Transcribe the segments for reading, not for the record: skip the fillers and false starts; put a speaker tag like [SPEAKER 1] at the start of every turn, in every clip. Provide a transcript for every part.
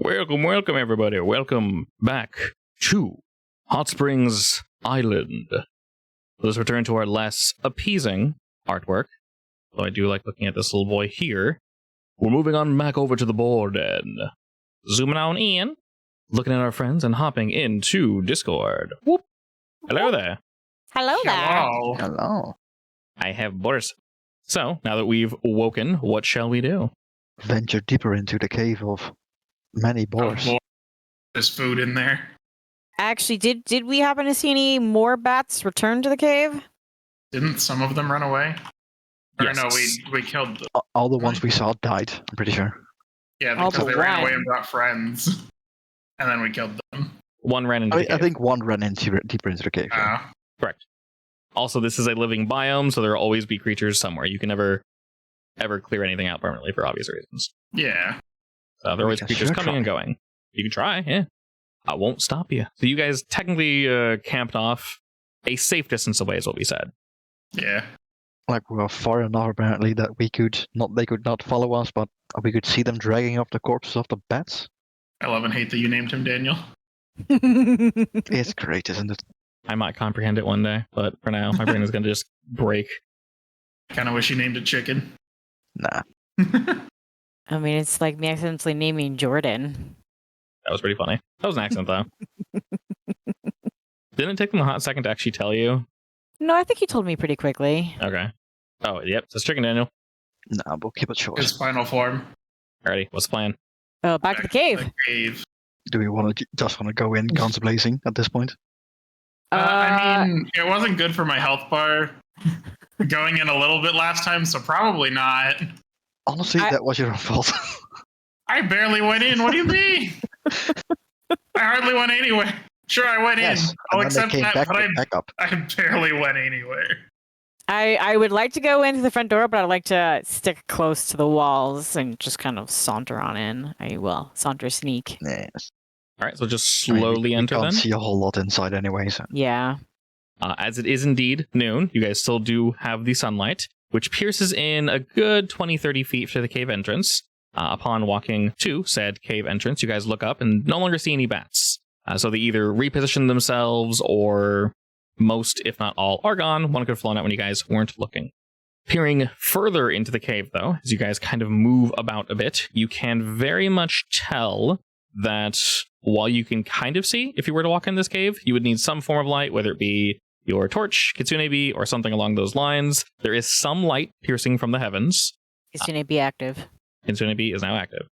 [SPEAKER 1] Welcome, everybody. Welcome back to Hot Springs Island. Let's return to our less appeasing artwork. Though I do like looking at this little boy here. We're moving on back over to the board and zooming on in, looking at our friends and hopping into Discord. Whoop. Hello there.
[SPEAKER 2] Hello there.
[SPEAKER 3] Hello.
[SPEAKER 1] I have Boris. So, now that we've woken, what shall we do?
[SPEAKER 3] Venture deeper into the cave of many boars.
[SPEAKER 4] There's food in there.
[SPEAKER 2] Actually, did we happen to see any more bats return to the cave?
[SPEAKER 4] Didn't some of them run away? Or
[SPEAKER 1] Yes.
[SPEAKER 4] no, we killed them.
[SPEAKER 3] All the ones we saw died, I'm pretty sure.
[SPEAKER 4] Yeah,
[SPEAKER 2] All
[SPEAKER 4] because
[SPEAKER 2] but
[SPEAKER 4] they ran away
[SPEAKER 2] one.
[SPEAKER 4] and brought friends. And then we killed them.
[SPEAKER 1] One ran into the
[SPEAKER 3] I
[SPEAKER 1] cave.
[SPEAKER 3] think one ran deeper into the cave. yeah.
[SPEAKER 1] Correct. Also, this is a living biome, so there will always be creatures somewhere. You can never clear anything out permanently for obvious reasons.
[SPEAKER 4] Yeah.
[SPEAKER 1] So there are always
[SPEAKER 3] can
[SPEAKER 1] creatures
[SPEAKER 3] sure
[SPEAKER 1] coming and going. You can try, yeah. I won't stop you. So you guys technically camped off a safe distance away, is what we said.
[SPEAKER 4] Yeah.
[SPEAKER 3] Like we were far enough apparently that they could not follow us, but we could see them dragging off the corpses of the bats.
[SPEAKER 4] I love and hate that you named him Daniel.
[SPEAKER 3] It's great, isn't it?
[SPEAKER 1] I might comprehend it one day, but for now, my brain is going to just break.
[SPEAKER 4] Kind of wish you named it Chicken.
[SPEAKER 3] Nah.
[SPEAKER 2] I mean, it's like me accidentally naming Jordan.
[SPEAKER 1] That was pretty funny. That was an accident, though. Didn't it take them a hot second to actually tell you?
[SPEAKER 2] No, I think he told me pretty quickly.
[SPEAKER 1] Okay. Oh, yep. It's Chicken Daniel.
[SPEAKER 3] Nah, we'll keep it short.
[SPEAKER 4] His final form.
[SPEAKER 1] Alrighty, what's the plan?
[SPEAKER 2] Oh, back to the cave.
[SPEAKER 4] The cave.
[SPEAKER 3] Do we just want to go in guns blazing at this point?
[SPEAKER 4] I mean, it wasn't good for my health bar going in a little bit last time, so probably not.
[SPEAKER 3] Honestly, that was your own fault.
[SPEAKER 4] I barely went in. What do you mean? I hardly went anywhere. Sure, I went
[SPEAKER 3] Yes,
[SPEAKER 4] in. I'll
[SPEAKER 3] and then they
[SPEAKER 4] accept
[SPEAKER 3] came
[SPEAKER 4] that, but
[SPEAKER 3] back up.
[SPEAKER 4] I barely went anywhere.
[SPEAKER 2] I would like to go into the front door, but I'd like to stick close to the walls and just kind of saunter on in. Saunter sneak.
[SPEAKER 3] Yes.
[SPEAKER 1] Alright, so just
[SPEAKER 3] I mean,
[SPEAKER 1] slowly
[SPEAKER 3] we
[SPEAKER 1] enter
[SPEAKER 3] can't
[SPEAKER 1] then.
[SPEAKER 3] see a whole lot inside anyway, so.
[SPEAKER 2] Yeah.
[SPEAKER 1] As it is indeed noon, you guys still do have the sunlight, which pierces in a good 20-30 feet to the cave entrance. Upon walking to said cave entrance, you guys look up and no longer see any bats. So they either repositioned themselves or most, if not all, are gone. One could have flown out when you guys weren't looking. Peering further into the cave, though, as you guys kind of move about a bit, you can very much tell that while you can kind of see, if you were to walk in this cave, you would need some form of light, whether it be your torch, Kitsune Bee, or something along those lines. There is some light piercing from the heavens.
[SPEAKER 2] Kitsune be active.
[SPEAKER 1] Kitsune Bee is now active.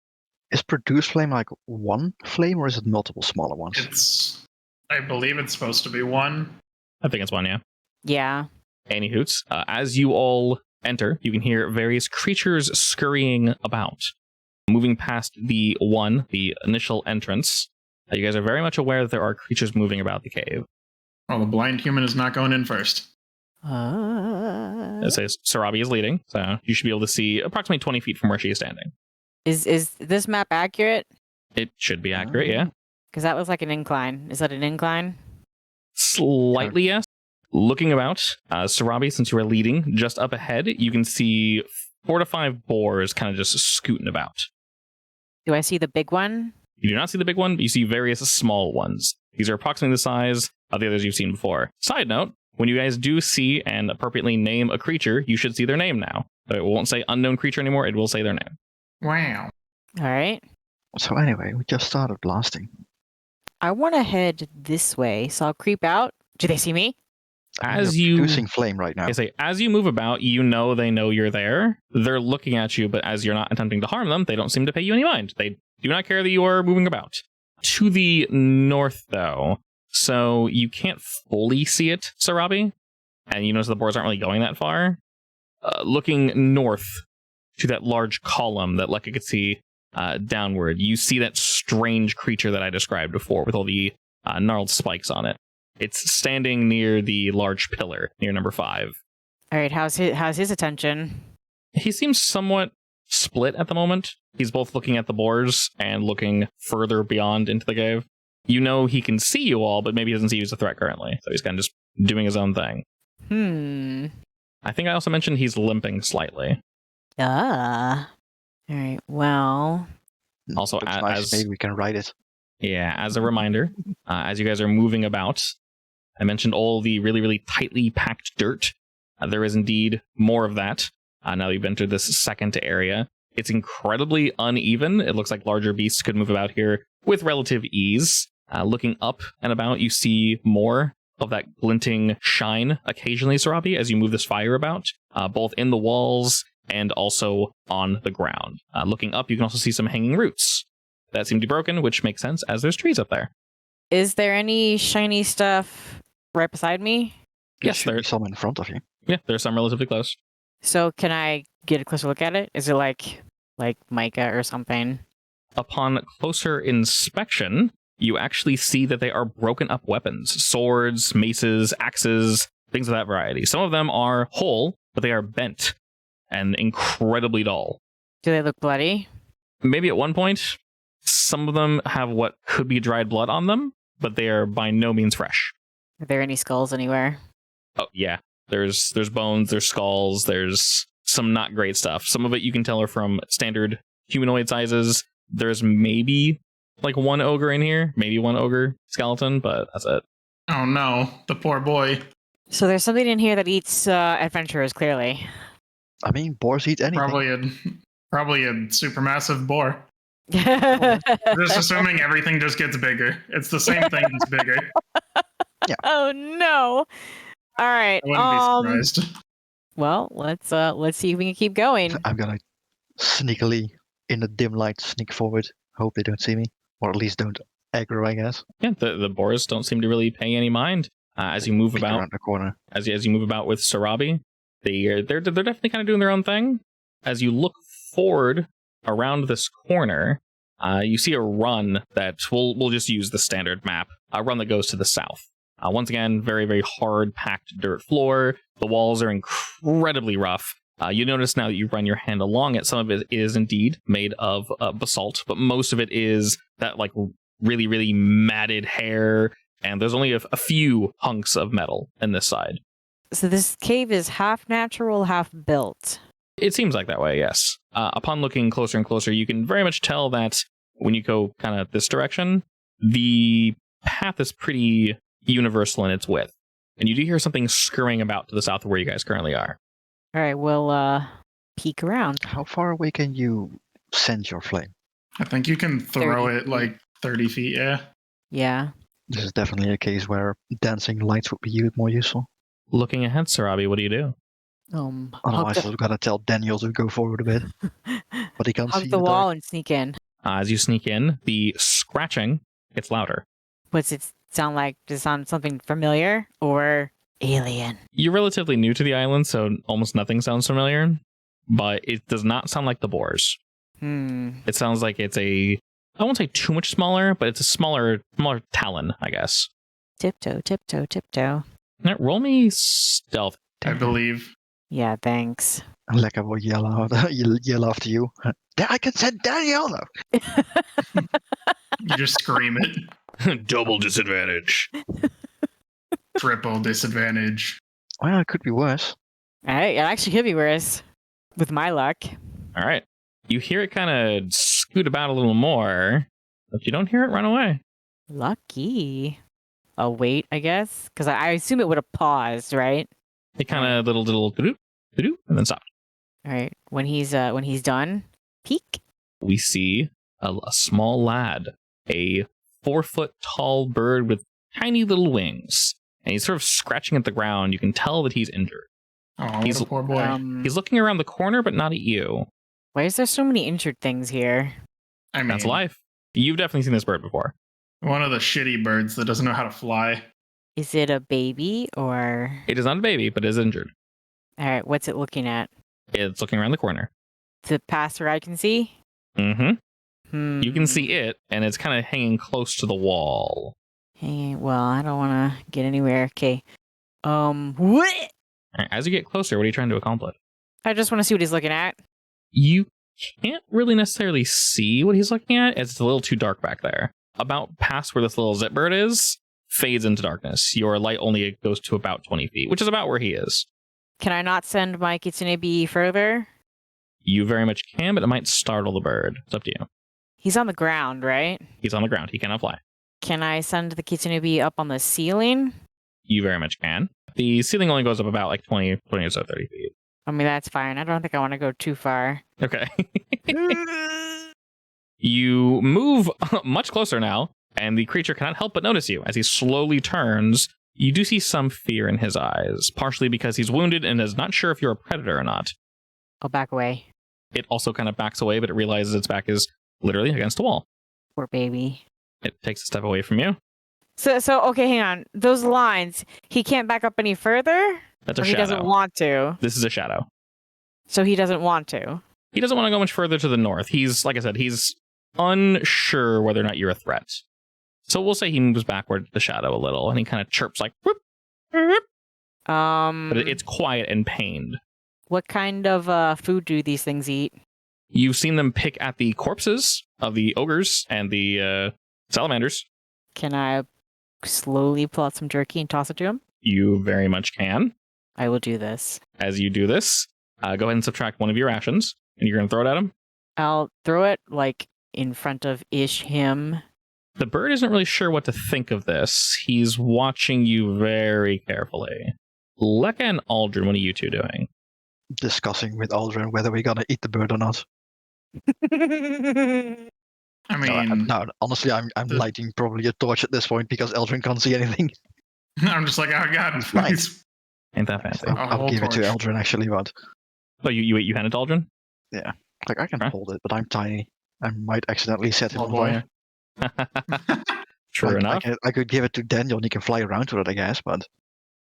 [SPEAKER 3] Is produce flame like one flame or is it multiple smaller ones?
[SPEAKER 4] I believe it's supposed to be one.
[SPEAKER 1] I think it's one, yeah.
[SPEAKER 2] Yeah.
[SPEAKER 1] Any hoots. As you all enter, you can hear various creatures scurrying about. Moving past the initial entrance, you guys are very much aware that there are creatures moving about the cave.
[SPEAKER 4] Well, the blind human is not going in first.
[SPEAKER 1] It says Sarabi is leading, so you should be able to see approximately 20 feet from where she is standing.
[SPEAKER 2] Is this map accurate?
[SPEAKER 1] It should be accurate, yeah.
[SPEAKER 2] Because that was like an incline. Is that an incline?
[SPEAKER 1] Slightly, yes. Looking about, Sarabi, since you are leading, just up ahead, you can see 4 to 5 boars kind of just scooting about.
[SPEAKER 2] Do I see the big one?
[SPEAKER 1] You do not see the big one, but you see various small ones. These are approximately the size of the others you've seen before. Side note, when you guys do see and appropriately name a creature, you should see their name now. It won't say unknown creature anymore, it will say their name.
[SPEAKER 4] Wow.
[SPEAKER 2] All right.
[SPEAKER 3] So anyway, we just started blasting.
[SPEAKER 2] I want to head this way, so I'll creep out. Do they see me?
[SPEAKER 1] As
[SPEAKER 3] You're
[SPEAKER 1] you
[SPEAKER 3] producing flame right now.
[SPEAKER 1] I say, as you move about, you know they know you're there. They're looking at you, but as you're not attempting to harm them, they don't seem to pay you any mind. They do not care that you are moving about. To the north, though, so you can't fully see it, Sarabi, and you notice the boars aren't really going that far. Looking north to that large column that Lekka could see downward, you see that strange creature that I described before with all the gnarled spikes on it. It's standing near the large pillar, near number 5.
[SPEAKER 2] All right. How's his attention?
[SPEAKER 1] He seems somewhat split at the moment. He's both looking at the boars and looking further beyond into the cave. You know he can see you all, but maybe he doesn't see you as a threat currently. So he's kind of just doing his own thing. I think I also mentioned he's limping slightly.
[SPEAKER 2] All right. Well,
[SPEAKER 1] Also,
[SPEAKER 3] Looks nice. Maybe we can ride it.
[SPEAKER 1] Yeah, as a reminder, as you guys are moving about, I mentioned all the really, really tightly packed dirt. There is indeed more of that. Now you've entered this second area. It's incredibly uneven. It looks like larger beasts could move about here with relative ease. Looking up and about, you see more of that glinting shine occasionally, Sarabi, as you move this fire about, both in the walls and also on the ground. Looking up, you can also see some hanging roots that seem to be broken, which makes sense as there's trees up there.
[SPEAKER 2] Is there any shiny stuff right beside me?
[SPEAKER 1] Yes,
[SPEAKER 3] there's some in front of you.
[SPEAKER 1] Yeah, there's some relatively close.
[SPEAKER 2] So can I get a closer look at it? Is it like mica or something?
[SPEAKER 1] Upon closer inspection, you actually see that they are broken up weapons. Swords, maces, axes, things of that variety. Some of them are whole, but they are bent and incredibly dull.
[SPEAKER 2] Do they look bloody?
[SPEAKER 1] Maybe at one point, some of them have what could be dried blood on them, but they are by no means fresh.
[SPEAKER 2] Are there any skulls anywhere?
[SPEAKER 1] Oh, yeah. There's bones, there's skulls, there's some not great stuff. Some of it you can tell are from standard humanoid sizes. There's maybe like one ogre in here, maybe one ogre skeleton, but that's it.
[SPEAKER 4] Oh no, the poor boy.
[SPEAKER 2] So there's something in here that eats adventurers, clearly.
[SPEAKER 3] I mean, boars eat anything.
[SPEAKER 4] Probably a supermassive boar. Just assuming everything just gets bigger. It's the same thing, just bigger.
[SPEAKER 3] Yeah.
[SPEAKER 2] Oh no. All right.
[SPEAKER 4] I wouldn't be surprised.
[SPEAKER 2] Well, let's see if we can keep going.
[SPEAKER 3] I'm gonna sneakily, in the dim light, sneak forward. Hope they don't see me, or at least don't aggro, I guess.
[SPEAKER 1] Yeah, the boars don't seem to really pay any mind as you move about
[SPEAKER 3] around the corner.
[SPEAKER 1] As you move about with Sarabi. They're definitely kind of doing their own thing. As you look forward around this corner, you see a run that we'll just use the standard map. A run that goes to the south. Once again, very, very hard packed dirt floor. The walls are incredibly rough. You notice now that you run your hand along it, some of it is indeed made of basalt, but most of it is that like really, really matted hair, and there's only a few hunks of metal in this side.
[SPEAKER 2] So this cave is half natural, half built.
[SPEAKER 1] It seems like that way, yes. Upon looking closer and closer, you can very much tell that when you go kind of this direction, the path is pretty universal in its width. And you do hear something scurrying about to the south of where you guys currently are.
[SPEAKER 2] All right, we'll peek around.
[SPEAKER 3] How far away can you send your flame?
[SPEAKER 4] I think you can throw
[SPEAKER 2] 30
[SPEAKER 4] it like 30 feet, yeah.
[SPEAKER 2] Yeah.
[SPEAKER 3] This is definitely a case where dancing lights would be more useful.
[SPEAKER 1] Looking ahead, Sarabi, what do you do?
[SPEAKER 3] Otherwise, I've got to tell Daniel to go forward a bit. But he can't see
[SPEAKER 2] hug the wall and sneak in.
[SPEAKER 1] As you sneak in, the scratching gets louder.
[SPEAKER 2] What's it sound like? Does it sound something familiar or alien?
[SPEAKER 1] You're relatively new to the island, so almost nothing sounds familiar. But it does not sound like the boars. It sounds like it's I won't say too much smaller, but it's a smaller talon, I guess.
[SPEAKER 2] Tiptoe, tiptoe, tiptoe.
[SPEAKER 1] Now, roll me stealth.
[SPEAKER 4] I believe.
[SPEAKER 2] Yeah, thanks.
[SPEAKER 3] Lekker will yell after you. I can send Daniel now.
[SPEAKER 4] You just scream it.
[SPEAKER 1] Double disadvantage.
[SPEAKER 4] Triple disadvantage.
[SPEAKER 3] Well, it could be worse.
[SPEAKER 2] It actually could be worse. With my luck.
[SPEAKER 1] All right. You hear it kind of scoot about a little more, but you don't hear it run away.
[SPEAKER 2] Lucky. I'll wait, I guess. Because I assume it would have paused, right?
[SPEAKER 1] It kind of little doo-doo, and then stopped.
[SPEAKER 2] All right. When he's done, peek.
[SPEAKER 1] We see a small lad, a 4-foot tall bird with tiny little wings, and he's sort of scratching at the ground. You can tell that he's injured.
[SPEAKER 4] Oh,
[SPEAKER 1] He's-
[SPEAKER 4] what a poor boy.
[SPEAKER 1] He's looking around the corner, but not at you.
[SPEAKER 2] Why is there so many injured things here?
[SPEAKER 4] I mean,
[SPEAKER 1] That's life. You've definitely seen this bird before.
[SPEAKER 4] one of the shitty birds that doesn't know how to fly.
[SPEAKER 2] Is it a baby or?
[SPEAKER 1] It is not a baby, but is injured.
[SPEAKER 2] All right. What's it looking at?
[SPEAKER 1] It's looking around the corner.
[SPEAKER 2] The past where I can see?
[SPEAKER 1] Mm-hmm. You can see it, and it's kind of hanging close to the wall.
[SPEAKER 2] Hey, well, I don't want to get anywhere. Okay. What?
[SPEAKER 1] All right, as you get closer, what are you trying to accomplish?
[SPEAKER 2] I just want to see what he's looking at.
[SPEAKER 1] You can't really necessarily see what he's looking at. It's a little too dark back there. About past where this little zit bird is, fades into darkness. Your light only goes to about 20 feet, which is about where he is.
[SPEAKER 2] Can I not send my kitsune bee further?
[SPEAKER 1] You very much can, but it might startle the bird. It's up to you.
[SPEAKER 2] He's on the ground, right?
[SPEAKER 1] He's on the ground. He cannot fly.
[SPEAKER 2] Can I send the Kitsunobi up on the ceiling?
[SPEAKER 1] You very much can. The ceiling only goes up about like 20 or so 30 feet.
[SPEAKER 2] I mean, that's fine. I don't think I want to go too far.
[SPEAKER 1] Okay. You move much closer now, and the creature cannot help but notice you. As he slowly turns, you do see some fear in his eyes, partially because he's wounded and is not sure if you're a predator or not.
[SPEAKER 2] I'll back away.
[SPEAKER 1] It also kind of backs away, but it realizes its back is literally against the wall.
[SPEAKER 2] Poor baby.
[SPEAKER 1] It takes a step away from you.
[SPEAKER 2] So okay, hang on. Those lines, he can't back up any further?
[SPEAKER 1] That's a
[SPEAKER 2] Or he
[SPEAKER 1] shadow.
[SPEAKER 2] doesn't want to?
[SPEAKER 1] This is a shadow.
[SPEAKER 2] So he doesn't want to?
[SPEAKER 1] He doesn't want to go much further to the north. He's, like I said, he's unsure whether or not you're a threat. So we'll say he moves backward the shadow a little, and he kind of chirps like, whoop, whoop. But it's quiet and pained.
[SPEAKER 2] What kind of food do these things eat?
[SPEAKER 1] You've seen them pick at the corpses of the ogres and the salamanders.
[SPEAKER 2] Can I slowly pull out some jerky and toss it to him?
[SPEAKER 1] You very much can.
[SPEAKER 2] I will do this.
[SPEAKER 1] As you do this, go ahead and subtract one of your rations, and you're going to throw it at him.
[SPEAKER 2] I'll throw it, like, in front of him.
[SPEAKER 1] The bird isn't really sure what to think of this. He's watching you very carefully. Lekka and Aldrin, what are you two doing?
[SPEAKER 3] Discussing with Aldrin whether we're gonna eat the bird or not.
[SPEAKER 4] I mean,
[SPEAKER 3] No, honestly, I'm lighting probably a torch at this point because Aldrin can't see anything.
[SPEAKER 4] I'm just like, oh god, please.
[SPEAKER 1] Ain't that fancy.
[SPEAKER 3] I'll give it to Aldrin actually, but
[SPEAKER 1] Oh, you hand it to Aldrin?
[SPEAKER 3] like I can
[SPEAKER 1] Huh?
[SPEAKER 3] hold it, but I'm tiny. I might accidentally set him
[SPEAKER 4] Oh,
[SPEAKER 3] on
[SPEAKER 4] boy.
[SPEAKER 3] fire.
[SPEAKER 1] True
[SPEAKER 3] Like,
[SPEAKER 1] enough.
[SPEAKER 3] I could give it to Daniel and he can fly around with it, I guess, but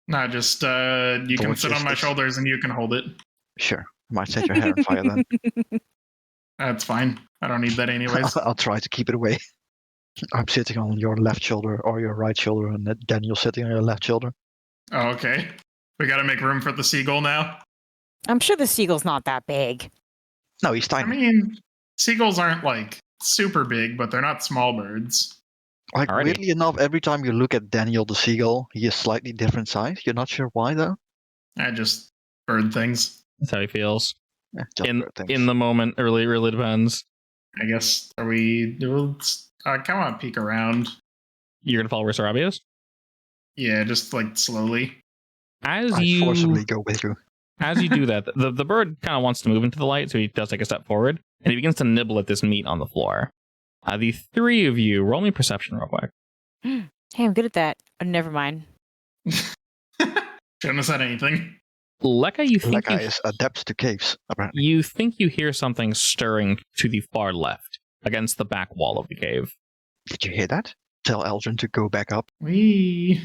[SPEAKER 4] No, just you can sit on my
[SPEAKER 3] Logistics.
[SPEAKER 4] shoulders and you can hold it.
[SPEAKER 3] sure. I might set your hair on fire then.
[SPEAKER 4] That's fine. I don't need that anyways.
[SPEAKER 3] I'll try to keep it away. I'm sitting on your left shoulder or your right shoulder, and Daniel's sitting on your left shoulder.
[SPEAKER 4] Oh, okay. We gotta make room for the seagull now.
[SPEAKER 2] I'm sure the seagull's not that big.
[SPEAKER 3] No, he's
[SPEAKER 4] I
[SPEAKER 3] tiny.
[SPEAKER 4] mean, seagulls aren't like super big, but they're not small birds.
[SPEAKER 3] Like,
[SPEAKER 1] Alrighty.
[SPEAKER 3] weirdly enough, every time you look at Daniel the seagull, he is slightly different size. You're not sure why, though.
[SPEAKER 4] I just bird things.
[SPEAKER 1] That's how he feels.
[SPEAKER 3] Yeah, just
[SPEAKER 1] In
[SPEAKER 3] weird things.
[SPEAKER 1] in the moment, it really depends.
[SPEAKER 4] I guess. Are we? Come on, peek around.
[SPEAKER 1] You're going to follow where Sarabi is?
[SPEAKER 4] Yeah, just like slowly.
[SPEAKER 1] As
[SPEAKER 3] I
[SPEAKER 1] you
[SPEAKER 3] forcibly go with you.
[SPEAKER 1] As you do that, the bird kind of wants to move into the light, so he does take a step forward, and he begins to nibble at this meat on the floor. The three of you, roll me perception real quick.
[SPEAKER 2] Hey, I'm good at that. Oh, never mind.
[SPEAKER 4] Shouldn't have said anything.
[SPEAKER 1] Lekka, you think
[SPEAKER 3] Lekka is adept to caves, apparently.
[SPEAKER 1] you think you hear something stirring to the far left, against the back wall of the cave.
[SPEAKER 3] Did you hear that? Tell Aldrin to go back up.
[SPEAKER 4] Wee.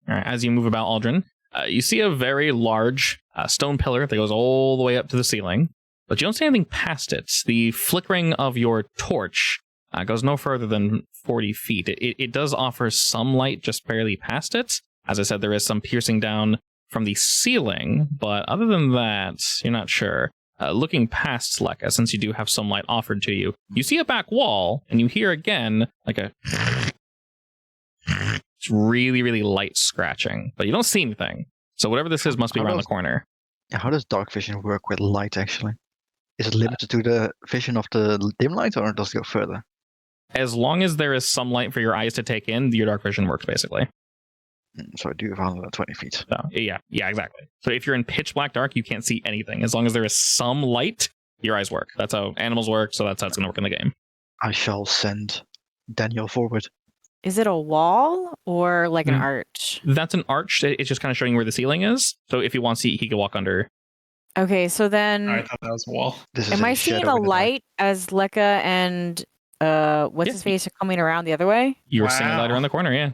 [SPEAKER 1] All right, as you move about Aldrin, you see a very large stone pillar that goes all the way up to the ceiling, but you don't see anything past it. The flickering of your torch goes no further than 40 feet. It does offer some light just barely past it. As I said, there is some piercing down from the ceiling, but other than that, you're not sure. Looking past Lekka, since you do have some light offered to you, you see a back wall, and you hear again like a it's really light scratching, but you don't see anything. So whatever this is must be around the corner.
[SPEAKER 3] Yeah, how does dark vision work with light, actually? Is it limited to the vision of the dim light, or does it go further?
[SPEAKER 1] As long as there is some light for your eyes to take in, your dark vision works, basically.
[SPEAKER 3] So I do have 120 feet.
[SPEAKER 1] So, yeah, exactly. So if you're in pitch black dark, you can't see anything. As long as there is some light, your eyes work. That's how animals work, so that's how it's going to work in the game.
[SPEAKER 3] I shall send Daniel forward.
[SPEAKER 2] Is it a wall or like an arch?
[SPEAKER 1] That's an arch. It's just kind of showing where the ceiling is. So if he wants to, he can walk under.
[SPEAKER 2] Okay, so then
[SPEAKER 4] I thought that was a wall.
[SPEAKER 3] This is
[SPEAKER 2] am
[SPEAKER 3] a
[SPEAKER 2] I seeing
[SPEAKER 3] shadow
[SPEAKER 2] a
[SPEAKER 3] in the dark.
[SPEAKER 2] light as Lekka and what's
[SPEAKER 1] Yeah.
[SPEAKER 2] his face are coming around the other way?
[SPEAKER 1] You were seeing a light
[SPEAKER 4] Wow.
[SPEAKER 1] around the corner, yeah.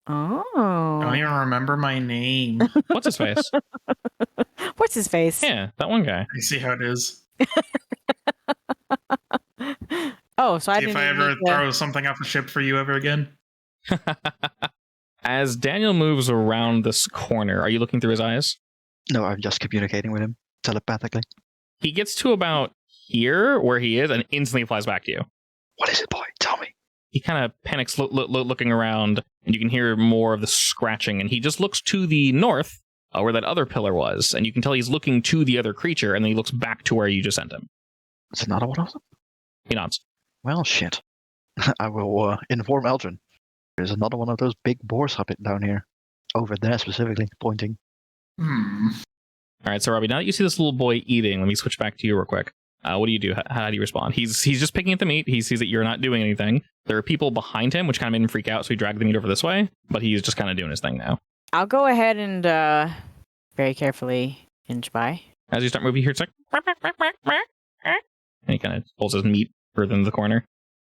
[SPEAKER 4] I don't
[SPEAKER 2] Oh.
[SPEAKER 4] even remember my name.
[SPEAKER 1] What's his face?
[SPEAKER 2] What's his face?
[SPEAKER 1] Yeah, that one guy.
[SPEAKER 4] I see how it is.
[SPEAKER 2] Oh, so I
[SPEAKER 4] See
[SPEAKER 2] didn't
[SPEAKER 4] if I
[SPEAKER 2] even
[SPEAKER 4] ever
[SPEAKER 2] need to-
[SPEAKER 4] throw something off a ship for you ever again.
[SPEAKER 1] As Daniel moves around this corner, are you looking through his eyes?
[SPEAKER 3] No, I'm just communicating with him telepathically.
[SPEAKER 1] He gets to about here, where he is, and instantly flies back to you.
[SPEAKER 3] What is it, boy? Tell me.
[SPEAKER 1] He kind of panics looking around, and you can hear more of the scratching, and he just looks to the north, where that other pillar was, and you can tell he's looking to the other creature, and then he looks back to where you just sent him.
[SPEAKER 3] It's another one of them?
[SPEAKER 1] He nods.
[SPEAKER 3] Well, shit. I will inform Eldrin. There's another one of those big boars up it down here. Over there specifically, pointing.
[SPEAKER 1] All right, so Robbie, now that you see this little boy eating, let me switch back to you real quick. What do you do? How do you respond? He's just picking at the meat. He sees that you're not doing anything. There are people behind him, which kind of made him freak out, so he dragged the meat over this way, but he's just kind of doing his thing now.
[SPEAKER 2] I'll go ahead and very carefully inch by.
[SPEAKER 1] As you start moving here, it's like... And he kind of pulls his meat further into the corner.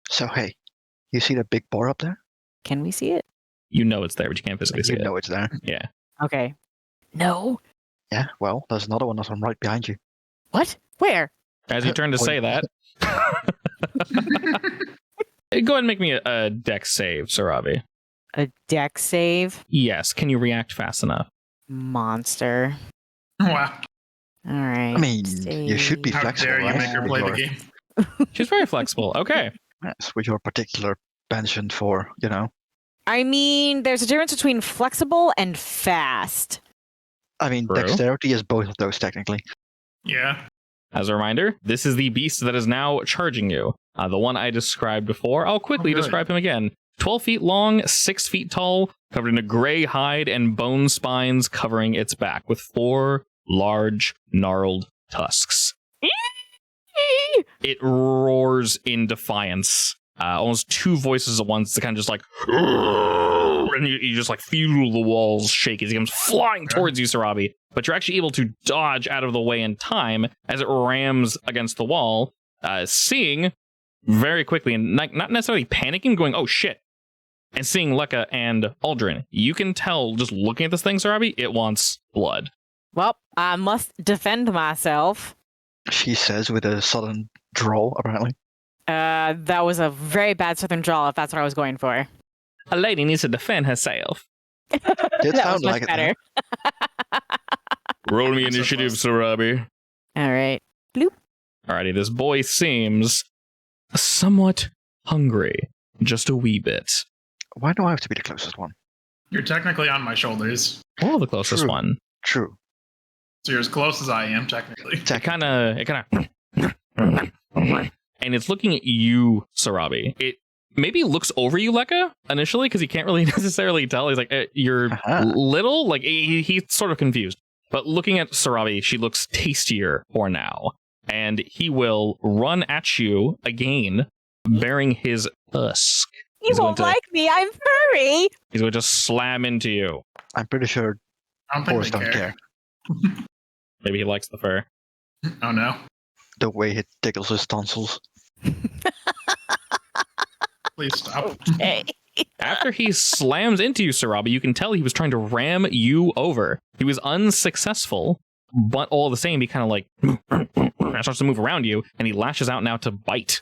[SPEAKER 3] So, hey, you see that big boar up there?
[SPEAKER 2] Can we see it?
[SPEAKER 1] You know it's there, but you can't physically see
[SPEAKER 3] You
[SPEAKER 1] it.
[SPEAKER 3] know it's there.
[SPEAKER 1] Yeah.
[SPEAKER 2] Okay. No.
[SPEAKER 3] Yeah, well, there's another one that's right behind you.
[SPEAKER 2] What? Where?
[SPEAKER 1] As you turn to say that... Go ahead and make me a dex save, Sarabi.
[SPEAKER 2] A dex save?
[SPEAKER 1] Yes. Can you react fast enough?
[SPEAKER 2] Monster.
[SPEAKER 4] Wow.
[SPEAKER 2] All right.
[SPEAKER 3] I mean, you should be
[SPEAKER 4] How
[SPEAKER 3] flexible,
[SPEAKER 4] dare you
[SPEAKER 3] right?
[SPEAKER 4] make her
[SPEAKER 3] With
[SPEAKER 4] play the
[SPEAKER 3] your-
[SPEAKER 4] game?
[SPEAKER 1] She's very flexible. Okay.
[SPEAKER 3] Yes, with your particular penchant for,
[SPEAKER 2] I mean, there's a difference between flexible and fast.
[SPEAKER 3] I mean,
[SPEAKER 1] True.
[SPEAKER 3] dexterity is both of those technically.
[SPEAKER 4] Yeah.
[SPEAKER 1] As a reminder, this is the beast that is now charging you. The one I described before. I'll quickly
[SPEAKER 4] good.
[SPEAKER 1] describe him again. 12 feet long, 6 feet tall, covered in a gray hide and bone spines covering its back with 4 large, gnarled tusks. It roars in defiance. Almost 2 voices at once to kind of just like... And you just like feel the walls shake as he comes flying towards you, Sarabi. But you're actually able to dodge out of the way in time as it rams against the wall, seeing very quickly and not necessarily panicking, going, oh shit. And seeing Lekka and Aldrin, you can tell just looking at this thing, Sarabi, it wants blood.
[SPEAKER 2] Well, I must defend myself.
[SPEAKER 3] She says with a sudden drawl, apparently.
[SPEAKER 2] That was a very bad southern drawl, if that's what I was going for.
[SPEAKER 1] A lady needs to defend herself.
[SPEAKER 3] Did
[SPEAKER 2] That
[SPEAKER 3] sound
[SPEAKER 2] was
[SPEAKER 3] like
[SPEAKER 2] much
[SPEAKER 3] it.
[SPEAKER 2] better.
[SPEAKER 1] Roll me
[SPEAKER 4] So
[SPEAKER 1] initiative,
[SPEAKER 4] close.
[SPEAKER 1] Sarabi.
[SPEAKER 2] All right.
[SPEAKER 1] Alrighty, this boy seems somewhat hungry. Just a wee bit.
[SPEAKER 3] Why do I have to be the closest one?
[SPEAKER 4] You're technically on my shoulders.
[SPEAKER 1] Oh, the closest
[SPEAKER 3] True.
[SPEAKER 1] one.
[SPEAKER 3] True.
[SPEAKER 4] So you're as close as I am, technically.
[SPEAKER 1] It kind of, and it's looking at you, Sarabi. It maybe looks over you, Lekka, initially, because he can't really necessarily tell. He's like, you're
[SPEAKER 3] Aha.
[SPEAKER 1] little, like he's sort of confused. But looking at Sarabi, she looks tastier for now, and he will run at you again, bearing his tusk.
[SPEAKER 2] You
[SPEAKER 1] He's
[SPEAKER 2] won't
[SPEAKER 1] going to-
[SPEAKER 2] like me. I'm furry.
[SPEAKER 1] He's going to slam into you.
[SPEAKER 3] I'm pretty sure
[SPEAKER 4] I don't think
[SPEAKER 3] boars
[SPEAKER 4] they
[SPEAKER 3] don't care.
[SPEAKER 1] Maybe he likes the fur.
[SPEAKER 4] Oh no.
[SPEAKER 3] The way he tickles his tonsils.
[SPEAKER 4] Please stop.
[SPEAKER 2] Okay.
[SPEAKER 1] After he slams into you, Sarabi, you can tell he was trying to ram you over. He was unsuccessful, but all the same, he kind of like starts to move around you, and he lashes out now to bite.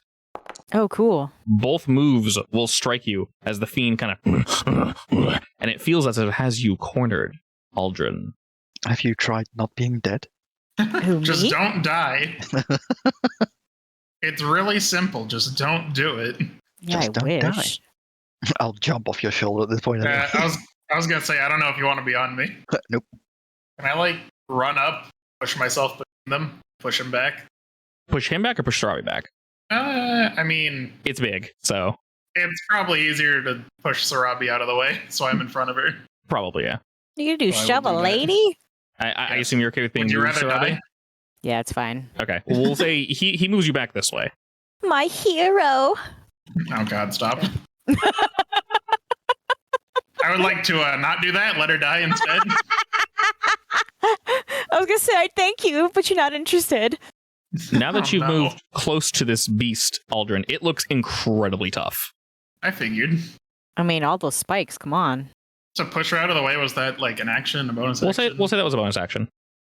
[SPEAKER 2] Oh, cool.
[SPEAKER 1] Both moves will strike you as the fiend kind of, and it feels as if it has you cornered, Aldrin.
[SPEAKER 3] Have you tried not being dead?
[SPEAKER 2] Who,
[SPEAKER 4] Just
[SPEAKER 2] me?
[SPEAKER 4] don't die. It's really simple. Just don't do it.
[SPEAKER 2] Yeah,
[SPEAKER 3] Just don't
[SPEAKER 2] I
[SPEAKER 3] die.
[SPEAKER 2] wish.
[SPEAKER 3] I'll jump off your shoulder at this point.
[SPEAKER 4] I was gonna say I don't know if you want to be on me.
[SPEAKER 3] Nope.
[SPEAKER 4] Can I like run up, push myself between them, push him back?
[SPEAKER 1] Push him back or push Sarabi back?
[SPEAKER 4] I mean,
[SPEAKER 1] It's big, so
[SPEAKER 4] it's probably easier to push Sarabi out of the way, so I'm in front of her.
[SPEAKER 1] probably, yeah.
[SPEAKER 2] You gonna do
[SPEAKER 4] Why would
[SPEAKER 2] shove a
[SPEAKER 4] do that?
[SPEAKER 2] lady?
[SPEAKER 1] I
[SPEAKER 4] Yeah.
[SPEAKER 1] assume you're okay with being
[SPEAKER 4] Would you
[SPEAKER 1] moved,
[SPEAKER 4] rather
[SPEAKER 1] Sarabi?
[SPEAKER 4] die?
[SPEAKER 2] Yeah, it's fine.
[SPEAKER 1] Okay. Well, we'll say he moves you back this way.
[SPEAKER 2] My hero.
[SPEAKER 4] Oh God, stop! I would like to not do that. Let her die instead.
[SPEAKER 2] I was gonna say thank you, but you're not interested.
[SPEAKER 1] Now that
[SPEAKER 4] Oh,
[SPEAKER 1] you've
[SPEAKER 4] no.
[SPEAKER 1] moved close to this beast, Aldrin, it looks incredibly tough.
[SPEAKER 4] I figured.
[SPEAKER 2] I mean, all those spikes. Come on.
[SPEAKER 4] To push her out of the way, was that like an action, a bonus
[SPEAKER 1] We'll
[SPEAKER 4] action?
[SPEAKER 1] say that was a bonus action.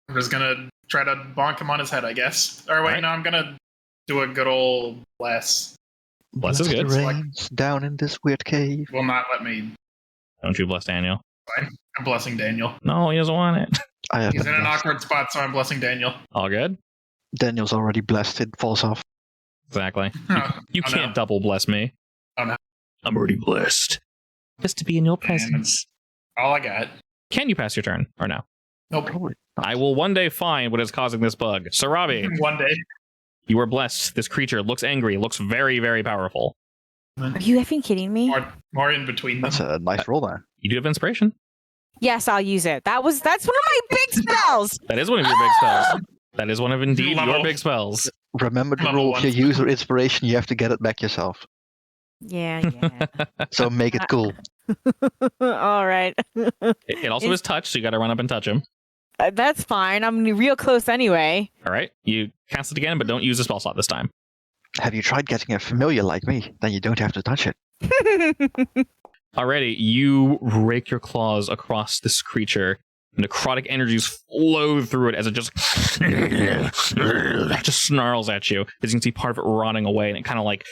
[SPEAKER 4] I'm just gonna try to bonk him on his head, I guess. Or wait,
[SPEAKER 1] Right.
[SPEAKER 4] no, I'm gonna do a good old bless.
[SPEAKER 1] Bless is
[SPEAKER 3] the
[SPEAKER 1] good.
[SPEAKER 3] rains down in this weird cave.
[SPEAKER 4] Will not let me.
[SPEAKER 1] Don't you bless Daniel?
[SPEAKER 4] I'm blessing Daniel.
[SPEAKER 1] No, he doesn't want it.
[SPEAKER 3] I have
[SPEAKER 4] He's
[SPEAKER 3] been
[SPEAKER 4] in an
[SPEAKER 3] blessed.
[SPEAKER 4] awkward spot, so I'm blessing Daniel.
[SPEAKER 1] All good?
[SPEAKER 3] Daniel's already blessed. It falls off.
[SPEAKER 1] Exactly.
[SPEAKER 4] Oh,
[SPEAKER 1] You
[SPEAKER 4] oh,
[SPEAKER 1] can't
[SPEAKER 4] no.
[SPEAKER 1] double bless me.
[SPEAKER 4] Oh, no.
[SPEAKER 1] I'm already blessed. Just to be in your presence.
[SPEAKER 4] All I got.
[SPEAKER 1] Can you pass your turn or no?
[SPEAKER 4] Nope.
[SPEAKER 3] Probably not.
[SPEAKER 1] I will one day find what is causing this bug. Sarabi,
[SPEAKER 4] One day.
[SPEAKER 1] You are blessed. This creature looks angry, looks very, very powerful.
[SPEAKER 2] Are you effing kidding me?
[SPEAKER 4] More in between them.
[SPEAKER 3] That's a nice roll there.
[SPEAKER 1] You do have inspiration.
[SPEAKER 2] Yes, I'll use it. That's one of my big spells.
[SPEAKER 1] That is one of your big spells. That is one of indeed your
[SPEAKER 4] Level.
[SPEAKER 1] big spells.
[SPEAKER 3] Remember the
[SPEAKER 4] Level
[SPEAKER 3] rule: if you
[SPEAKER 4] one.
[SPEAKER 3] use your inspiration, you have to get it back yourself.
[SPEAKER 2] Yeah.
[SPEAKER 3] So make it cool.
[SPEAKER 2] All right.
[SPEAKER 1] It also is touch, so you got to run up and touch him.
[SPEAKER 2] That's fine. I'm real close anyway.
[SPEAKER 1] All right, you cast it again, but don't use the spell slot this time.
[SPEAKER 3] Have you tried getting a familiar like me? Then you don't have to touch it.
[SPEAKER 1] Alrighty, you rake your claws across this creature. Necrotic energies flow through it as it just snarls at you. As you can see, part of it rotting away, and it kind of like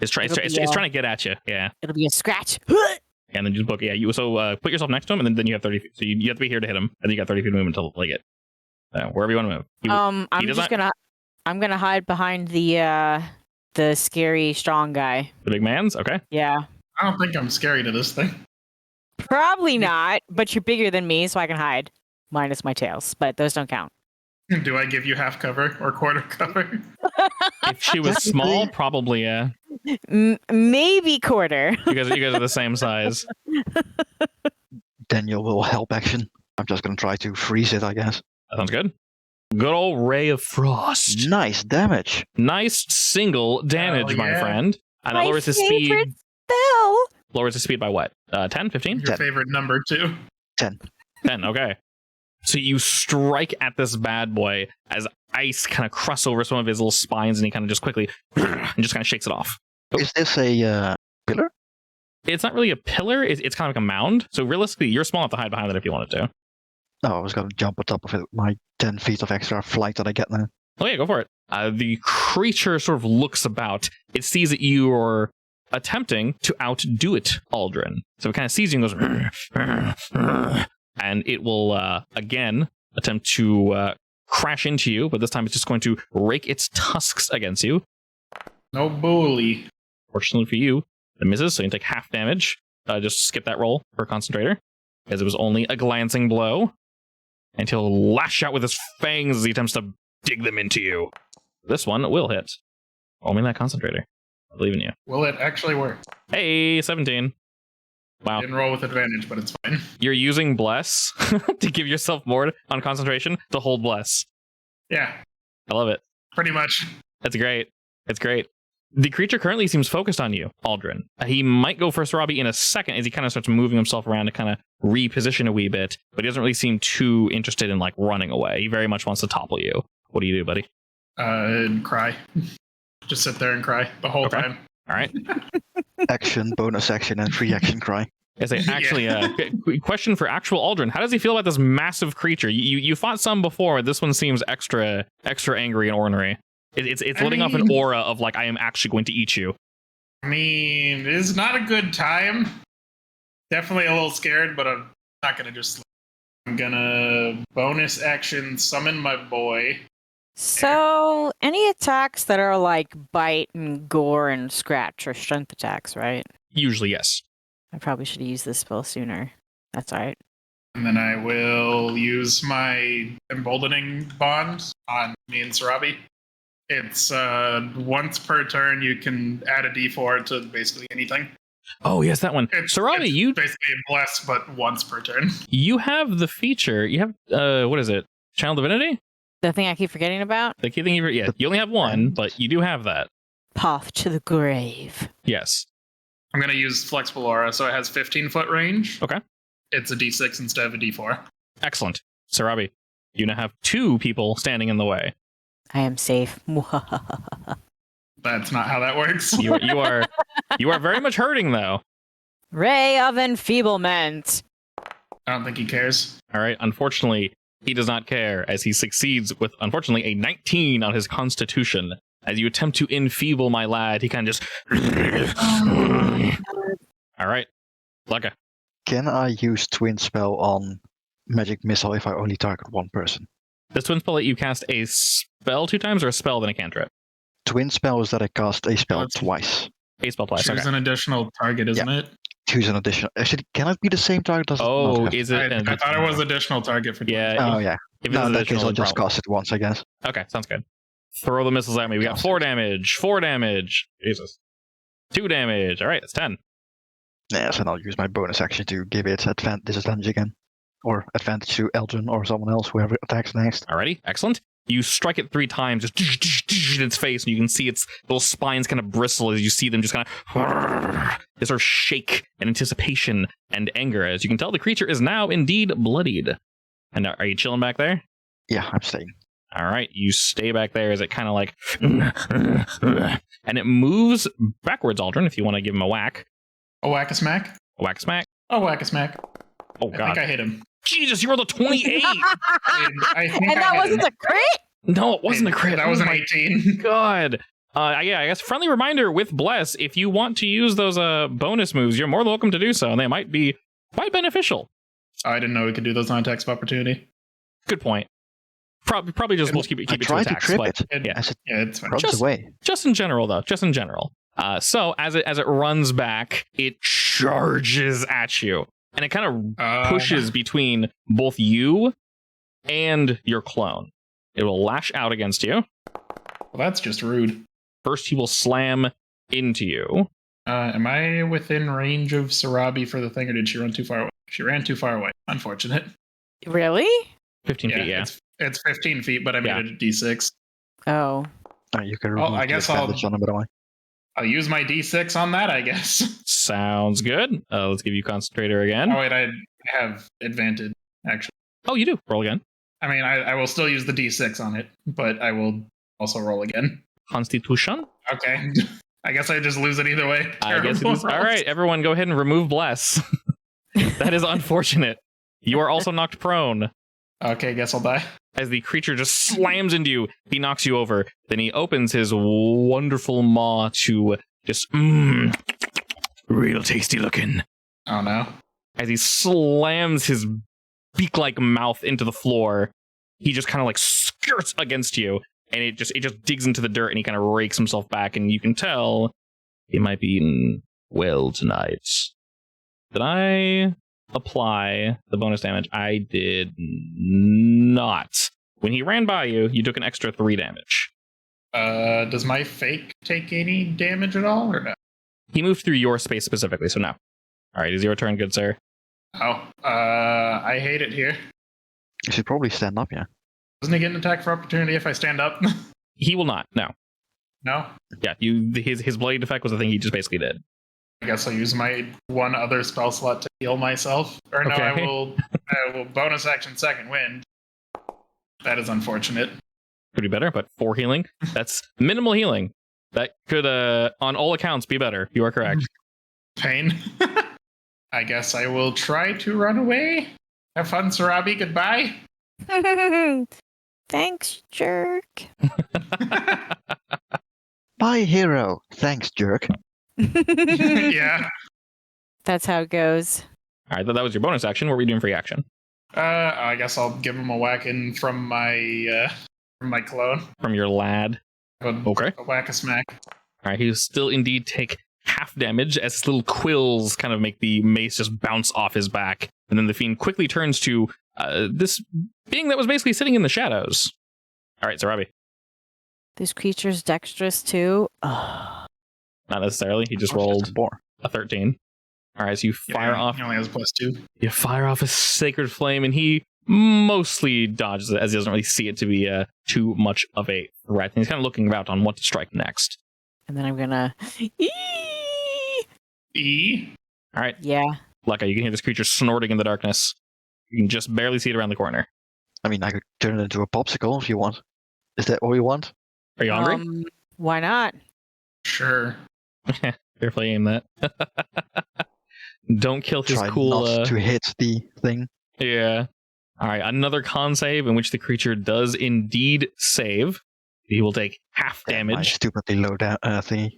[SPEAKER 1] it's trying to get at you. Yeah,
[SPEAKER 2] It'll be a scratch.
[SPEAKER 1] and then you book. Yeah, you put yourself next to him, and then you have 30 feet. So you have to be here to hit him, and then you got 30 feet of movement to like it. Wherever you want to move.
[SPEAKER 2] I'm gonna hide behind the scary strong guy.
[SPEAKER 1] The big man's okay.
[SPEAKER 2] Yeah.
[SPEAKER 4] I don't think I'm scary to this thing.
[SPEAKER 2] Probably not, but you're bigger than me, so I can hide. Minus my tails, but those don't count.
[SPEAKER 4] Do I give you half cover or quarter cover?
[SPEAKER 1] If she was small, probably yeah.
[SPEAKER 2] Maybe quarter.
[SPEAKER 1] You guys are the same size.
[SPEAKER 3] Daniel will help action. I'm just gonna try to freeze it, I guess.
[SPEAKER 1] That sounds good. Good old ray of frost.
[SPEAKER 3] Nice damage.
[SPEAKER 1] Nice single damage, my
[SPEAKER 4] yeah.
[SPEAKER 1] friend. And that
[SPEAKER 2] My
[SPEAKER 1] lowers his speed.
[SPEAKER 2] favorite spell.
[SPEAKER 1] Lowers his speed by what? 10, 15?
[SPEAKER 4] Your
[SPEAKER 3] 10.
[SPEAKER 4] favorite number, too.
[SPEAKER 3] 10.
[SPEAKER 1] 10, okay. So you strike at this bad boy as ice kind of crusts over some of his little spines, and he kind of just quickly and just kind of shakes it off.
[SPEAKER 3] Is this a pillar?
[SPEAKER 1] It's not really a pillar. It's kind of like a mound. So realistically, you're small enough to hide behind it if you wanted to.
[SPEAKER 3] Oh, I was gonna jump on top of it with my 10 feet of extra flight that I get now.
[SPEAKER 1] Oh yeah, go for it. The creature sort of looks about. It sees that you are attempting to outdo it, Aldrin. So it kind of sees you and goes, and it will again attempt to crash into you, but this time it's just going to rake its tusks against you.
[SPEAKER 4] No bully.
[SPEAKER 1] Fortunately for you, it misses, so you take half damage. Just skip that roll for Concentrator, as it was only a glancing blow. And he'll lash out with his fangs as he attempts to dig them into you. This one will hit. Only that Concentrator. I believe in you.
[SPEAKER 4] Will it actually work?
[SPEAKER 1] Hey, 17. Wow.
[SPEAKER 4] Didn't roll with advantage, but it's fine.
[SPEAKER 1] You're using Bless to give yourself more on concentration to hold Bless.
[SPEAKER 4] Yeah,
[SPEAKER 1] I love it.
[SPEAKER 4] pretty much.
[SPEAKER 1] That's great. It's great. The creature currently seems focused on you, Aldrin. He might go for Sarabi in a second as he kind of starts moving himself around to kind of reposition a wee bit, but he doesn't really seem too interested in like running away. He very much wants to topple you. What do you do, buddy?
[SPEAKER 4] And cry. Just sit there and cry the whole
[SPEAKER 1] Okay.
[SPEAKER 4] time.
[SPEAKER 1] All right.
[SPEAKER 3] Action, bonus action, and free action cry.
[SPEAKER 1] I say, actually, question for actual Aldrin. How does he feel about this massive creature? You fought some before. This one seems extra angry and ornery. It's letting off an aura of like, I am actually going to eat you.
[SPEAKER 4] I mean, it's not a good time. Definitely a little scared, but I'm not gonna just. I'm gonna bonus action summon my boy.
[SPEAKER 2] So, any attacks that are like bite and gore and scratch are strength attacks, right?
[SPEAKER 1] Usually, yes.
[SPEAKER 2] I probably should have used this spell sooner. That's all right.
[SPEAKER 4] And then I will use my emboldening bond on me and Sarabi. It's once per turn you can add a d4 to basically anything.
[SPEAKER 1] Oh, yes, that one. Sarabi,
[SPEAKER 4] it's
[SPEAKER 1] you
[SPEAKER 4] basically a bless, but once per turn.
[SPEAKER 1] you have the feature. You have, what is it? Channel Divinity?
[SPEAKER 2] The thing I keep forgetting about?
[SPEAKER 1] The key thing you only have one, but you do have that.
[SPEAKER 2] Path to the grave.
[SPEAKER 1] Yes.
[SPEAKER 4] I'm going to use Flexible Aura, so it has 15-foot range.
[SPEAKER 1] Okay.
[SPEAKER 4] It's a d6 instead of a d4.
[SPEAKER 1] Excellent. Sarabi, you now have two people standing in the way.
[SPEAKER 2] I am safe.
[SPEAKER 4] That's not how that works.
[SPEAKER 1] You are very much hurting, though.
[SPEAKER 2] Ray of enfeeblement.
[SPEAKER 4] I don't think he cares.
[SPEAKER 1] All right. Unfortunately, he does not care as he succeeds with, unfortunately, a 19 on his constitution. As you attempt to enfeeble my lad, he kind of just... All right. Lucca.
[SPEAKER 3] Can I use Twin Spell on Magic Missile if I only target one person?
[SPEAKER 1] Does Twin Spell let you cast a spell 2 times or a spell then a cantrip?
[SPEAKER 3] Twin Spell is that I cast a spell twice.
[SPEAKER 1] A spell twice.
[SPEAKER 4] Choose
[SPEAKER 1] Okay.
[SPEAKER 4] an additional target, isn't it?
[SPEAKER 3] Choose an additional. Actually, can it be the same target? Does it
[SPEAKER 1] Oh,
[SPEAKER 3] not have-
[SPEAKER 1] is it?
[SPEAKER 4] I thought it was additional target for
[SPEAKER 1] Yeah.
[SPEAKER 3] Oh, yeah.
[SPEAKER 1] If
[SPEAKER 3] No,
[SPEAKER 1] it's
[SPEAKER 3] in that case,
[SPEAKER 1] additional,
[SPEAKER 3] I'll just
[SPEAKER 1] probably-
[SPEAKER 3] cast it once, I guess.
[SPEAKER 1] Okay, sounds good. Throw the missiles at me. We got 4 damage. 4 damage. Jesus. 2 damage. All right, that's 10.
[SPEAKER 3] Yes, and I'll use my bonus action to give it disadvantage again. Or advantage to Eldrin or someone else, whoever attacks next.
[SPEAKER 1] Alrighty, excellent. You strike it 3 times, just in its face, and you can see its little spines kind of bristle as you see them just kind of they sort of shake in anticipation and anger. As you can tell, the creature is now indeed bloodied. And are you chilling back there?
[SPEAKER 3] Yeah, I'm staying.
[SPEAKER 1] All right, you stay back there as it kind of like, and it moves backwards, Aldrin, if you want to give him a whack.
[SPEAKER 4] A whack-a-smack?
[SPEAKER 1] A whack-a-smack.
[SPEAKER 4] A whack-a-smack.
[SPEAKER 1] Oh, God.
[SPEAKER 4] I think I hit him.
[SPEAKER 1] Jesus, you rolled a 28!
[SPEAKER 4] I think
[SPEAKER 2] And that wasn't a crit?
[SPEAKER 1] No, it wasn't a crit.
[SPEAKER 4] That was
[SPEAKER 1] Oh
[SPEAKER 4] an
[SPEAKER 1] my
[SPEAKER 4] 18.
[SPEAKER 1] God. Yeah, I guess friendly reminder with Bless, if you want to use those bonus moves, you're more than welcome to do so, and they might be quite beneficial.
[SPEAKER 4] Oh, I didn't know we could do those on attacks of opportunity.
[SPEAKER 1] Good point. Probably just we'll keep it to attacks.
[SPEAKER 3] Trip
[SPEAKER 1] But
[SPEAKER 3] it.
[SPEAKER 1] yeah,
[SPEAKER 3] As it
[SPEAKER 4] Yeah, it's fine.
[SPEAKER 3] runs away.
[SPEAKER 1] just in general, though. Just in general. So as it runs back, it charges at you, and it kind of pushes between both you and your clone. It will lash out against you.
[SPEAKER 4] Well, that's just rude.
[SPEAKER 1] First, he will slam into you.
[SPEAKER 4] Am I within range of Sarabi for the thing, or did she run too far away? She ran too far away. Unfortunate.
[SPEAKER 2] Really?
[SPEAKER 1] 15 feet, yeah.
[SPEAKER 4] It's 15 feet, but I made it a D6.
[SPEAKER 2] Oh.
[SPEAKER 3] You can
[SPEAKER 4] Oh,
[SPEAKER 3] remove
[SPEAKER 4] I
[SPEAKER 3] the
[SPEAKER 4] guess I'll-
[SPEAKER 3] advantage on it, by the way.
[SPEAKER 4] I'll use my D6 on that, I guess.
[SPEAKER 1] Sounds good. Let's give you Concentrator again.
[SPEAKER 4] Oh, wait, I have advantage, actually.
[SPEAKER 1] Oh, you do. Roll again.
[SPEAKER 4] I mean, I will still use the D6 on it, but I will also roll again.
[SPEAKER 1] Constitution?
[SPEAKER 4] Okay. I guess I just lose it either way.
[SPEAKER 1] I guess it
[SPEAKER 4] Terrible
[SPEAKER 1] is. All
[SPEAKER 4] rolls.
[SPEAKER 1] right, everyone, go ahead and remove Bless. That is unfortunate. You are also knocked prone.
[SPEAKER 4] Okay, guess I'll die.
[SPEAKER 1] As the creature just slams into you, he knocks you over. Then he opens his wonderful maw to just, real tasty looking.
[SPEAKER 4] Oh, no.
[SPEAKER 1] As he slams his beak-like mouth into the floor, he just kind of like skirts against you, and it just digs into the dirt, and he kind of rakes himself back, and you can tell he might be eaten well tonight. Did I apply the bonus damage? I did not. When he ran by you, you took an extra 3 damage.
[SPEAKER 4] Does my fake take any damage at all, or no?
[SPEAKER 1] He moved through your space specifically, so no. All right, is your turn, good sir?
[SPEAKER 4] Oh, I hate it here.
[SPEAKER 3] You should probably stand up, yeah.
[SPEAKER 4] Doesn't he get an attack for opportunity if I stand up?
[SPEAKER 1] He will not. No.
[SPEAKER 4] No?
[SPEAKER 1] Yeah, his blade effect was the thing he just basically did.
[SPEAKER 4] I guess I'll use my one other spell slot to heal myself. Or no,
[SPEAKER 1] Okay.
[SPEAKER 4] I will bonus action second wind. That is unfortunate.
[SPEAKER 1] Could be better, but 4 healing. That's minimal healing. That could, on all accounts, be better. You are correct.
[SPEAKER 4] Pain. I guess I will try to run away. Have fun, Sarabi. Goodbye.
[SPEAKER 2] Thanks, jerk.
[SPEAKER 3] Bye, hero. Thanks, jerk.
[SPEAKER 4] Yeah.
[SPEAKER 2] That's how it goes.
[SPEAKER 1] All right, that was your bonus action. What were you doing for your action?
[SPEAKER 4] I guess I'll give him a whack in from my clone.
[SPEAKER 1] From your lad. Okay.
[SPEAKER 4] A whack a smack.
[SPEAKER 1] All right, he'll still indeed take half damage as his little quills kind of make the mace just bounce off his back. And then the fiend quickly turns to this being that was basically sitting in the shadows. All right, so Robbie.
[SPEAKER 2] This creature's dexterous too.
[SPEAKER 1] Not necessarily. He just
[SPEAKER 3] Of course,
[SPEAKER 1] rolled
[SPEAKER 3] it's a boar.
[SPEAKER 1] a 13. All right, so you fire off.
[SPEAKER 4] He only has +2.
[SPEAKER 1] You fire off a sacred flame, and he mostly dodges it as he doesn't really see it to be too much of a threat. And he's kind of looking about on what to strike next.
[SPEAKER 2] And then I'm gonna.
[SPEAKER 4] E.
[SPEAKER 1] All right,
[SPEAKER 2] Yeah.
[SPEAKER 1] Lucca, you can hear this creature snorting in the darkness. You can just barely see it around the corner.
[SPEAKER 3] I mean, I could turn it into a popsicle if you want. Is that what you want?
[SPEAKER 1] Are you hungry?
[SPEAKER 2] Why not?
[SPEAKER 4] Sure.
[SPEAKER 1] Carefully aim that. Don't kill his
[SPEAKER 3] Try
[SPEAKER 1] cool.
[SPEAKER 3] not to hit the thing.
[SPEAKER 1] Yeah. All right, another con save in which the creature does indeed save. He will take half
[SPEAKER 3] My
[SPEAKER 1] damage,
[SPEAKER 3] stupidly low thingy.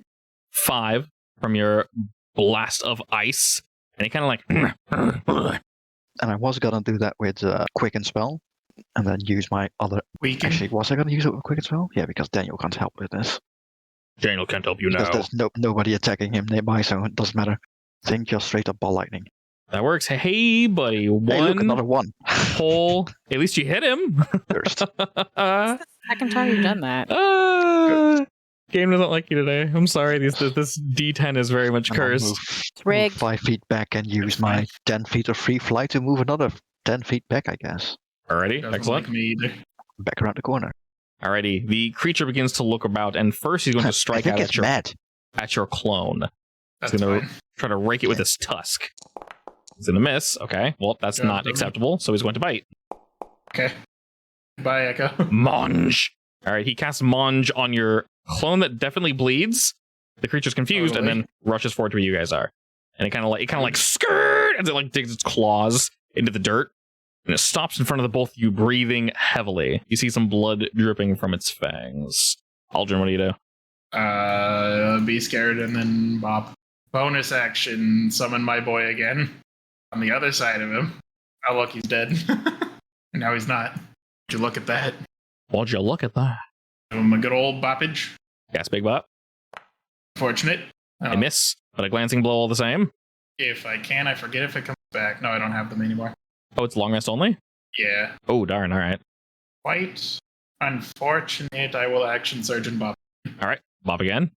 [SPEAKER 1] 5 from your blast of ice, and he kind of like.
[SPEAKER 3] And I was gonna do that with Quicken Spell, and then use my other.
[SPEAKER 4] Weaken.
[SPEAKER 3] Actually, was I gonna use it with Quicken Spell? Yeah, because Daniel can't help with this.
[SPEAKER 1] Daniel can't help you
[SPEAKER 3] Because
[SPEAKER 1] now.
[SPEAKER 3] there's nobody attacking him nearby, so it doesn't matter. I think just straight up ball lightning.
[SPEAKER 1] That works. Hey, buddy.
[SPEAKER 3] Hey, look,
[SPEAKER 1] One
[SPEAKER 3] another one.
[SPEAKER 1] pull. At least you hit him.
[SPEAKER 3] First.
[SPEAKER 2] It's the second time you've done that.
[SPEAKER 1] Game doesn't like you today. I'm sorry. This D10 is very much
[SPEAKER 3] And I'll
[SPEAKER 1] cursed.
[SPEAKER 3] move
[SPEAKER 2] rigged.
[SPEAKER 3] 5 feet back and use
[SPEAKER 4] That's
[SPEAKER 3] my
[SPEAKER 4] fine.
[SPEAKER 3] 10 feet of free flight to move another 10 feet back, I guess.
[SPEAKER 1] Alrighty,
[SPEAKER 4] Doesn't
[SPEAKER 1] excellent.
[SPEAKER 4] like me either.
[SPEAKER 3] Back around the corner.
[SPEAKER 1] Alrighty, the creature begins to look about, and first he's going to
[SPEAKER 3] I
[SPEAKER 1] strike
[SPEAKER 3] think
[SPEAKER 1] out
[SPEAKER 3] it's mad.
[SPEAKER 1] at your clone.
[SPEAKER 4] That's
[SPEAKER 1] He's going to
[SPEAKER 4] fine.
[SPEAKER 1] try to rake it with his tusk. He's going to miss. Okay, well, that's
[SPEAKER 4] Yeah,
[SPEAKER 1] not
[SPEAKER 4] doesn't-
[SPEAKER 1] acceptable, so he's going to bite.
[SPEAKER 4] Okay. Bye, Echo.
[SPEAKER 1] Mange! Alright, he casts Mange on your clone that definitely bleeds. The creature's confused and then rushes forward to where you guys are. And it kind of like skirt as it like digs its claws into the dirt. And it stops in front of the both of you, breathing heavily. You see some blood dripping from its fangs. Aldrin, what do you do?
[SPEAKER 4] Be scared and then bop. Bonus action, summon my boy again. On the other side of him. Oh, look, he's dead. And now he's not. Would you look at that?
[SPEAKER 1] Would you look at that?
[SPEAKER 4] Give him a good old boppage.
[SPEAKER 1] Yes, big bop.
[SPEAKER 4] Fortunate.
[SPEAKER 1] I miss, but a glancing blow all the same.
[SPEAKER 4] If I can, I forget if it comes back. No, I don't have them anymore.
[SPEAKER 1] Oh, it's long rest only?
[SPEAKER 4] Yeah.
[SPEAKER 1] Oh, darn, alright.
[SPEAKER 4] Quite unfortunate. I will action surge and bop.
[SPEAKER 1] Alright, bop again.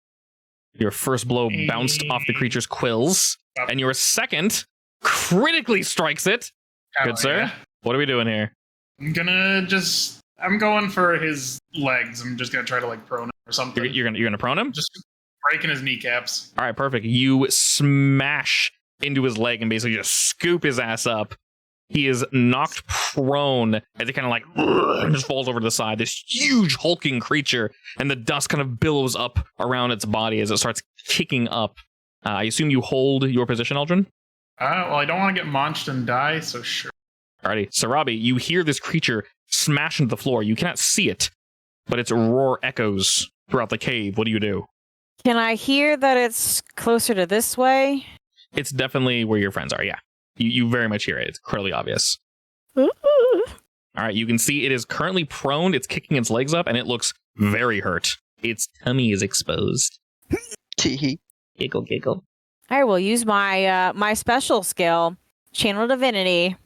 [SPEAKER 1] Your first blow bounced off the creature's quills,
[SPEAKER 4] Bop.
[SPEAKER 1] and your second critically strikes it.
[SPEAKER 4] Hell
[SPEAKER 1] Good sir.
[SPEAKER 4] yeah.
[SPEAKER 1] What are we doing here?
[SPEAKER 4] I'm going for his legs. I'm just gonna try to like prone him or something.
[SPEAKER 1] You're gonna prone him?
[SPEAKER 4] Just breaking his kneecaps.
[SPEAKER 1] All right, perfect. You smash into his leg and basically just scoop his ass up. He is knocked prone as he kind of like just falls over to the side. This huge hulking creature, and the dust kind of billows up around its body as it starts kicking up. I assume you hold your position, Aldrin?
[SPEAKER 4] Well, I don't want to get launched and die, so sure.
[SPEAKER 1] Alrighty, Sarabi, you hear this creature smash into the floor. You cannot see it, but its roar echoes throughout the cave. What do you do?
[SPEAKER 2] Can I hear that it's closer to this way?
[SPEAKER 1] It's definitely where your friends are, yeah. You very much hear it. It's clearly obvious.
[SPEAKER 2] Ooh.
[SPEAKER 1] All right, you can see it is currently prone. It's kicking its legs up, and it looks very hurt. Its tummy is exposed.
[SPEAKER 3] Tee.
[SPEAKER 1] Giggle, giggle.
[SPEAKER 2] I will use my my special skill, Channel Divinity.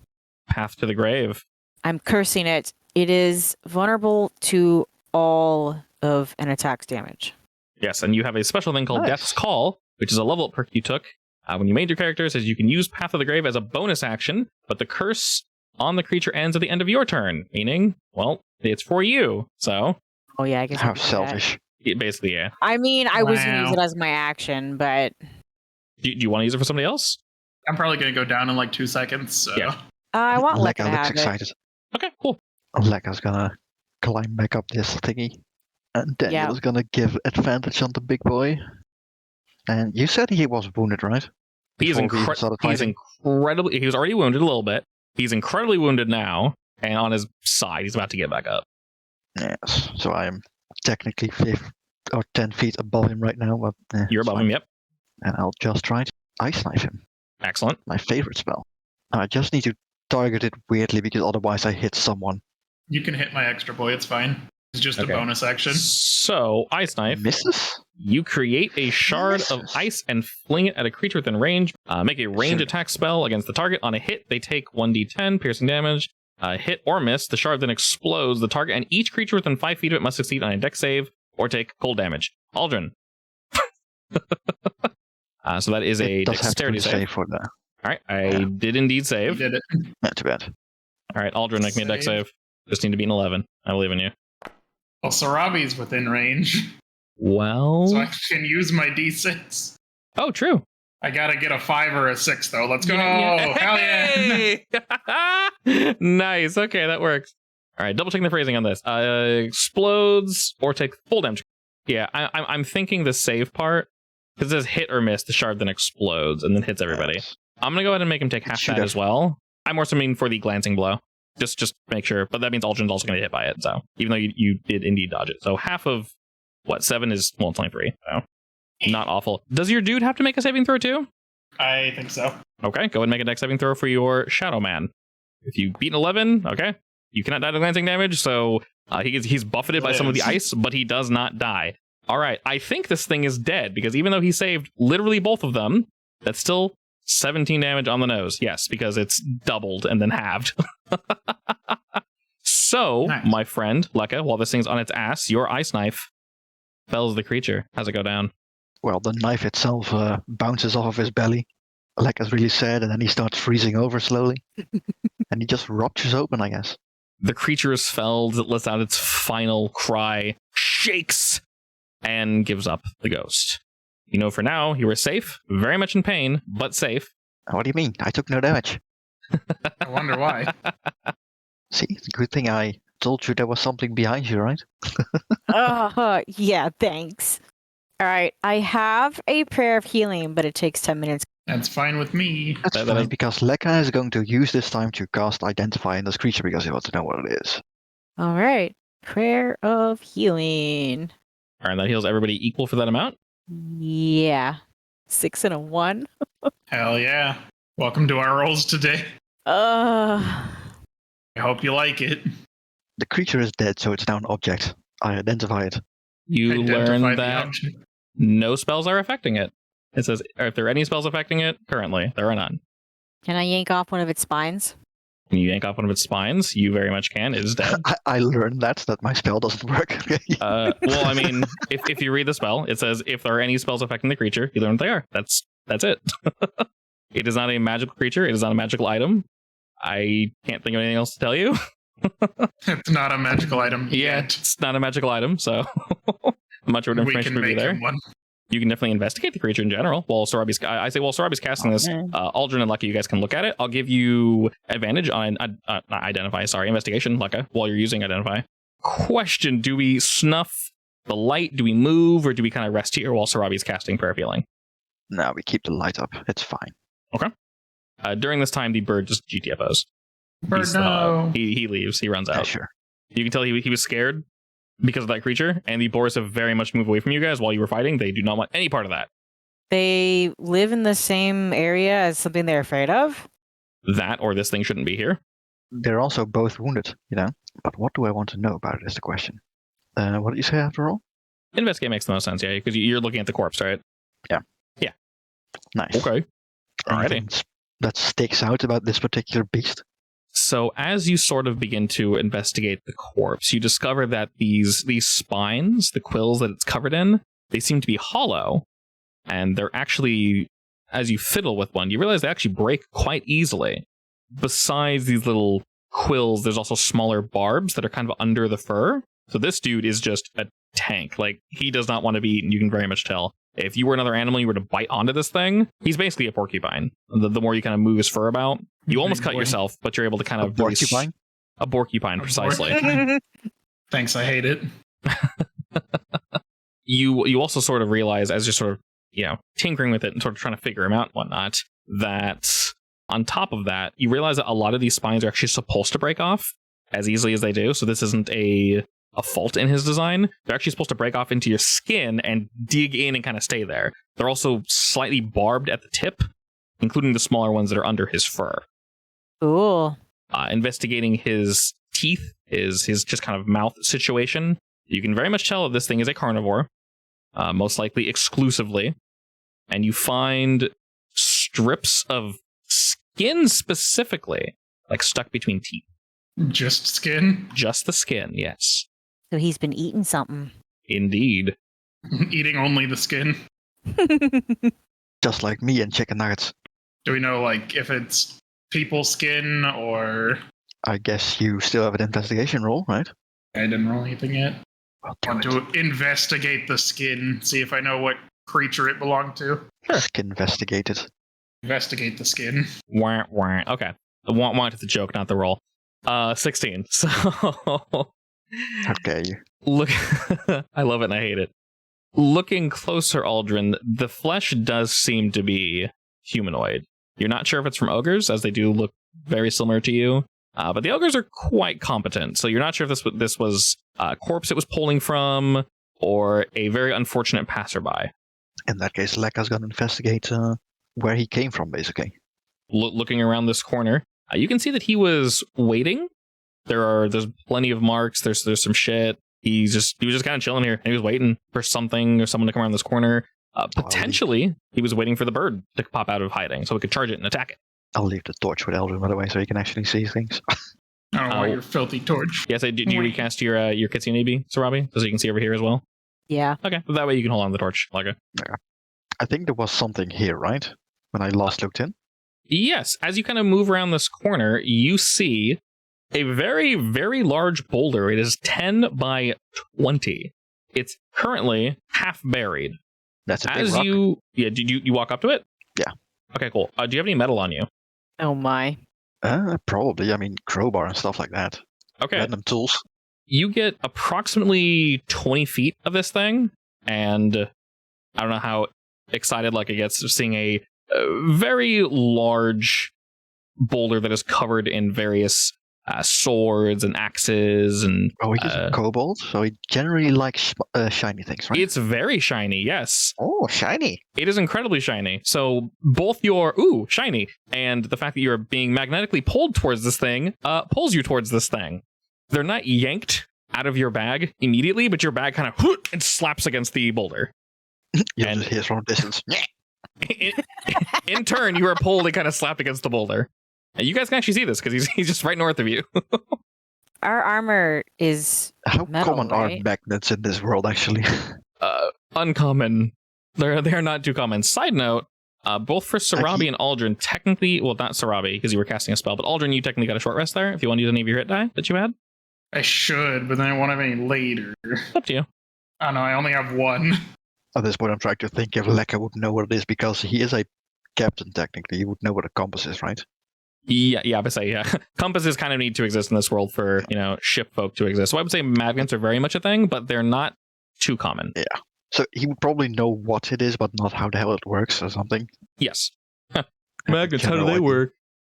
[SPEAKER 1] Path to the grave.
[SPEAKER 2] I'm cursing it. It is vulnerable to all of an attack's damage.
[SPEAKER 1] Yes, and you have a special thing called
[SPEAKER 3] Nice.
[SPEAKER 1] Death's Call, which is a level up perk you took when you made your character. It says you can use Path of the Grave as a bonus action, but the curse on the creature ends at the end of your turn, meaning, well, it's for you. So,
[SPEAKER 2] Oh yeah, I guess. I
[SPEAKER 3] How
[SPEAKER 2] can do that.
[SPEAKER 3] selfish.
[SPEAKER 1] basically, yeah.
[SPEAKER 2] I mean, I was gonna use
[SPEAKER 4] Wow.
[SPEAKER 2] it as my action, but
[SPEAKER 1] Do you want to use it for somebody else?
[SPEAKER 4] I'm probably gonna go down in like 2 seconds. So.
[SPEAKER 1] Yeah.
[SPEAKER 2] I want Lekka
[SPEAKER 3] Lekka
[SPEAKER 2] to
[SPEAKER 3] looks
[SPEAKER 2] have it.
[SPEAKER 3] excited.
[SPEAKER 1] Okay, cool.
[SPEAKER 3] Lekka's gonna climb back up this thingy. And Daniel's gonna give advantage on the big boy. And you said he was wounded, right?
[SPEAKER 1] He's,
[SPEAKER 3] Before we even started fighting?
[SPEAKER 1] incredibly. He was already wounded a little bit. He's incredibly wounded now, and on his side, he's about to get back up.
[SPEAKER 3] Yes. So I am technically 10 feet above him right now. But
[SPEAKER 1] You're
[SPEAKER 3] it's
[SPEAKER 1] above
[SPEAKER 3] fine.
[SPEAKER 1] him, yep.
[SPEAKER 3] And I'll just try to ice knife him.
[SPEAKER 1] Excellent.
[SPEAKER 3] My favorite spell. I just need to target it weirdly because otherwise I hit someone.
[SPEAKER 4] You can hit my extra boy. It's fine. It's just
[SPEAKER 1] Okay.
[SPEAKER 4] a bonus action.
[SPEAKER 1] So, Ice Knife,
[SPEAKER 3] Misses?
[SPEAKER 1] you create a shard of
[SPEAKER 3] Misses.
[SPEAKER 1] ice and fling it at a creature within range. Make a range
[SPEAKER 3] Sure.
[SPEAKER 1] attack spell against the target. On a hit, they take 1d10 piercing damage. Hit or miss, the shard then explodes the target, and each creature within 5 feet of it must succeed on a dex save or take cold damage. Aldrin. So that is a
[SPEAKER 3] It does have to
[SPEAKER 1] dexterity
[SPEAKER 3] be
[SPEAKER 1] save.
[SPEAKER 3] save for that.
[SPEAKER 1] All right, I
[SPEAKER 3] Yeah.
[SPEAKER 1] did indeed
[SPEAKER 4] You
[SPEAKER 1] save.
[SPEAKER 4] did it.
[SPEAKER 3] Not too bad.
[SPEAKER 1] All right, Aldrin, make me a dex
[SPEAKER 4] Save.
[SPEAKER 1] save. Just need to beat an 11. I believe in you.
[SPEAKER 4] Well, Sarabi's within range,
[SPEAKER 1] Well,
[SPEAKER 4] so I can use my D6.
[SPEAKER 1] oh, true.
[SPEAKER 4] I gotta get a 5 or a 6 though. Let's go!
[SPEAKER 1] Yeah.
[SPEAKER 4] Hell yeah!
[SPEAKER 1] Hey! Nice. Okay, that works. All right, double checking the phrasing on this. Explodes or take full damage. Yeah, I'm thinking the save part because it says hit or miss. The shard then explodes and then hits everybody.
[SPEAKER 3] Yes.
[SPEAKER 1] I'm gonna go ahead and make him take
[SPEAKER 3] It
[SPEAKER 1] half
[SPEAKER 3] should
[SPEAKER 1] that
[SPEAKER 3] have-
[SPEAKER 1] as well. I more so mean for the glancing blow. Just make sure, but that means Aldrin's also gonna get hit by it. So even though you did indeed dodge it, so half of what 7 is well, it's only 3. So not awful. Does your dude have to make a saving throw too?
[SPEAKER 4] I think so.
[SPEAKER 1] Okay, go ahead and make a dex saving throw for your Shadow Man. If you beat an 11, okay, you cannot die to glancing damage, so he's buffeted by some of the ice, but he does not die. All right, I think this thing is dead, because even though he saved literally both of them, that's still 17 damage on the nose. Yes, because it's doubled and then halved. So,
[SPEAKER 4] Nice.
[SPEAKER 1] my friend, Lekka, while this thing's on its ass, your ice knife fells the creature. How's it go down?
[SPEAKER 3] Well, the knife itself bounces off of his belly, like it's really sad, and then he starts freezing over slowly. And he just ruptures open, I guess.
[SPEAKER 1] The creature is felled, it lets out its final cry, shakes, and gives up the ghost. You know, for now, you are safe, very much in pain, but safe.
[SPEAKER 3] What do you mean? I took no damage.
[SPEAKER 4] I wonder why.
[SPEAKER 3] See, it's a good thing I told you there was something behind you, right?
[SPEAKER 2] Yeah, thanks. All right, I have a prayer of healing, but it takes 10 minutes.
[SPEAKER 4] That's fine with me.
[SPEAKER 3] That's
[SPEAKER 1] That
[SPEAKER 3] fine,
[SPEAKER 1] is-
[SPEAKER 3] because Lekka is going to use this time to cast Identify in this creature because he wants to know what it is.
[SPEAKER 2] All right, prayer of healing.
[SPEAKER 1] All right, that heals everybody equal for that amount.
[SPEAKER 2] Yeah, 6 and a 1.
[SPEAKER 4] Hell yeah. Welcome to our rolls today. I hope you like it.
[SPEAKER 3] The creature is dead, so it's now an object. I identify it.
[SPEAKER 1] You
[SPEAKER 4] Identify
[SPEAKER 1] learn
[SPEAKER 4] the
[SPEAKER 1] that
[SPEAKER 4] object.
[SPEAKER 1] no spells are affecting it. It says, if there are any spells affecting it, currently, there are none.
[SPEAKER 2] Can I yank off one of its spines?
[SPEAKER 1] When you yank off one of its spines, you very much can. It is dead.
[SPEAKER 3] I learned that my spell doesn't work.
[SPEAKER 1] Well, I mean, if you read the spell, it says, if there are any spells affecting the creature, you learn what they are. That's it. It is not a magical creature. It is not a magical item. I can't think of anything else to tell you.
[SPEAKER 4] It's not a magical item
[SPEAKER 1] Yeah,
[SPEAKER 4] yet.
[SPEAKER 1] it's not a magical item, so much of
[SPEAKER 4] We
[SPEAKER 1] information
[SPEAKER 4] can
[SPEAKER 1] would be
[SPEAKER 4] make
[SPEAKER 1] there.
[SPEAKER 4] him one.
[SPEAKER 1] You can definitely investigate the creature in general. While Sorabi's casting this,
[SPEAKER 2] Okay.
[SPEAKER 1] Aldrin and Lekka, you guys can look at it. I'll give you advantage on not identify, investigation, Lekka, while you're using identify. Question: do we snuff the light? Do we move, or do we kind of rest here while Sorabi's casting prayer of healing?
[SPEAKER 3] No, we keep the light up. It's fine.
[SPEAKER 1] During this time, the bird just GTFOs.
[SPEAKER 4] Bird,
[SPEAKER 1] He's,
[SPEAKER 4] no.
[SPEAKER 1] he leaves. He runs
[SPEAKER 3] Yeah,
[SPEAKER 1] out.
[SPEAKER 3] sure.
[SPEAKER 1] You can tell he was scared because of that creature, and the boars have very much moved away from you guys while you were fighting. They do not want any part of that.
[SPEAKER 2] They live in the same area as something they're afraid of?
[SPEAKER 1] That or this thing shouldn't be here.
[SPEAKER 3] They're also both wounded, But what do I want to know about it is the question. What did you say after all?
[SPEAKER 1] Investigate makes the most sense, yeah, because you're looking at the corpse, right?
[SPEAKER 3] Nice.
[SPEAKER 1] Okay. Alrighty.
[SPEAKER 3] Anything that sticks out about this particular beast?
[SPEAKER 1] So as you sort of begin to investigate the corpse, you discover that these spines, the quills that it's covered in, they seem to be hollow, and they're actually, as you fiddle with one, you realize they actually break quite easily. Besides these little quills, there's also smaller barbs that are kind of under the fur. So this dude is just a tank. Like, he does not want to be eaten, you can very much tell. If you were another animal, you were to bite onto this thing, he's basically a porcupine. The more you kind of move his fur about, you almost cut
[SPEAKER 4] boy.
[SPEAKER 1] yourself, but you're able to kind
[SPEAKER 3] A
[SPEAKER 1] of really
[SPEAKER 3] porcupine?
[SPEAKER 1] A porcupine,
[SPEAKER 4] A
[SPEAKER 1] precisely.
[SPEAKER 4] porcupine. Thanks, I hate it.
[SPEAKER 1] You also sort of realize, as you're sort of, tinkering with it and sort of trying to figure him out and whatnot, that on top of that, you realize that a lot of these spines are actually supposed to break off as easily as they do. So this isn't a fault in his design. They're actually supposed to break off into your skin and dig in and kind of stay there. They're also slightly barbed at the tip, including the smaller ones that are under his fur.
[SPEAKER 2] Cool.
[SPEAKER 1] Investigating his teeth, his just kind of mouth situation, you can very much tell that this thing is a carnivore, most likely exclusively. And you find strips of skin specifically, like stuck between teeth.
[SPEAKER 4] Just skin.
[SPEAKER 1] Just the skin, yes.
[SPEAKER 2] So he's been eating something.
[SPEAKER 1] Indeed.
[SPEAKER 4] Eating only the skin.
[SPEAKER 3] Just like me and chicken nuggets.
[SPEAKER 4] Do we know, like, if it's people skin or...
[SPEAKER 3] I guess you still have an investigation roll, right?
[SPEAKER 4] I didn't roll anything yet.
[SPEAKER 3] Well,
[SPEAKER 4] I want to investigate the skin, see if I know what creature it belonged to.
[SPEAKER 3] Skin investigated.
[SPEAKER 4] Investigate the skin.
[SPEAKER 1] Wah, wah. Okay. The want is the joke, not the roll. 16. So
[SPEAKER 3] How dare you?
[SPEAKER 1] look, I love it and I hate it. Looking closer, Aldrin, the flesh does seem to be humanoid. You're not sure if it's from ogres, as they do look very similar to you. But the ogres are quite competent, so you're not sure if this was a corpse it was pulling from, or a very unfortunate passerby.
[SPEAKER 3] In that case, Lekka's gonna investigate where he came from, basically.
[SPEAKER 1] Looking around this corner, you can see that he was waiting. There's plenty of marks. There's some shit. He was just kind of chilling here. He was waiting for something or someone to come around this corner. Potentially, he was waiting for the bird to pop out of hiding so we could charge it and attack it.
[SPEAKER 3] I'll leave the torch with Eldrin, by the way, so you can actually see things.
[SPEAKER 4] I don't want your filthy torch.
[SPEAKER 1] Yes, do you recast your Kitsune maybe, Sarabi, so you can see over here as well?
[SPEAKER 2] Yeah.
[SPEAKER 1] Okay, that way you can hold on to the torch. Okay.
[SPEAKER 3] Yeah. I think there was something here, right? When I last looked in?
[SPEAKER 1] Yes, as you kind of move around this corner, you see a very, very large boulder. It is 10 by 20. It's currently half buried.
[SPEAKER 3] That's a big
[SPEAKER 1] As
[SPEAKER 3] rock.
[SPEAKER 1] did you walk up to it?
[SPEAKER 3] Yeah.
[SPEAKER 1] Okay, cool. Do you have any metal on you?
[SPEAKER 2] Oh my.
[SPEAKER 3] Probably. I mean, crowbar and stuff like that.
[SPEAKER 1] Okay.
[SPEAKER 3] Random tools.
[SPEAKER 1] You get approximately 20 feet of this thing, and I don't know how excited Lucky gets seeing a very large boulder that is covered in various swords and axes and
[SPEAKER 3] Oh, he's a kobold, so he generally likes shiny things, right?
[SPEAKER 1] It's very shiny, yes.
[SPEAKER 3] Oh, shiny.
[SPEAKER 1] It is incredibly shiny. So both your shiny and the fact that you're being magnetically pulled towards this thing pulls you towards this thing. They're not yanked out of your bag immediately, but your bag kind of and slaps against the boulder.
[SPEAKER 3] You
[SPEAKER 1] And-
[SPEAKER 3] just hear from a distance.
[SPEAKER 1] In turn, you are pulled and kind of slapped against the boulder. And you guys can actually see this because he's just right north of you.
[SPEAKER 2] Our armor is
[SPEAKER 3] How
[SPEAKER 2] metal,
[SPEAKER 3] common
[SPEAKER 2] right?
[SPEAKER 3] are magnets in this world, actually?
[SPEAKER 1] Uncommon. They're not too common. Side note, both for Sarabi and Aldrin, technically, well, not Sarabi because you were casting a spell, but Aldrin, you technically got a short rest there if you want to use any of your hit die that you had.
[SPEAKER 4] I should, but then I won't have any later.
[SPEAKER 1] It's up to you.
[SPEAKER 4] I don't know, I only have one.
[SPEAKER 3] At this point, I'm trying to think if Lekka would know what it is, because he is a captain, technically. He would know what a compass is, right?
[SPEAKER 1] Yeah, but say, yeah. Compasses kind of need to exist in this world for, ship folk to exist. So I would say magnets are very much a thing, but they're not too common.
[SPEAKER 3] Yeah. So he would probably know what it is, but not how the hell it works or something.
[SPEAKER 1] Yes.
[SPEAKER 3] Magnets, how do they work?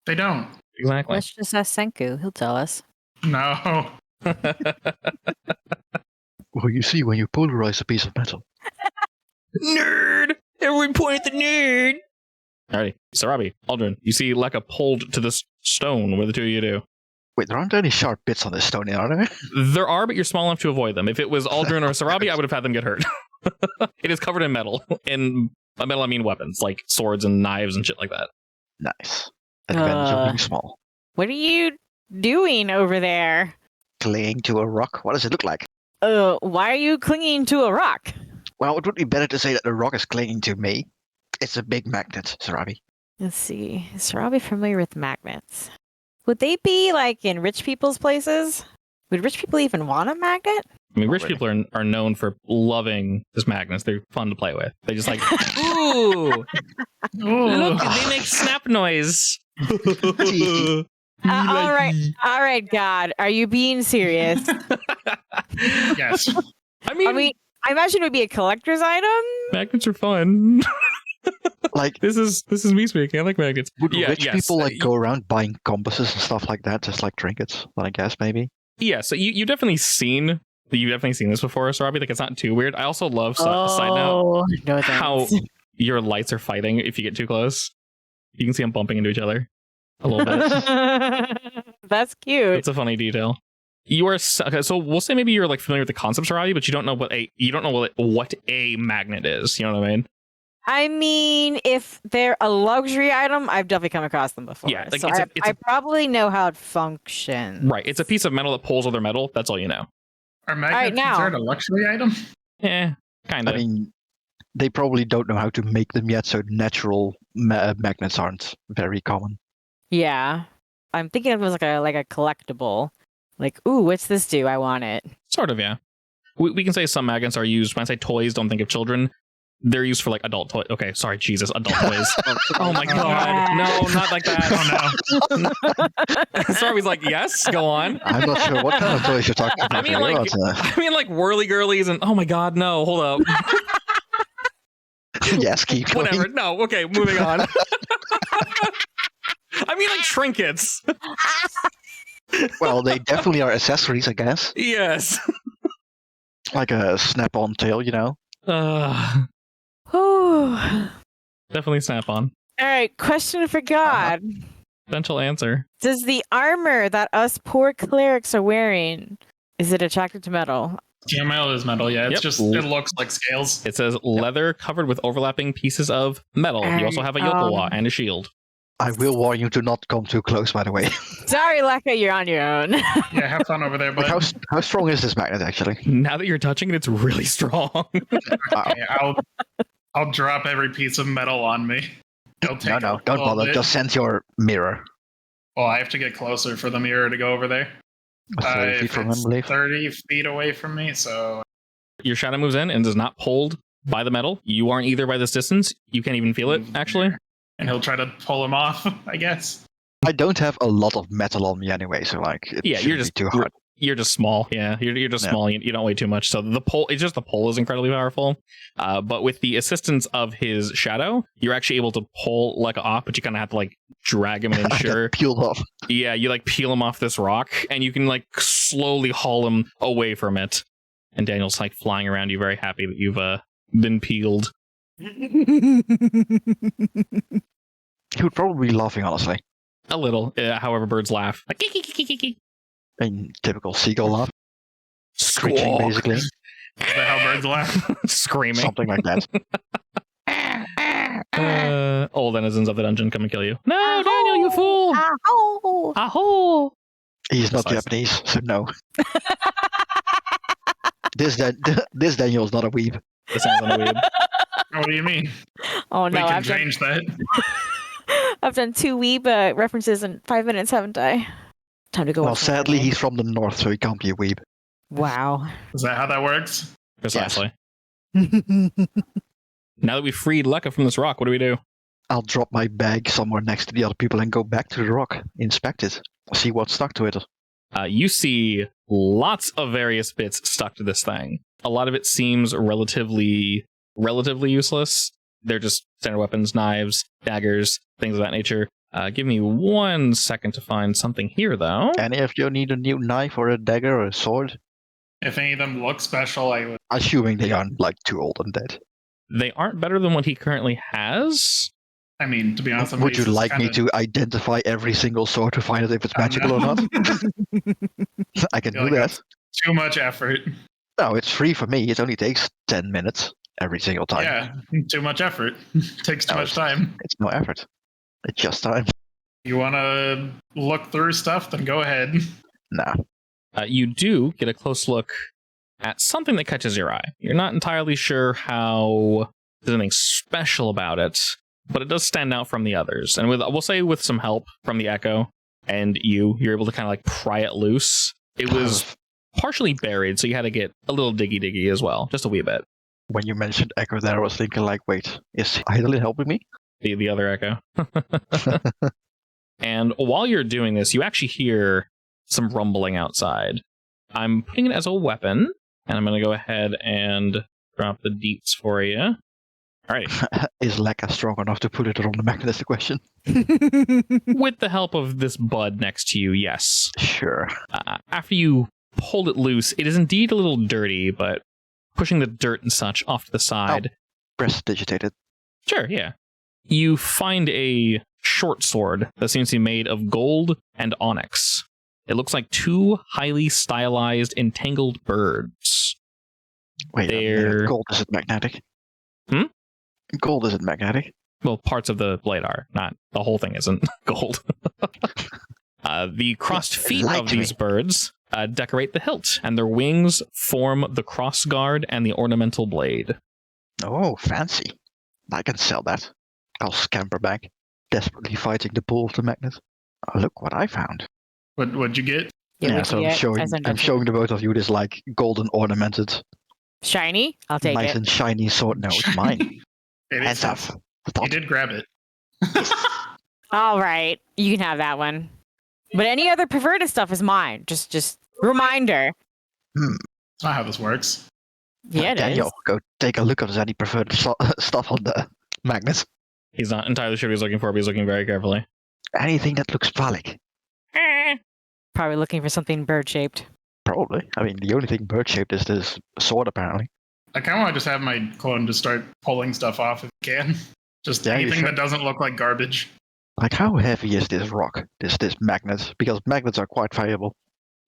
[SPEAKER 4] They don't.
[SPEAKER 1] Exactly.
[SPEAKER 2] Let's just ask Senku. He'll tell us.
[SPEAKER 4] No.
[SPEAKER 3] Well, you see, when you polarize a piece of metal.
[SPEAKER 1] Nerd! Everyone point at the nerd! Alrighty. Sarabi, Aldrin, you see Lekka pulled to this stone. What do the two of you do?
[SPEAKER 3] Wait, there aren't any sharp bits on this stone, are there?
[SPEAKER 1] There are, but you're small enough to avoid them. If it was Aldrin or Sarabi, I would have had them get hurt. It is covered in metal. And by metal, I mean weapons, like swords and knives and shit like that.
[SPEAKER 3] Nice. Advantage of being small.
[SPEAKER 2] What are you doing over there?
[SPEAKER 3] Clinging to a rock. What does it look like?
[SPEAKER 2] Why are you clinging to a rock?
[SPEAKER 3] Well, it would be better to say that the rock is clinging to me. It's a big magnet, Sarabi.
[SPEAKER 2] Let's see. Is Sarabi familiar with magnets? Would they be like in rich people's places? Would rich people even want a magnet?
[SPEAKER 1] I mean, rich
[SPEAKER 3] Already.
[SPEAKER 1] people are known for loving these magnets. They're fun to play with. They just like, ooh, look, they make snap noise.
[SPEAKER 2] All right, God. Are you being serious?
[SPEAKER 4] Yes.
[SPEAKER 1] I mean,
[SPEAKER 2] I imagine it would be a collector's item.
[SPEAKER 1] magnets are fun.
[SPEAKER 3] Like,
[SPEAKER 1] This is me speaking. I like magnets.
[SPEAKER 3] would rich
[SPEAKER 1] yes.
[SPEAKER 3] people go around buying compasses and stuff like that, just like trinkets? I guess maybe.
[SPEAKER 1] Yeah, so you've definitely seen this before, Sarabi. Like, it's not too weird. I also love side note
[SPEAKER 2] no thanks.
[SPEAKER 1] how your lights are fighting if you get too close. You can see them bumping into each other a little bit.
[SPEAKER 2] That's cute.
[SPEAKER 1] It's a funny detail. You are okay, so we'll say maybe you're like familiar with the concept, Sarabi, but you don't know what a magnet is. You know what I mean?
[SPEAKER 2] I mean, if they're a luxury item, I've definitely come across them before.
[SPEAKER 1] Yeah, like
[SPEAKER 2] so
[SPEAKER 1] it's
[SPEAKER 2] I probably know how it functions.
[SPEAKER 1] Right. It's a piece of metal that pulls other metal. That's all you know.
[SPEAKER 4] Are
[SPEAKER 2] right,
[SPEAKER 4] magnets
[SPEAKER 2] now.
[SPEAKER 4] considered a luxury item?
[SPEAKER 1] Kind
[SPEAKER 3] I
[SPEAKER 1] of.
[SPEAKER 3] mean, they probably don't know how to make them yet, so natural magnets aren't very common.
[SPEAKER 2] Yeah, I'm thinking of it as like a collectible. Like, ooh, what's this do? I want it.
[SPEAKER 1] Sort of, yeah. We can say some magnets are used. When I say toys, don't think of children. They're used for like adult toys. Okay, sorry, Jesus, adult toys. Oh my god, no, not like that. Oh no. Sarabi's like, yes, go on.
[SPEAKER 3] I'm not sure what kind of toys you're talking about.
[SPEAKER 1] I mean, like whirly girlies and oh my god, no, hold up.
[SPEAKER 3] Yes, keep going.
[SPEAKER 1] Whatever. No, okay, moving on. I mean, like trinkets.
[SPEAKER 3] Well, they definitely are accessories, I guess.
[SPEAKER 1] Yes.
[SPEAKER 3] Like a snap-on tail, you know?
[SPEAKER 2] Ooh.
[SPEAKER 1] Definitely snap on.
[SPEAKER 2] All right, question for God.
[SPEAKER 1] Potential answer.
[SPEAKER 2] Does the armor that us poor clerics are wearing, is it attracted to metal?
[SPEAKER 4] TML is metal, yeah. It's
[SPEAKER 1] Yep.
[SPEAKER 4] just, it looks like scales.
[SPEAKER 1] It says leather covered with overlapping pieces of metal. You also have a yokel and a shield.
[SPEAKER 3] I will warn you to not come too close, by the way.
[SPEAKER 2] Sorry, Lekka, you're on your own.
[SPEAKER 4] Yeah, have fun over there,
[SPEAKER 3] Like,
[SPEAKER 4] bud.
[SPEAKER 3] how strong is this magnet, actually?
[SPEAKER 1] Now that you're touching it, it's really strong.
[SPEAKER 4] Okay, I'll drop every piece of metal on me. It'll take
[SPEAKER 3] No,
[SPEAKER 4] a
[SPEAKER 3] don't
[SPEAKER 4] little
[SPEAKER 3] bother.
[SPEAKER 4] bit.
[SPEAKER 3] Just send your mirror.
[SPEAKER 4] Well, I have to get closer for the mirror to go over there.
[SPEAKER 3] 30 feet
[SPEAKER 4] If
[SPEAKER 3] from him, I
[SPEAKER 4] it's
[SPEAKER 3] believe.
[SPEAKER 4] 30 feet away from me, so
[SPEAKER 1] Your shadow moves in and is not pulled by the metal. You aren't either by this distance. You can't even feel it, actually.
[SPEAKER 4] and he'll try to pull him off, I guess.
[SPEAKER 3] I don't have a lot of metal on me anyway, so like it
[SPEAKER 1] Yeah,
[SPEAKER 3] shouldn't
[SPEAKER 1] you're
[SPEAKER 3] be
[SPEAKER 1] just
[SPEAKER 3] too hard.
[SPEAKER 1] You're just small. Yeah, you're just
[SPEAKER 3] Yeah.
[SPEAKER 1] small. You don't weigh too much. So the pull, it's just the pull is incredibly powerful. But with the assistance of his shadow, you're actually able to pull Lekka off, but you kind of have to like drag him and
[SPEAKER 3] I
[SPEAKER 1] ensure.
[SPEAKER 3] got peeled off.
[SPEAKER 1] Yeah, you like peel him off this rock, and you can like slowly haul him away from it. And Daniel's like flying around you, very happy that you've been peeled.
[SPEAKER 3] He would probably be laughing, honestly.
[SPEAKER 1] A little, however, birds laugh. Like,
[SPEAKER 3] In typical seagull laugh. Screeching,
[SPEAKER 1] squawk.
[SPEAKER 3] basically.
[SPEAKER 4] Is that how birds laugh?
[SPEAKER 1] Screaming.
[SPEAKER 3] Something like that.
[SPEAKER 1] Old denizens of the dungeon come and kill you. No, Daniel, you fool!
[SPEAKER 2] Ow.
[SPEAKER 1] Aho!
[SPEAKER 3] He's not
[SPEAKER 1] Precisely.
[SPEAKER 3] Japanese, so no. This Daniel is not a weeb.
[SPEAKER 1] This sounds on the weeb.
[SPEAKER 4] What do you mean?
[SPEAKER 2] Oh
[SPEAKER 4] We
[SPEAKER 2] no,
[SPEAKER 4] can
[SPEAKER 2] I've done,
[SPEAKER 4] change that.
[SPEAKER 2] I've done 2 weeb references in 5 minutes, haven't I? Time to go.
[SPEAKER 3] Well,
[SPEAKER 2] watch
[SPEAKER 3] sadly,
[SPEAKER 2] anime.
[SPEAKER 3] he's from the north, so he can't be a weeb.
[SPEAKER 2] Wow.
[SPEAKER 4] Is that how that works?
[SPEAKER 1] Precisely. Now that we've freed Lekka from this rock, what do we do?
[SPEAKER 3] I'll drop my bag somewhere next to the other people and go back to the rock, inspect it, see what's stuck to it.
[SPEAKER 1] You see lots of various bits stuck to this thing. A lot of it seems relatively useless. They're just standard weapons, knives, daggers, things of that nature. Give me 1 second to find something here, though.
[SPEAKER 3] Any of you need a new knife or a dagger or a sword?
[SPEAKER 4] If any of them look special, I would.
[SPEAKER 3] Assuming they aren't like too old and dead.
[SPEAKER 1] They aren't better than what he currently has.
[SPEAKER 4] I mean, to be honest,
[SPEAKER 3] Would you like me to identify every single sword to find out if it's magical or not? I can
[SPEAKER 4] Feel
[SPEAKER 3] do
[SPEAKER 4] like
[SPEAKER 3] that.
[SPEAKER 4] Too much effort.
[SPEAKER 3] No, it's free for me. It only takes 10 minutes every single time.
[SPEAKER 4] Yeah, too much effort. Takes too
[SPEAKER 3] No,
[SPEAKER 4] much time.
[SPEAKER 3] It's no effort. It's just time.
[SPEAKER 4] You want to look through stuff? Then go ahead.
[SPEAKER 3] Nah.
[SPEAKER 1] You do get a close look at something that catches your eye. You're not entirely sure how there's anything special about it, but it does stand out from the others. And we'll say with some help from the Echo and you're able to kind of like pry it loose. It was partially buried, so you had to get a little diggy as well, just a wee bit.
[SPEAKER 3] When you mentioned Echo there, I was thinking like, wait, is Idle helping me?
[SPEAKER 1] The other Echo. And while you're doing this, you actually hear some rumbling outside. I'm putting it as a weapon, and I'm going to go ahead and drop the deets for you. All right.
[SPEAKER 3] Is Lekka strong enough to put it on the magnet is the question?
[SPEAKER 1] With the help of this bud next to you, yes.
[SPEAKER 3] Sure.
[SPEAKER 1] After you pulled it loose, it is indeed a little dirty, but pushing the dirt and such off to the side.
[SPEAKER 3] Prestidigitated.
[SPEAKER 1] Sure, yeah. You find a short sword that seems to be made of gold and onyx. It looks like 2 highly stylized, entangled birds.
[SPEAKER 3] Wait,
[SPEAKER 1] They're-
[SPEAKER 3] gold isn't magnetic.
[SPEAKER 1] Hmm?
[SPEAKER 3] Gold isn't magnetic.
[SPEAKER 1] Well, parts of the blade are, not the whole thing isn't gold. The crossed feet
[SPEAKER 3] Lied
[SPEAKER 1] of
[SPEAKER 3] to
[SPEAKER 1] these
[SPEAKER 3] me.
[SPEAKER 1] birds decorate the hilt, and their wings form the cross guard and the ornamental blade.
[SPEAKER 3] Oh, fancy. I can sell that. I'll scamper back, desperately fighting the pull of the magnet. Oh, look what I found.
[SPEAKER 4] What'd you get?
[SPEAKER 3] Yeah, so I'm showing the both of you this like golden ornamented,
[SPEAKER 2] Shiny? I'll take
[SPEAKER 3] nice
[SPEAKER 2] it.
[SPEAKER 3] and shiny sword. No, it's mine.
[SPEAKER 4] It
[SPEAKER 3] Hands
[SPEAKER 4] is.
[SPEAKER 3] up.
[SPEAKER 4] You
[SPEAKER 3] Thought-
[SPEAKER 4] did grab it.
[SPEAKER 2] All right, you can have that one. But any other perverted stuff is mine. Just reminder.
[SPEAKER 4] That's not how this works.
[SPEAKER 2] Yeah, it
[SPEAKER 3] Daniel,
[SPEAKER 2] is.
[SPEAKER 3] go take a look if there's any preferred stuff on the magnet.
[SPEAKER 1] He's not entirely sure what he's looking for, but he's looking very carefully.
[SPEAKER 3] Anything that looks phallic.
[SPEAKER 2] Probably looking for something bird-shaped.
[SPEAKER 3] Probably. I mean, the only thing bird-shaped is this sword, apparently.
[SPEAKER 4] I kind of want to just have my clone just start pulling stuff off if you can. Just
[SPEAKER 3] Yeah, you
[SPEAKER 4] anything
[SPEAKER 3] should.
[SPEAKER 4] that doesn't look like garbage.
[SPEAKER 3] Like, how heavy is this rock? This magnet? Because magnets are quite valuable.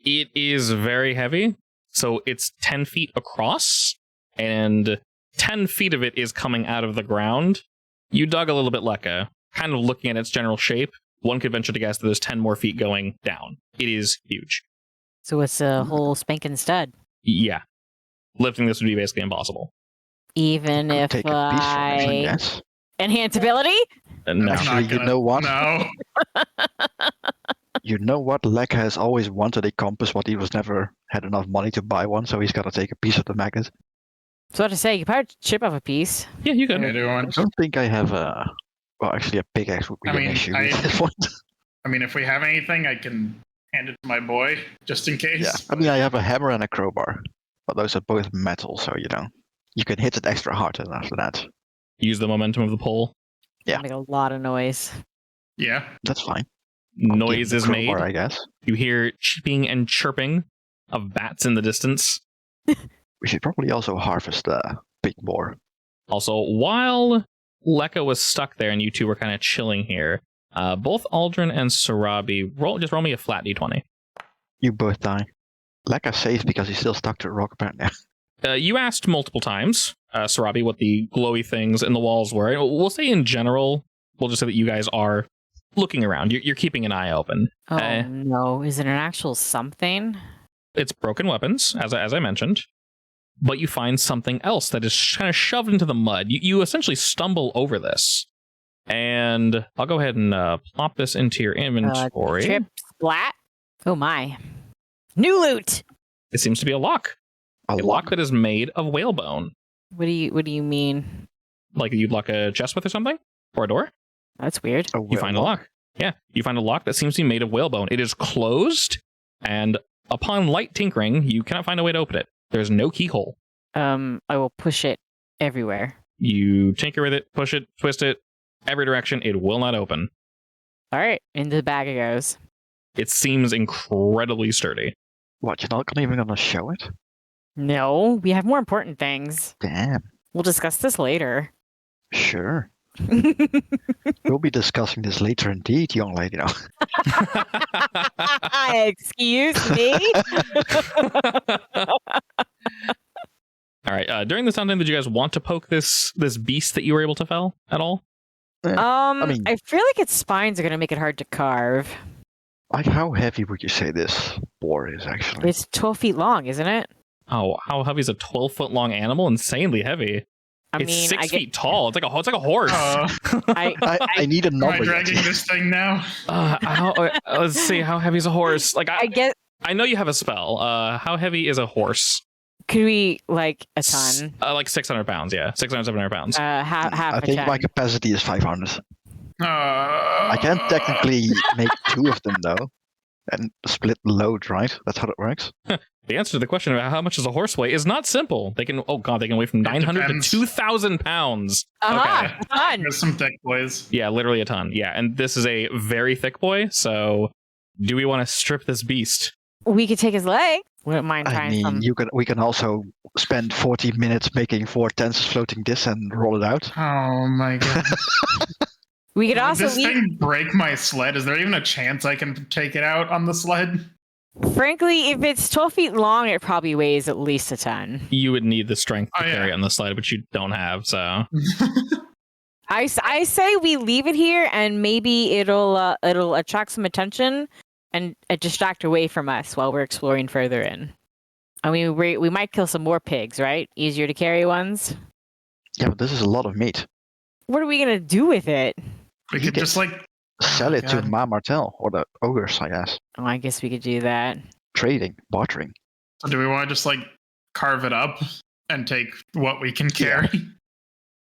[SPEAKER 1] It is very heavy. So it's 10 feet across, and 10 feet of it is coming out of the ground. You dug a little bit, Lekka, kind of looking at its general shape. One could venture to guess that there's 10 more feet going down. It is huge.
[SPEAKER 2] So it's a whole spanking stud.
[SPEAKER 1] Yeah. Lifting this would be basically impossible.
[SPEAKER 2] Even
[SPEAKER 3] Could
[SPEAKER 2] if
[SPEAKER 3] take a piece from it, I guess.
[SPEAKER 2] enhance ability?
[SPEAKER 1] No.
[SPEAKER 4] I'm not
[SPEAKER 3] Actually, you
[SPEAKER 4] gonna-
[SPEAKER 3] know what?
[SPEAKER 4] No.
[SPEAKER 3] You know what? Lekka has always wanted a compass, but he was never had enough money to buy one, so he's got to take a piece of the magnet.
[SPEAKER 2] So what to say, you could probably chip off a piece.
[SPEAKER 1] Yeah, you could.
[SPEAKER 4] I do
[SPEAKER 3] I
[SPEAKER 4] want-
[SPEAKER 3] don't think I have a... Well, actually, a pickaxe would be
[SPEAKER 4] I
[SPEAKER 3] an
[SPEAKER 4] mean,
[SPEAKER 3] issue
[SPEAKER 4] I-
[SPEAKER 3] at this point.
[SPEAKER 4] I mean, if we have anything, I can hand it to my boy, just in case.
[SPEAKER 3] Yeah, I mean, I have a hammer and a crowbar, but those are both metal, so you can hit it extra hard, and after that,
[SPEAKER 1] Use the momentum of the pull.
[SPEAKER 3] Yeah.
[SPEAKER 2] Make a lot of noise.
[SPEAKER 4] Yeah.
[SPEAKER 3] that's fine. I'll give
[SPEAKER 1] Noise
[SPEAKER 3] the
[SPEAKER 1] is made.
[SPEAKER 3] crowbar, I guess.
[SPEAKER 1] You hear cheeping and chirping of bats in the distance.
[SPEAKER 3] We should probably also harvest the big boar.
[SPEAKER 1] Also, while Lekka was stuck there and you two were kind of chilling here, both Aldrin and Sarabi, roll me a flat d20.
[SPEAKER 3] You both die. Lekka's safe because he's still stuck to a rock apparently.
[SPEAKER 1] You asked multiple times, Sarabi, what the glowy things in the walls were. We'll say in general, we'll just say that you guys are looking around. You're keeping an eye open.
[SPEAKER 2] Oh no, is it an actual something?
[SPEAKER 1] It's broken weapons, as I mentioned, but you find something else that is kind of shoved into the mud. You essentially stumble over this. And I'll go ahead and plop this into your inventory.
[SPEAKER 2] Trip splat. Oh my. New loot!
[SPEAKER 1] It seems to be a lock. A lock that is made of whalebone.
[SPEAKER 2] What do you mean?
[SPEAKER 1] Like you'd lock a chest with or something? Or a door?
[SPEAKER 2] That's weird.
[SPEAKER 1] You find a lock. Yeah, you find a lock that seems to be made of whalebone. It is closed, and upon light tinkering, you cannot find a way to open it. There's no keyhole.
[SPEAKER 2] I will push it everywhere.
[SPEAKER 1] You tinker with it, push it, twist it, every direction, it will not open.
[SPEAKER 2] All right, into the bag it goes.
[SPEAKER 1] It seems incredibly sturdy.
[SPEAKER 3] What, you're not even going to show it?
[SPEAKER 2] No, we have more important things.
[SPEAKER 3] Damn.
[SPEAKER 2] We'll discuss this later.
[SPEAKER 3] Sure. We'll be discussing this later indeed, young lady. No.
[SPEAKER 2] Excuse me?
[SPEAKER 1] All right. During this downtime, did you guys want to poke this beast that you were able to fell at all?
[SPEAKER 3] mean-
[SPEAKER 2] I feel like its spines are going to make it hard to carve.
[SPEAKER 3] Like, how heavy would you say this boar is, actually?
[SPEAKER 2] It's 12 feet long, isn't it?
[SPEAKER 1] Oh, how heavy is a 12-foot long animal? Insanely heavy. It's
[SPEAKER 2] I
[SPEAKER 1] 6 feet tall. It's like a horse.
[SPEAKER 3] I need a
[SPEAKER 4] Am I
[SPEAKER 3] number.
[SPEAKER 4] dragging
[SPEAKER 3] yet.
[SPEAKER 4] this thing now?
[SPEAKER 1] Let's see, how heavy is a horse? Like
[SPEAKER 2] I guess,
[SPEAKER 1] I know you have a spell. How heavy is a horse?
[SPEAKER 2] could we, like, a ton?
[SPEAKER 1] Like 600 pounds, yeah. 600, 700 pounds.
[SPEAKER 2] Half
[SPEAKER 3] I
[SPEAKER 2] a
[SPEAKER 3] think
[SPEAKER 2] ton.
[SPEAKER 3] my capacity is 500.
[SPEAKER 4] I
[SPEAKER 3] I can technically make two of them, though. And split the load, right? That's how it works.
[SPEAKER 1] The answer to the question about how much does a horse weigh is not simple. They can weigh from 900 to
[SPEAKER 4] depends.
[SPEAKER 1] 2,000 pounds.
[SPEAKER 2] Uh-huh,
[SPEAKER 1] Okay.
[SPEAKER 2] a ton.
[SPEAKER 4] There's some thick boys.
[SPEAKER 1] Yeah, literally a ton. Yeah, and this is a very thick boy, so do we want to strip this beast?
[SPEAKER 2] We could take his leg. Wouldn't mind
[SPEAKER 3] I
[SPEAKER 2] trying
[SPEAKER 3] mean,
[SPEAKER 2] some.
[SPEAKER 3] we can also spend 40 minutes making 4 tents floating this and roll it out.
[SPEAKER 4] Oh my god.
[SPEAKER 2] We could
[SPEAKER 4] Would
[SPEAKER 2] also
[SPEAKER 4] this
[SPEAKER 2] leave.
[SPEAKER 4] thing break my sled? Is there even a chance I can take it out on the sled?
[SPEAKER 2] Frankly, if it's 12 feet long, it probably weighs at least a ton.
[SPEAKER 1] You would need the strength to
[SPEAKER 4] Oh, yeah.
[SPEAKER 1] carry it on the sled, which you don't have, so...
[SPEAKER 2] I say we leave it here, and maybe it'll attract some attention and distract away from us while we're exploring further in. I mean, we might kill some more pigs, right? Easier to carry ones.
[SPEAKER 3] Yeah, but this is a lot of meat.
[SPEAKER 2] What are we gonna do with it?
[SPEAKER 4] We
[SPEAKER 3] Eat
[SPEAKER 4] could
[SPEAKER 3] it.
[SPEAKER 4] just like
[SPEAKER 3] Sell it to
[SPEAKER 4] God.
[SPEAKER 3] Ma Martel or the ogres, I guess.
[SPEAKER 2] Oh, I guess we could do that.
[SPEAKER 3] Trading, bartering.
[SPEAKER 4] So do we want to just like carve it up and take what we can carry?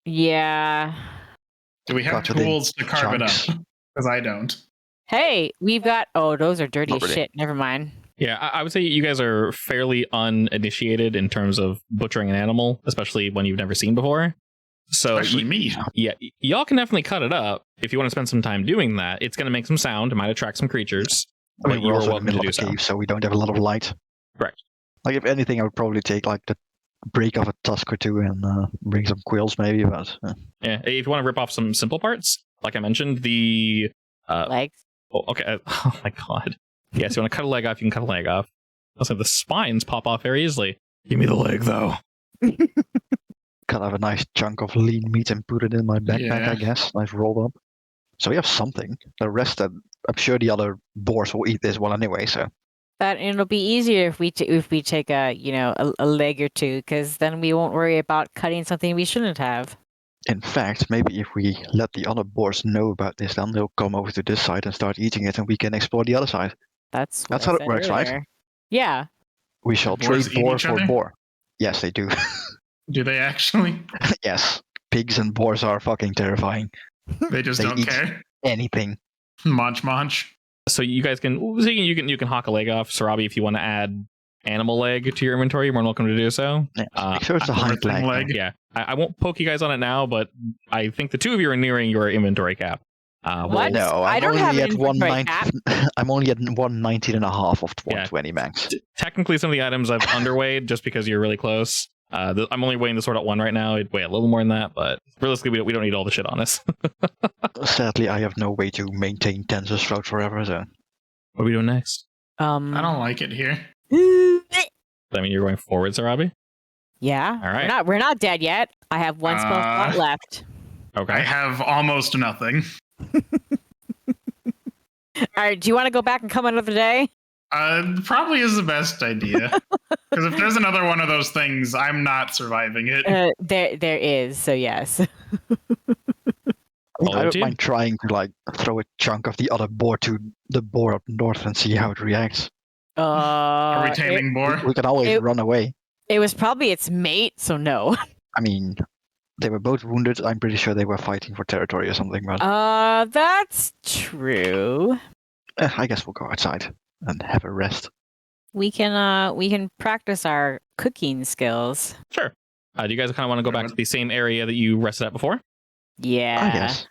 [SPEAKER 2] Yeah.
[SPEAKER 4] Do we have
[SPEAKER 3] Got it in
[SPEAKER 4] tools to carve
[SPEAKER 3] chunks.
[SPEAKER 4] it up? Because I don't.
[SPEAKER 2] Hey, we've got. Oh, those are dirty
[SPEAKER 3] Not
[SPEAKER 2] as
[SPEAKER 3] really.
[SPEAKER 2] shit. Never mind.
[SPEAKER 1] Yeah, I would say you guys are fairly uninitiated in terms of butchering an animal, especially one you've never seen before. So
[SPEAKER 4] Especially me.
[SPEAKER 1] yeah, y'all can definitely cut it up if you want to spend some time doing that. It's going to make some sound. It might attract some creatures.
[SPEAKER 3] I mean,
[SPEAKER 1] But
[SPEAKER 3] we're
[SPEAKER 1] you are
[SPEAKER 3] also in the
[SPEAKER 1] welcome to
[SPEAKER 3] middle
[SPEAKER 1] do
[SPEAKER 3] of a
[SPEAKER 1] so.
[SPEAKER 3] cave, so we don't have a lot of light.
[SPEAKER 1] Correct.
[SPEAKER 3] Like, if anything, I would probably take, like, the break of a tusk or two and bring some quills, maybe, but...
[SPEAKER 1] Yeah, if you want to rip off some simple parts, like I mentioned, the...
[SPEAKER 2] Legs.
[SPEAKER 1] Oh, okay. Oh my god. Yes, you want to cut a leg off, you can cut a leg off. Also, the spines pop off very easily. Give me the leg, though.
[SPEAKER 3] Cut have a nice chunk of lean meat and put it in my backpack,
[SPEAKER 4] Yeah.
[SPEAKER 3] I guess. Nice rolled up. So we have something. The rest, I'm sure the other boars will eat this one anyway. So
[SPEAKER 2] That it'll be easier if we take a a leg or two, because then we won't worry about cutting something we shouldn't have.
[SPEAKER 3] in fact, maybe if we let the other boars know about this, then they'll come over to this side and start eating it, and we can explore the other side.
[SPEAKER 2] That's
[SPEAKER 3] That's
[SPEAKER 2] what
[SPEAKER 3] how
[SPEAKER 2] I
[SPEAKER 3] it
[SPEAKER 2] said
[SPEAKER 3] works, right?
[SPEAKER 2] earlier. Yeah.
[SPEAKER 3] We shall
[SPEAKER 4] The boars
[SPEAKER 3] trade
[SPEAKER 4] eat
[SPEAKER 3] boar
[SPEAKER 4] each
[SPEAKER 3] for
[SPEAKER 4] other?
[SPEAKER 3] boar. Yes, they do.
[SPEAKER 4] Do they actually?
[SPEAKER 3] Yes, pigs and boars are fucking terrifying.
[SPEAKER 4] They just
[SPEAKER 3] They
[SPEAKER 4] don't
[SPEAKER 3] eat-
[SPEAKER 4] care.
[SPEAKER 3] Anything.
[SPEAKER 4] Munch.
[SPEAKER 1] So you guys can you can hawk a leg off, Sarabi, if you want to add animal leg to your inventory. You're more than welcome to do so.
[SPEAKER 3] Yeah, make sure it's a
[SPEAKER 4] I-
[SPEAKER 3] hind
[SPEAKER 4] everything
[SPEAKER 3] leg.
[SPEAKER 4] leg.
[SPEAKER 1] Yeah, I won't poke you guys on it now, but I think the two of you are nearing your inventory cap.
[SPEAKER 2] What?
[SPEAKER 3] No,
[SPEAKER 2] I
[SPEAKER 3] I'm
[SPEAKER 2] don't
[SPEAKER 3] only
[SPEAKER 2] have an
[SPEAKER 3] at
[SPEAKER 2] inventory cap.
[SPEAKER 3] 119. I'm only at 119 and a half of
[SPEAKER 1] Yeah.
[SPEAKER 3] 120 max.
[SPEAKER 1] Technically, some of the items I've underweighed just because you're really close. I'm only weighing the sword at 1 right now. It'd weigh a little more than that, but realistically, we don't need all the shit on us.
[SPEAKER 3] Sadly, I have no way to maintain Tensor's throat forever, so
[SPEAKER 1] What are we doing next?
[SPEAKER 4] I don't like it here.
[SPEAKER 1] I mean, you're going forward, Sarabi?
[SPEAKER 2] Yeah.
[SPEAKER 1] All right.
[SPEAKER 2] We're not dead yet. I have one spell slot left.
[SPEAKER 1] Okay.
[SPEAKER 4] I have almost nothing.
[SPEAKER 2] All right. Do you want to go back and come another day?
[SPEAKER 4] Probably is the best idea. Because if there's another one of those things, I'm not surviving it.
[SPEAKER 2] There is. So yes.
[SPEAKER 1] All
[SPEAKER 3] I
[SPEAKER 1] up
[SPEAKER 3] don't
[SPEAKER 1] to you.
[SPEAKER 3] mind trying to like throw a chunk of the other boar to the boar up north and see how it reacts.
[SPEAKER 4] Are we taming boar?
[SPEAKER 3] We can always
[SPEAKER 2] it-
[SPEAKER 3] run away.
[SPEAKER 2] It was probably its mate. So no.
[SPEAKER 3] I mean, they were both wounded. I'm pretty sure they were fighting for territory or something, but
[SPEAKER 2] That's true.
[SPEAKER 3] I guess we'll go outside and have a rest.
[SPEAKER 2] We can practice our cooking skills.
[SPEAKER 1] Sure. Do you guys kind of want to go back to the same area that you rested at before?
[SPEAKER 2] Yeah.
[SPEAKER 3] I guess.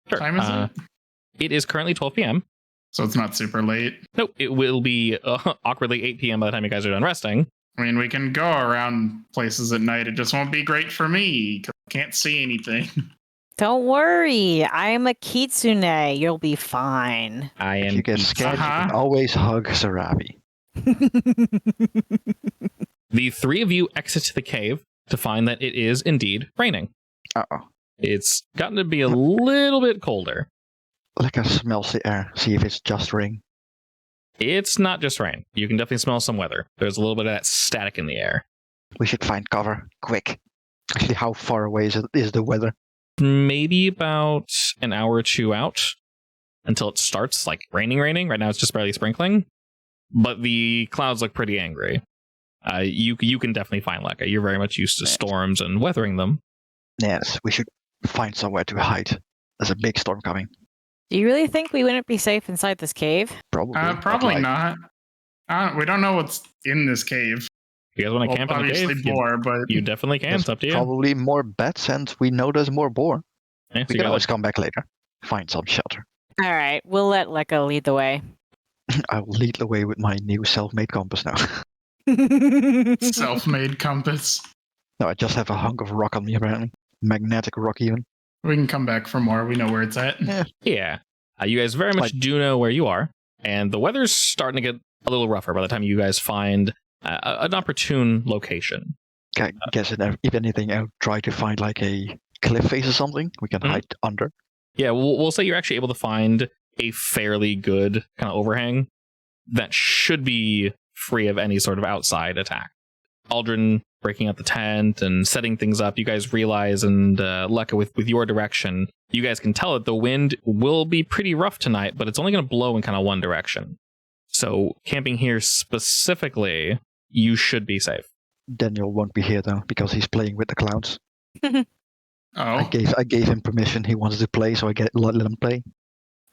[SPEAKER 1] Sure.
[SPEAKER 4] Time is it?
[SPEAKER 1] It is currently 12 p.m.
[SPEAKER 4] So it's not super late.
[SPEAKER 1] Nope, it will be awkwardly 8 p.m. by the time you guys are done resting.
[SPEAKER 4] I mean, we can go around places at night. It just won't be great for me because I can't see anything.
[SPEAKER 2] Don't worry. I'm a kitsune. You'll be fine.
[SPEAKER 1] I
[SPEAKER 3] If
[SPEAKER 1] am.
[SPEAKER 3] you get scared, you
[SPEAKER 4] Uh-huh.
[SPEAKER 3] can always hug Sarabi.
[SPEAKER 1] The three of you exit the cave to find that it is indeed raining.
[SPEAKER 3] Uh-oh.
[SPEAKER 1] It's gotten to be a little bit colder.
[SPEAKER 3] Like I smell the air, see if it's just rain.
[SPEAKER 1] It's not just rain. You can definitely smell some weather. There's a little bit of that static in the air.
[SPEAKER 3] We should find cover, quick. Actually, how far away is the weather?
[SPEAKER 1] Maybe about an hour or two out until it starts like raining. Right now it's just barely sprinkling, but the clouds look pretty angry. You can definitely find Lekka. You're very much used to
[SPEAKER 3] Yes.
[SPEAKER 1] storms and weathering them.
[SPEAKER 3] Yes, we should find somewhere to hide. There's a big storm coming.
[SPEAKER 2] Do you really think we wouldn't be safe inside this cave?
[SPEAKER 3] Probably. but,
[SPEAKER 4] Probably
[SPEAKER 3] like,
[SPEAKER 4] not. We don't know what's in this cave.
[SPEAKER 1] You guys want to
[SPEAKER 4] Well,
[SPEAKER 1] camp in the
[SPEAKER 4] obviously
[SPEAKER 1] cave?
[SPEAKER 4] boar, but
[SPEAKER 1] You definitely can.
[SPEAKER 3] There's
[SPEAKER 1] It's up to you.
[SPEAKER 3] Probably more bats, and we know there's more boar.
[SPEAKER 1] Yeah, so
[SPEAKER 3] We
[SPEAKER 1] you
[SPEAKER 3] can
[SPEAKER 1] got
[SPEAKER 3] always come back later. Find some shelter.
[SPEAKER 2] All right. We'll let Lekka lead the way.
[SPEAKER 3] I will lead the way with my new self-made compass now.
[SPEAKER 4] self-made compass.
[SPEAKER 3] No, I just have a hunk of rock on me apparently. Magnetic rock even.
[SPEAKER 4] We can come back for more. We know where it's at.
[SPEAKER 1] Yeah. You guys very much do know where you are, and the weather's starting to get a little rougher by the time you guys find an opportune location.
[SPEAKER 3] I guess if anything, I'll try to find like a cliff face or something we can
[SPEAKER 1] Mhm.
[SPEAKER 3] hide under.
[SPEAKER 1] Yeah, we'll say you're actually able to find a fairly good kind of overhang that should be free of any sort of outside attack. Aldrin breaking up the tent and setting things up, you guys realize, and Lekka, with your direction, you guys can tell that the wind will be pretty rough tonight, but it's only going to blow in kind of one direction. So camping here specifically, you should be safe.
[SPEAKER 3] Daniel won't be here though because he's playing with the clouds. I
[SPEAKER 4] Oh,
[SPEAKER 3] gave him permission. He wanted to play, so let him play.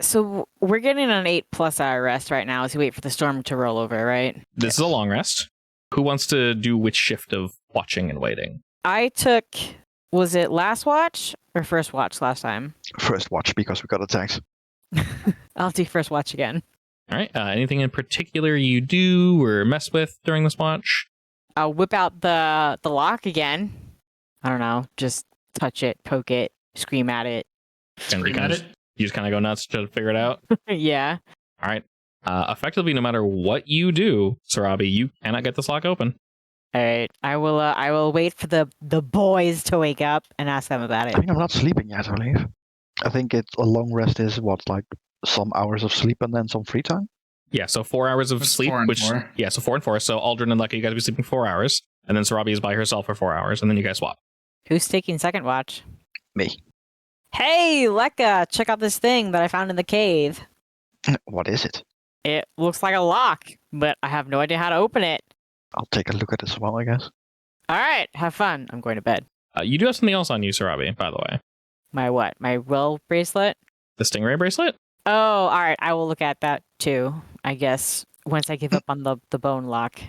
[SPEAKER 2] So we're getting an 8+ hour rest right now as we wait for the storm to roll over, right?
[SPEAKER 1] This is a long rest. Who wants to do which shift of watching and waiting?
[SPEAKER 2] I took, was it last watch or first watch last time?
[SPEAKER 3] First watch because we got attacked.
[SPEAKER 2] I'll do first watch again.
[SPEAKER 1] All right. Anything in particular you do or mess with during this watch?
[SPEAKER 2] I'll whip out the lock again. I don't know, just touch it, poke it, scream at it.
[SPEAKER 1] And
[SPEAKER 4] scream at it.
[SPEAKER 1] You just kind of go nuts to figure it out.
[SPEAKER 2] Yeah.
[SPEAKER 1] All right. Effectively, no matter what you do, Sarabi, you cannot get this lock open.
[SPEAKER 2] All right, I will wait for the boys to wake up and ask them about
[SPEAKER 3] I
[SPEAKER 2] it.
[SPEAKER 3] mean, I'm not sleeping yet, I believe. I think a long rest is what, like some hours of sleep and then some free time?
[SPEAKER 1] Yeah, so 4 hours of
[SPEAKER 4] That's
[SPEAKER 1] sleep,
[SPEAKER 4] 4 and
[SPEAKER 1] which
[SPEAKER 4] 4.
[SPEAKER 1] yeah, so 4 and 4. So Aldrin and Lekka, you guys will be sleeping 4 hours, and then Sarabi is by herself for 4 hours, and then you guys swap.
[SPEAKER 2] Who's taking second watch?
[SPEAKER 3] Me.
[SPEAKER 2] Hey, Lekka, check out this thing that I found in the cave.
[SPEAKER 3] What is it?
[SPEAKER 2] It looks like a lock, but I have no idea how to open it.
[SPEAKER 3] I'll take a look at it as well, I guess.
[SPEAKER 2] All right, have fun. I'm going to bed.
[SPEAKER 1] You do have something else on you, Sarabi, by the way.
[SPEAKER 2] My what? My will bracelet?
[SPEAKER 1] The Stingray bracelet?
[SPEAKER 2] Oh, all right. I will look at that too, I guess, once I give up on the bone lock.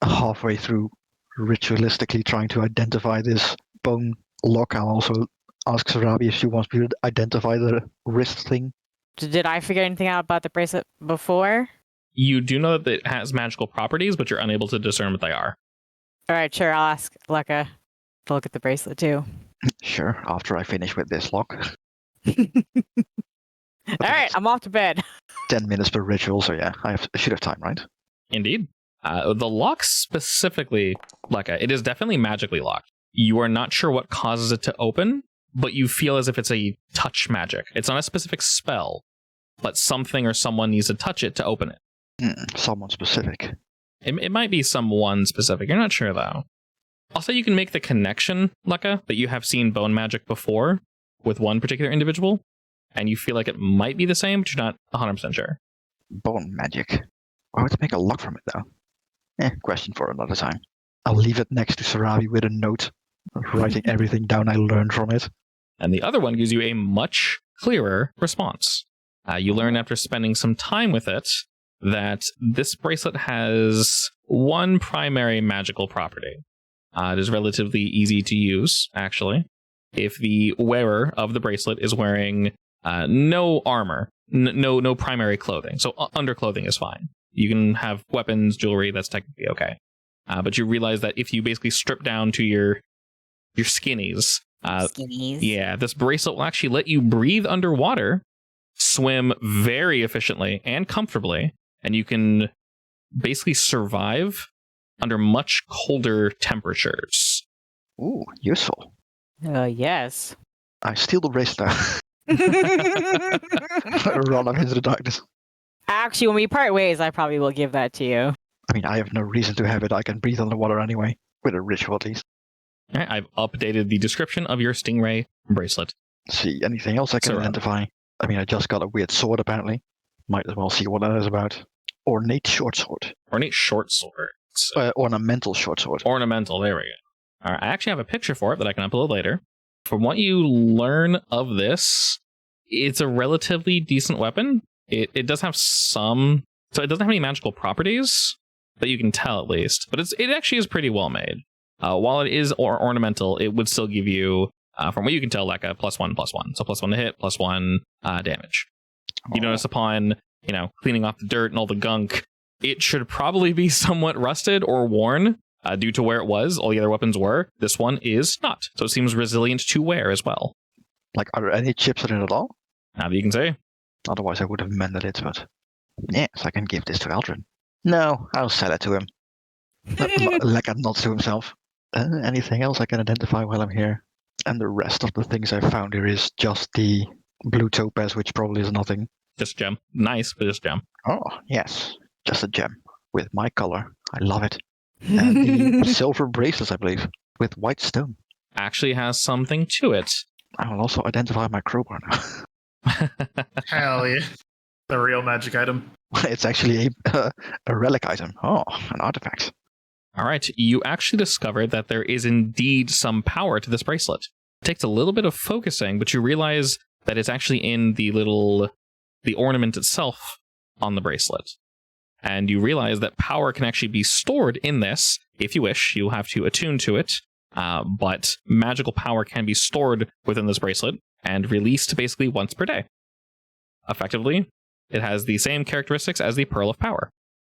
[SPEAKER 3] Halfway through ritualistically trying to identify this bone lock, I'll also ask Sarabi if she wants me to identify the wrist thing.
[SPEAKER 2] Did I figure anything out about the bracelet before?
[SPEAKER 1] You do know that it has magical properties, but you're unable to discern what they are.
[SPEAKER 2] All right, sure. I'll ask Lekka to look at the bracelet too.
[SPEAKER 3] Sure, after I finish with this lock.
[SPEAKER 2] All right, I'm off to bed.
[SPEAKER 3] 10 minutes per ritual, so yeah, I should have time, right?
[SPEAKER 1] Indeed. The lock specifically, Lekka, it is definitely magically locked. You are not sure what causes it to open, but you feel as if it's a touch magic. It's not a specific spell, but something or someone needs to touch it to open it.
[SPEAKER 3] Someone specific.
[SPEAKER 1] It might be someone specific. You're not sure, though. Also, you can make the connection, Lekka, that you have seen bone magic before with one particular individual, and you feel like it might be the same, but you're not 100% sure.
[SPEAKER 3] Bone magic. Why would they make a lock from it, though? Question for another time. I'll leave it next to Sarabi with a note, writing everything down I learned from it.
[SPEAKER 1] And the other one gives you a much clearer response. You learn after spending some time with it that this bracelet has one primary magical property. It is relatively easy to use, actually. If the wearer of the bracelet is wearing no armor, no primary clothing, so underclothing is fine. You can have weapons, jewelry, that's technically okay. But you realize that if you basically strip down to your skinnies, yeah, this bracelet will actually let you breathe underwater, swim very efficiently and comfortably, and you can basically survive under much colder temperatures.
[SPEAKER 3] Ooh, useful.
[SPEAKER 2] Yes.
[SPEAKER 3] I steal the bracelet. Run off into the darkness.
[SPEAKER 2] Actually, when we part ways, I probably will give that to you.
[SPEAKER 3] I mean, I have no reason to have it. I can breathe underwater anyway, with a ritual at least.
[SPEAKER 1] All right, I've updated the description of your Stingray bracelet.
[SPEAKER 3] See, anything else I can identify? I mean, I just got a weird sword, apparently. Might as well see what that is about. Ornate short sword.
[SPEAKER 1] Ornate short sword.
[SPEAKER 3] Ornamental short sword.
[SPEAKER 1] Ornamental, there we go. All right, I actually have a picture for it that I can upload later. From what you learn of this, it's a relatively decent weapon. It does have some... So it doesn't have any magical properties that you can tell, at least. But it actually is pretty well made. While it is ornamental, it would still give you, from what you can tell, like a +1/+1. So +1 to hit, +1 damage. You notice upon, cleaning off the dirt and all the gunk, it should probably be somewhat rusted or worn due to where it was. All the other weapons were. This one is not. So it seems resilient to wear as well.
[SPEAKER 3] Like, are there any chips in it at all?
[SPEAKER 1] Now that you can say.
[SPEAKER 3] Otherwise, I would have mended it, but... Yes, I can give this to Aldrin. No, I'll sell it to him. Lekka nods to himself. Anything else I can identify while I'm here? And the rest of the things I found here is just the blue topaz, which probably is nothing.
[SPEAKER 1] Just gem. Nice, but just gem.
[SPEAKER 3] Oh, yes. Just a gem. With my color. I love it. And the silver bracelets, I believe. With white stone.
[SPEAKER 1] Actually has something to it.
[SPEAKER 3] I will also identify my crowbar now.
[SPEAKER 4] Hell yeah. The real magic item.
[SPEAKER 3] It's actually a relic item. Oh, an artifact.
[SPEAKER 1] All right, you actually discovered that there is indeed some power to this bracelet. It takes a little bit of focusing, but you realize that it's actually in the ornament itself on the bracelet. And you realize that power can actually be stored in this. If you wish, you'll have to attune to it. But magical power can be stored within this bracelet and released basically once per day. Effectively, it has the same characteristics as the Pearl of Power.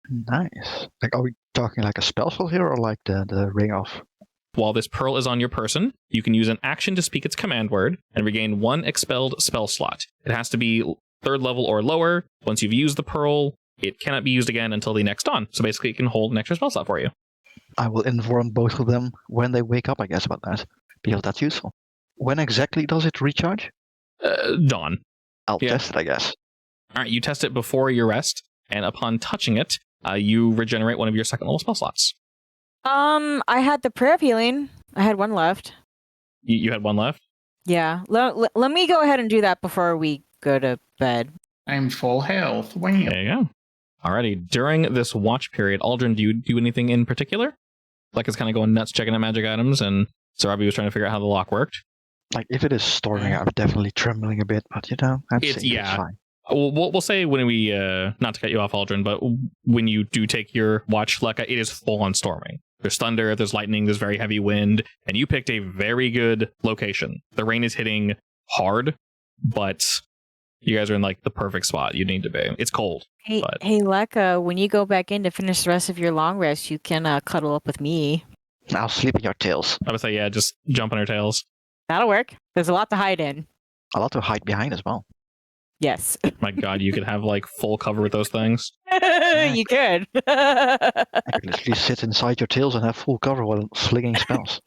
[SPEAKER 3] Nice. Like, are we talking like a spell slot here, or like the ring of?
[SPEAKER 1] While this pearl is on your person, you can use an action to speak its command word and regain 1 expelled spell slot. It has to be 3rd level or lower. Once you've used the pearl, it cannot be used again until the next dawn. So basically, it can hold an extra spell slot for you.
[SPEAKER 3] I will inform both of them when they wake up, I guess, about that, because that's useful. When exactly does it recharge?
[SPEAKER 1] Dawn.
[SPEAKER 3] I'll
[SPEAKER 1] Yeah.
[SPEAKER 3] test it, I guess.
[SPEAKER 1] All right, you test it before your rest, and upon touching it, you regenerate one of your second level spell slots.
[SPEAKER 2] I had the prayer of healing. I had one left.
[SPEAKER 1] You had one left?
[SPEAKER 2] Yeah. Let me go ahead and do that before we go to bed.
[SPEAKER 4] I'm full health. Wow.
[SPEAKER 1] There you go. Alrighty, during this watch period, Aldrin, do you do anything in particular? Like it's kind of going nuts checking out magic items, and Sarabi was trying to figure out how the lock worked.
[SPEAKER 3] Like, if it is storming, I'm definitely trembling a bit, but I'm
[SPEAKER 1] It's-
[SPEAKER 3] seeing
[SPEAKER 1] yeah.
[SPEAKER 3] it's fine.
[SPEAKER 1] We'll say when we, not to cut you off, Aldrin, but when you do take your watch, Lekka, it is full on storming. There's thunder, there's lightning, there's very heavy wind, and you picked a very good location. The rain is hitting hard, but you guys are in like the perfect spot you need to be. It's cold.
[SPEAKER 2] Hey,
[SPEAKER 1] But-
[SPEAKER 2] hey, Lekka, when you go back in to finish the rest of your long rest, you can cuddle up with me.
[SPEAKER 3] I'll sleep in your tails.
[SPEAKER 1] I would say, yeah, just jump on her tails.
[SPEAKER 2] That'll work. There's a lot to hide in.
[SPEAKER 3] A lot to hide behind as well.
[SPEAKER 2] Yes.
[SPEAKER 1] My god, you could have like full cover with those things.
[SPEAKER 2] You could.
[SPEAKER 3] I could literally sit inside your tails and have full cover while slinging spells.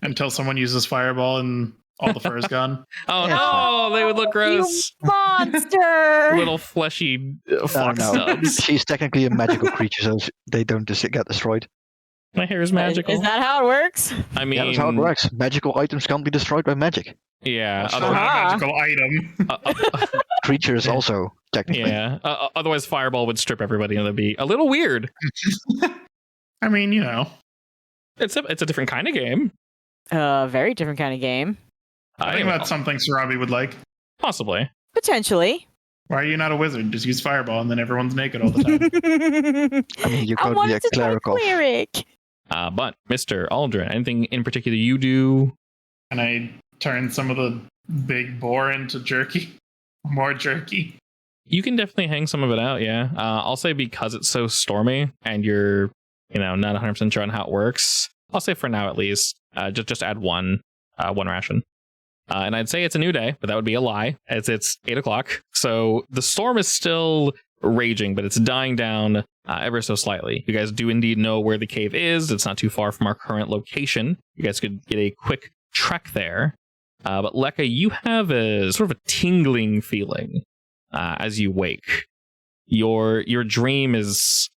[SPEAKER 4] Until someone uses fireball and all the fur is gone.
[SPEAKER 1] Oh
[SPEAKER 3] Yeah.
[SPEAKER 1] no, they would look gross.
[SPEAKER 2] You monster!
[SPEAKER 1] Little fleshy fox
[SPEAKER 3] No.
[SPEAKER 1] stubs.
[SPEAKER 3] She's technically a magical creature, so they don't get destroyed.
[SPEAKER 1] My hair is magical.
[SPEAKER 2] Is that how it works?
[SPEAKER 1] I mean,
[SPEAKER 3] Yeah, that's how it works. Magical items can't be destroyed by magic.
[SPEAKER 1] Yeah,
[SPEAKER 4] It's not
[SPEAKER 2] Uh-huh.
[SPEAKER 4] a magical item.
[SPEAKER 3] Creatures
[SPEAKER 1] Yeah.
[SPEAKER 3] also, technically.
[SPEAKER 1] yeah. Otherwise, fireball would strip everybody, and that'd be a little weird.
[SPEAKER 4] I mean, you know.
[SPEAKER 1] It's a different kind of game.
[SPEAKER 2] Very different kind of game.
[SPEAKER 4] I think that's something Sarabi would like.
[SPEAKER 1] Possibly.
[SPEAKER 2] Potentially.
[SPEAKER 4] Why are you not a wizard? Just use fireball and then everyone's naked all the time.
[SPEAKER 3] I mean, you
[SPEAKER 2] I
[SPEAKER 3] could be
[SPEAKER 2] wanted
[SPEAKER 3] a
[SPEAKER 2] to play
[SPEAKER 3] cleric of...
[SPEAKER 2] cleric.
[SPEAKER 1] But Mr. Aldrin, anything in particular you do?
[SPEAKER 4] And I turn some of the big boar into jerky. More jerky.
[SPEAKER 1] You can definitely hang some of it out. Yeah. I'll say because it's so stormy and you're, not 100% sure on how it works. I'll say for now at least, just add one ration. And I'd say it's a new day, but that would be a lie, as it's 8 o'clock. So the storm is still raging, but it's dying down ever so slightly. You guys do indeed know where the cave is. It's not too far from our current location. You guys could get a quick trek there. But Lekka, you have a sort of a tingling feeling as you wake. Your dream is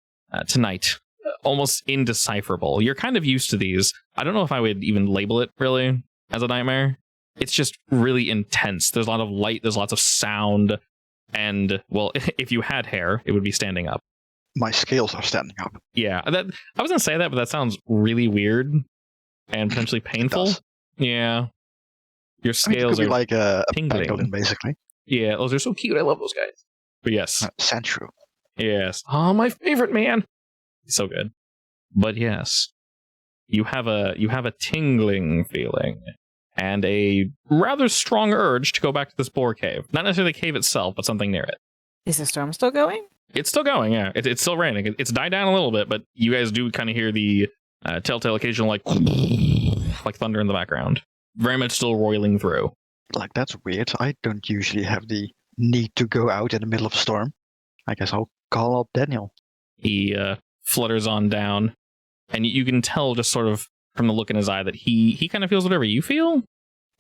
[SPEAKER 1] tonight almost indecipherable. You're kind of used to these. I don't know if I would even label it really as a nightmare. It's just really intense. There's a lot of light, there's lots of sound, and, well, if you had hair, it would be standing up.
[SPEAKER 3] My scales are standing up.
[SPEAKER 1] Yeah, I was going to say that, but that sounds really weird and potentially painful.
[SPEAKER 3] does.
[SPEAKER 1] Yeah. Your
[SPEAKER 3] I mean, it
[SPEAKER 1] scales
[SPEAKER 3] could
[SPEAKER 1] are...
[SPEAKER 3] be like a
[SPEAKER 1] tingling.
[SPEAKER 3] pangolin, basically.
[SPEAKER 1] Yeah, those are so cute. I love those guys. But yes.
[SPEAKER 3] Sandshrew.
[SPEAKER 1] Yes. Oh, my favorite, man. So good. But yes. You have a tingling feeling and a rather strong urge to go back to this boar cave. Not necessarily the cave itself, but something near it.
[SPEAKER 2] Is the storm still going?
[SPEAKER 1] It's still going, yeah. It's still raining. It's died down a little bit, but you guys do kind of hear the telltale occasional like thunder in the background. Very much still roiling through.
[SPEAKER 3] Like, that's weird. I don't usually have the need to go out in the middle of a storm. I guess I'll call up Daniel.
[SPEAKER 1] He flutters on down, and you can tell just sort of from the look in his eye that he kind of feels whatever you feel.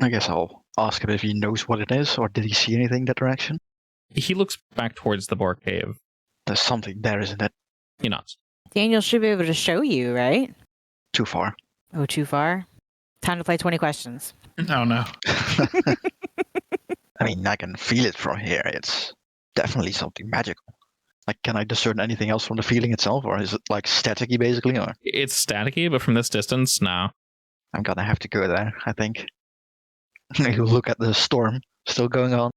[SPEAKER 3] I guess I'll ask him if he knows what it is, or did he see anything in that direction?
[SPEAKER 1] He looks back towards the boar cave.
[SPEAKER 3] There's something there, isn't it?
[SPEAKER 1] He nods.
[SPEAKER 2] Daniel should be able to show you, right?
[SPEAKER 3] Too far.
[SPEAKER 2] Oh, too far? Time to play 20 questions.
[SPEAKER 4] Oh no.
[SPEAKER 3] I mean, I can feel it from here. It's definitely something magical. Like, can I discern anything else from the feeling itself, or is it like staticky, basically? Or
[SPEAKER 1] It's staticky, but from this distance, no.
[SPEAKER 3] I'm gonna have to go there, I think. You look at the storm still going on.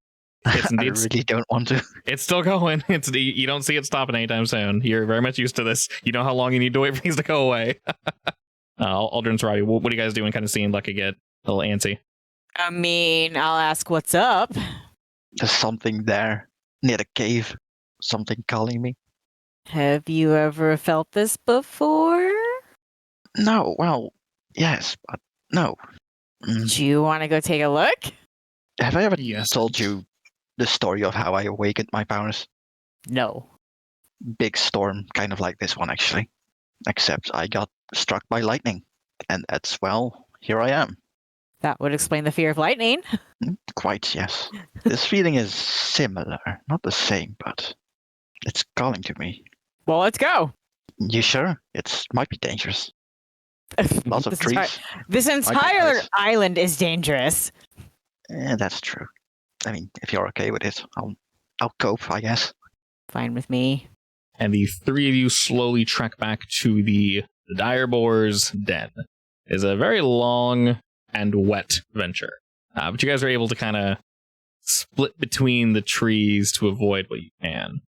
[SPEAKER 1] It's
[SPEAKER 3] I
[SPEAKER 1] indeed
[SPEAKER 3] really don't want to.
[SPEAKER 1] It's still going. You don't see it stopping anytime soon. You're very much used to this. You know how long you need to wait for things to go away. Aldrin Sarabi, what are you guys doing? Kind of seeing Lekka get a little antsy.
[SPEAKER 2] I mean, I'll ask what's up.
[SPEAKER 3] There's something there near the cave. Something calling me.
[SPEAKER 2] Have you ever felt this before?
[SPEAKER 3] No, well, yes, but no.
[SPEAKER 2] Do you want to go take a look?
[SPEAKER 3] Have I ever
[SPEAKER 4] Yes.
[SPEAKER 3] told you the story of how I awakened my powers?
[SPEAKER 2] No.
[SPEAKER 3] big storm, kind of like this one actually. Except I got struck by lightning. And that's, well, here I am.
[SPEAKER 2] That would explain the fear of lightning.
[SPEAKER 3] Quite, yes. This feeling is similar. Not the same, but it's calling to me.
[SPEAKER 2] Well, let's go.
[SPEAKER 3] You sure? It might be dangerous. Lots of trees.
[SPEAKER 2] This entire island is dangerous.
[SPEAKER 3] That's true. I mean, if you're okay with it, I'll cope, I guess.
[SPEAKER 2] Fine with me.
[SPEAKER 1] And the three of you slowly trek back to the Dire Boar's den. It's a very long and wet venture. But you guys are able to kind of split between the trees to avoid what you can.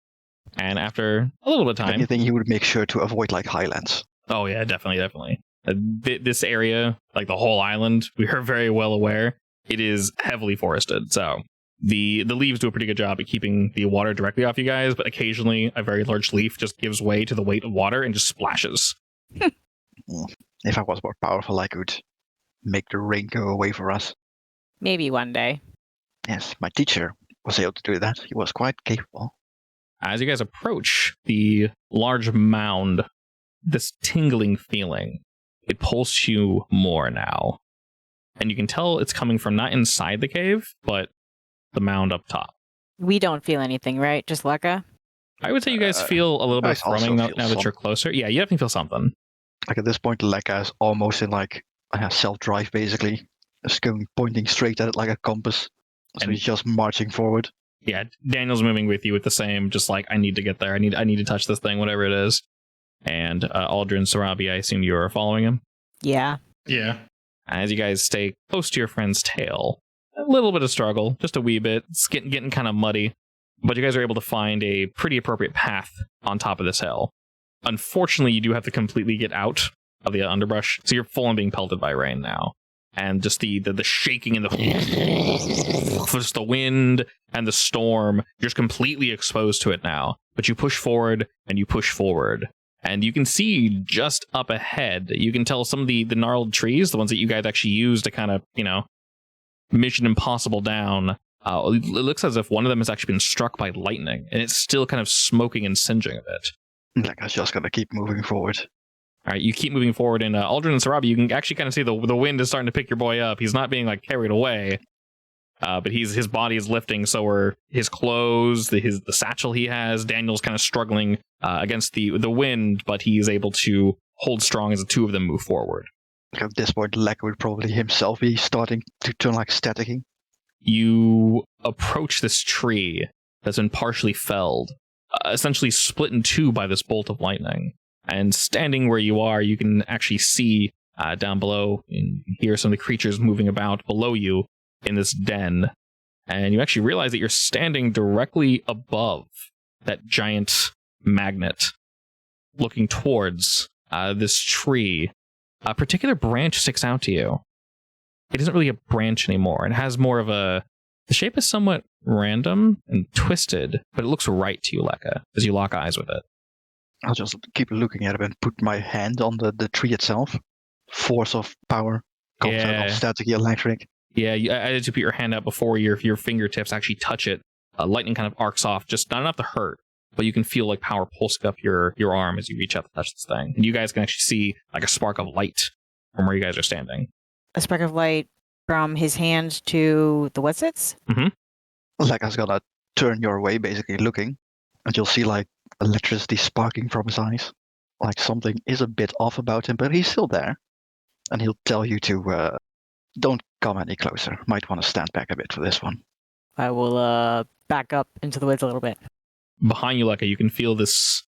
[SPEAKER 1] And after a little bit of time...
[SPEAKER 3] Anything you would make sure to avoid, like highlands.
[SPEAKER 1] Oh yeah, definitely. This area, like the whole island, we are very well aware, it is heavily forested. So the leaves do a pretty good job at keeping the water directly off you guys, but occasionally a very large leaf just gives way to the weight of water and just splashes.
[SPEAKER 3] If I was more powerful, I could make the rain go away for us.
[SPEAKER 2] Maybe one day.
[SPEAKER 3] Yes, my teacher was able to do that. He was quite capable.
[SPEAKER 1] As you guys approach the large mound, this tingling feeling, it pulls you more now. And you can tell it's coming from not inside the cave, but the mound up top.
[SPEAKER 2] We don't feel anything, right? Just Lekka?
[SPEAKER 1] I would say you guys feel a little bit of thrumming now that you're closer. Yeah, you definitely feel something.
[SPEAKER 3] Like at this point, Lekka is almost in like self-drive, basically. Just pointing straight at it like a compass. So he's just marching forward.
[SPEAKER 1] Yeah, Daniel's moving with you with the same, just like, I need to get there. I need to touch this thing, whatever it is. And Aldrin, Sarabi, I assume you are following him?
[SPEAKER 2] Yeah.
[SPEAKER 4] Yeah.
[SPEAKER 1] As you guys stay close to your friend's tail, a little bit of struggle, just a wee bit. It's getting kind of muddy. But you guys are able to find a pretty appropriate path on top of this hill. Unfortunately, you do have to completely get out of the underbrush, so you're full on being pelted by rain now. And just the shaking and just the wind and the storm, you're just completely exposed to it now. But you push forward and you push forward. And you can see just up ahead, you can tell some of the gnarled trees, the ones that you guys actually use to kind of, Mission Impossible down. It looks as if one of them has actually been struck by lightning, and it's still kind of smoking and singeing a bit.
[SPEAKER 3] Like, I was just going to keep moving forward.
[SPEAKER 1] All right, you keep moving forward, and Aldrin and Sarabi, you can actually kind of see the wind is starting to pick your boy up. He's not being like carried away, but his body is lifting. So are his clothes, the satchel he has. Daniel's kind of struggling against the wind, but he is able to hold strong as the two of them move forward.
[SPEAKER 3] At this point, Lekka would probably himself be starting to turn like staticky.
[SPEAKER 1] You approach this tree that's been partially felled, essentially split in two by this bolt of lightning. And standing where you are, you can actually see down below and hear some of the creatures moving about below you in this den. And you actually realize that you're standing directly above that giant magnet, looking towards this tree. A particular branch sticks out to you. It isn't really a branch anymore. It has more of the shape is somewhat random and twisted, but it looks right to you, Lekka, as you lock eyes with it.
[SPEAKER 3] I'll just keep looking at it and put my hand on the tree itself. Force of power comes out of static electric.
[SPEAKER 1] Yeah, as you put your hand out before your fingertips actually touch it, lightning kind of arcs off, just not enough to hurt, but you can feel like power pulsing up your arm as you reach out to touch this thing. And you guys can actually see like a spark of light from where you guys are standing.
[SPEAKER 2] A spark of light from his hand to the whatsits?
[SPEAKER 1] Mm-hmm.
[SPEAKER 3] Lekka's gonna turn your way, basically looking, and you'll see like electricity sparking from his eyes. Like something is a bit off about him, but he's still there. And he'll tell you to don't come any closer. Might want to stand back a bit for this one.
[SPEAKER 2] I will back up into the woods a little bit.
[SPEAKER 1] Behind you, Lekka, you can feel this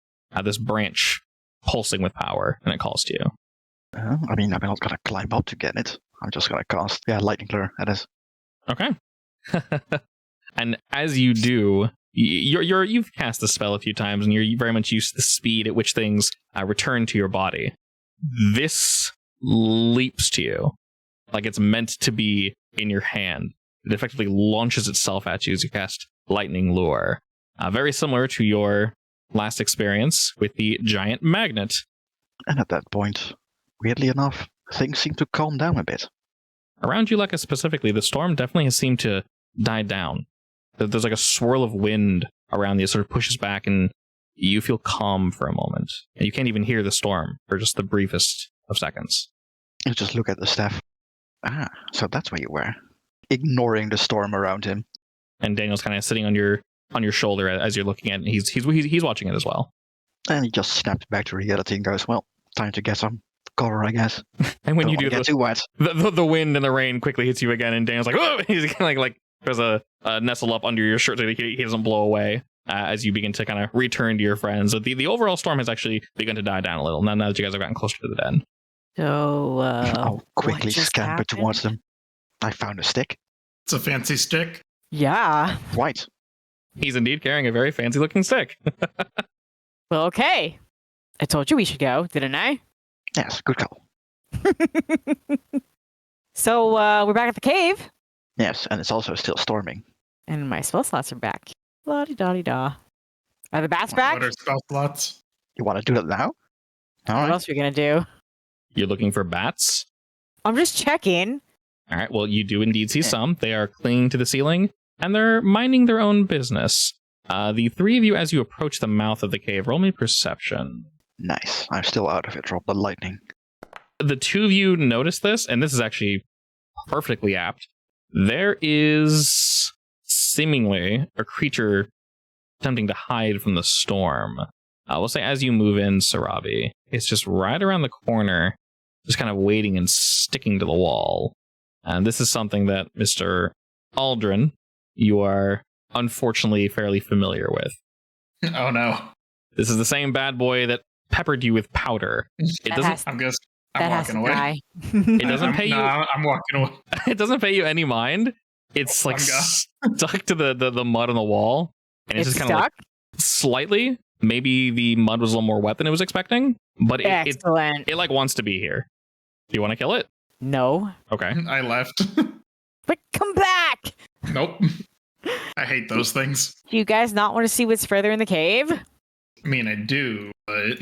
[SPEAKER 1] branch pulsing with power, and it calls to you.
[SPEAKER 3] I mean, I'm not gonna climb up to get it. I'm just gonna cast, lightning lure. That is.
[SPEAKER 1] Okay. And as you do, you've cast the spell a few times, and you're very much used to the speed at which things return to your body. This leaps to you, like it's meant to be in your hand. It effectively launches itself at you as you cast lightning lure. Very similar to your last experience with the giant magnet.
[SPEAKER 3] And at that point, weirdly enough, things seem to calm down a bit.
[SPEAKER 1] Around you, Lekka, specifically, the storm definitely has seemed to die down. There's like a swirl of wind around you, sort of pushes back, and you feel calm for a moment. And you can't even hear the storm for just the briefest of seconds.
[SPEAKER 3] You just look at the staff. Ah, so that's where you were. Ignoring the storm around him.
[SPEAKER 1] And Daniel's kind of sitting on your shoulder as you're looking at it. He's watching it as well.
[SPEAKER 3] And he just snaps back to reality and goes, well, time to get some cover, I guess.
[SPEAKER 1] And when
[SPEAKER 3] Don't
[SPEAKER 1] you do,
[SPEAKER 3] wanna get too wet.
[SPEAKER 1] the wind and the rain quickly hits you again, and Daniel's like, oh! He's kind of like there's a nestle up under your shirt so he doesn't blow away as you begin to kind of return to your friends. So the overall storm has actually begun to die down a little now that you guys have gotten closer to the den.
[SPEAKER 2] So,
[SPEAKER 3] I'll quickly
[SPEAKER 2] what just
[SPEAKER 3] scamper
[SPEAKER 2] happened?
[SPEAKER 3] towards them. I found a stick.
[SPEAKER 4] It's a fancy stick.
[SPEAKER 2] Yeah.
[SPEAKER 3] Right.
[SPEAKER 1] He's indeed carrying a very fancy looking stick.
[SPEAKER 2] Well, okay. I told you we should go, didn't I?
[SPEAKER 3] Yes, good call.
[SPEAKER 2] So, we're back at the cave.
[SPEAKER 3] Yes, and it's also still storming.
[SPEAKER 2] And my spell slots are back. La-di-da-di-da. Are the bats
[SPEAKER 4] What
[SPEAKER 2] back?
[SPEAKER 4] are spell slots?
[SPEAKER 3] You want to do that now? All
[SPEAKER 2] What
[SPEAKER 3] right.
[SPEAKER 2] else are we going to do?
[SPEAKER 1] You're looking for bats?
[SPEAKER 2] I'm just checking.
[SPEAKER 1] All right, well, you do indeed see
[SPEAKER 3] Yeah.
[SPEAKER 1] some. They are clinging to the ceiling, and they're minding their own business. The three of you, as you approach the mouth of the cave, roll me perception.
[SPEAKER 3] Nice. I'm still out of it. Drop the lightning.
[SPEAKER 1] The two of you notice this, and this is actually perfectly apt. There is seemingly a creature attempting to hide from the storm. We'll say as you move in, Sarabi, it's just right around the corner, just kind of waiting and sticking to the wall. And this is something that Mr. Aldrin, you are unfortunately fairly familiar with.
[SPEAKER 4] Oh no.
[SPEAKER 1] This is the same bad boy that peppered you with powder. It
[SPEAKER 2] That
[SPEAKER 1] doesn't.
[SPEAKER 2] has-
[SPEAKER 4] I'm just.
[SPEAKER 2] That
[SPEAKER 4] I'm
[SPEAKER 2] has
[SPEAKER 4] walking
[SPEAKER 2] to
[SPEAKER 4] away.
[SPEAKER 2] die.
[SPEAKER 1] It doesn't pay you.
[SPEAKER 4] I'm walking away.
[SPEAKER 1] It doesn't pay you any mind. It's like
[SPEAKER 4] I'm
[SPEAKER 1] stuck to the mud on the wall, and it's
[SPEAKER 2] It's
[SPEAKER 1] just kind of like
[SPEAKER 2] stuck?
[SPEAKER 1] slightly. Maybe the mud was a little more wet than it was expecting, but it
[SPEAKER 2] Excellent.
[SPEAKER 1] like wants to be here. Do you want to kill it?
[SPEAKER 2] No.
[SPEAKER 1] Okay.
[SPEAKER 4] I left.
[SPEAKER 2] But come back!
[SPEAKER 4] Nope. I hate those things.
[SPEAKER 2] Do you guys not want to see what's further in the cave?
[SPEAKER 4] I mean, I do, but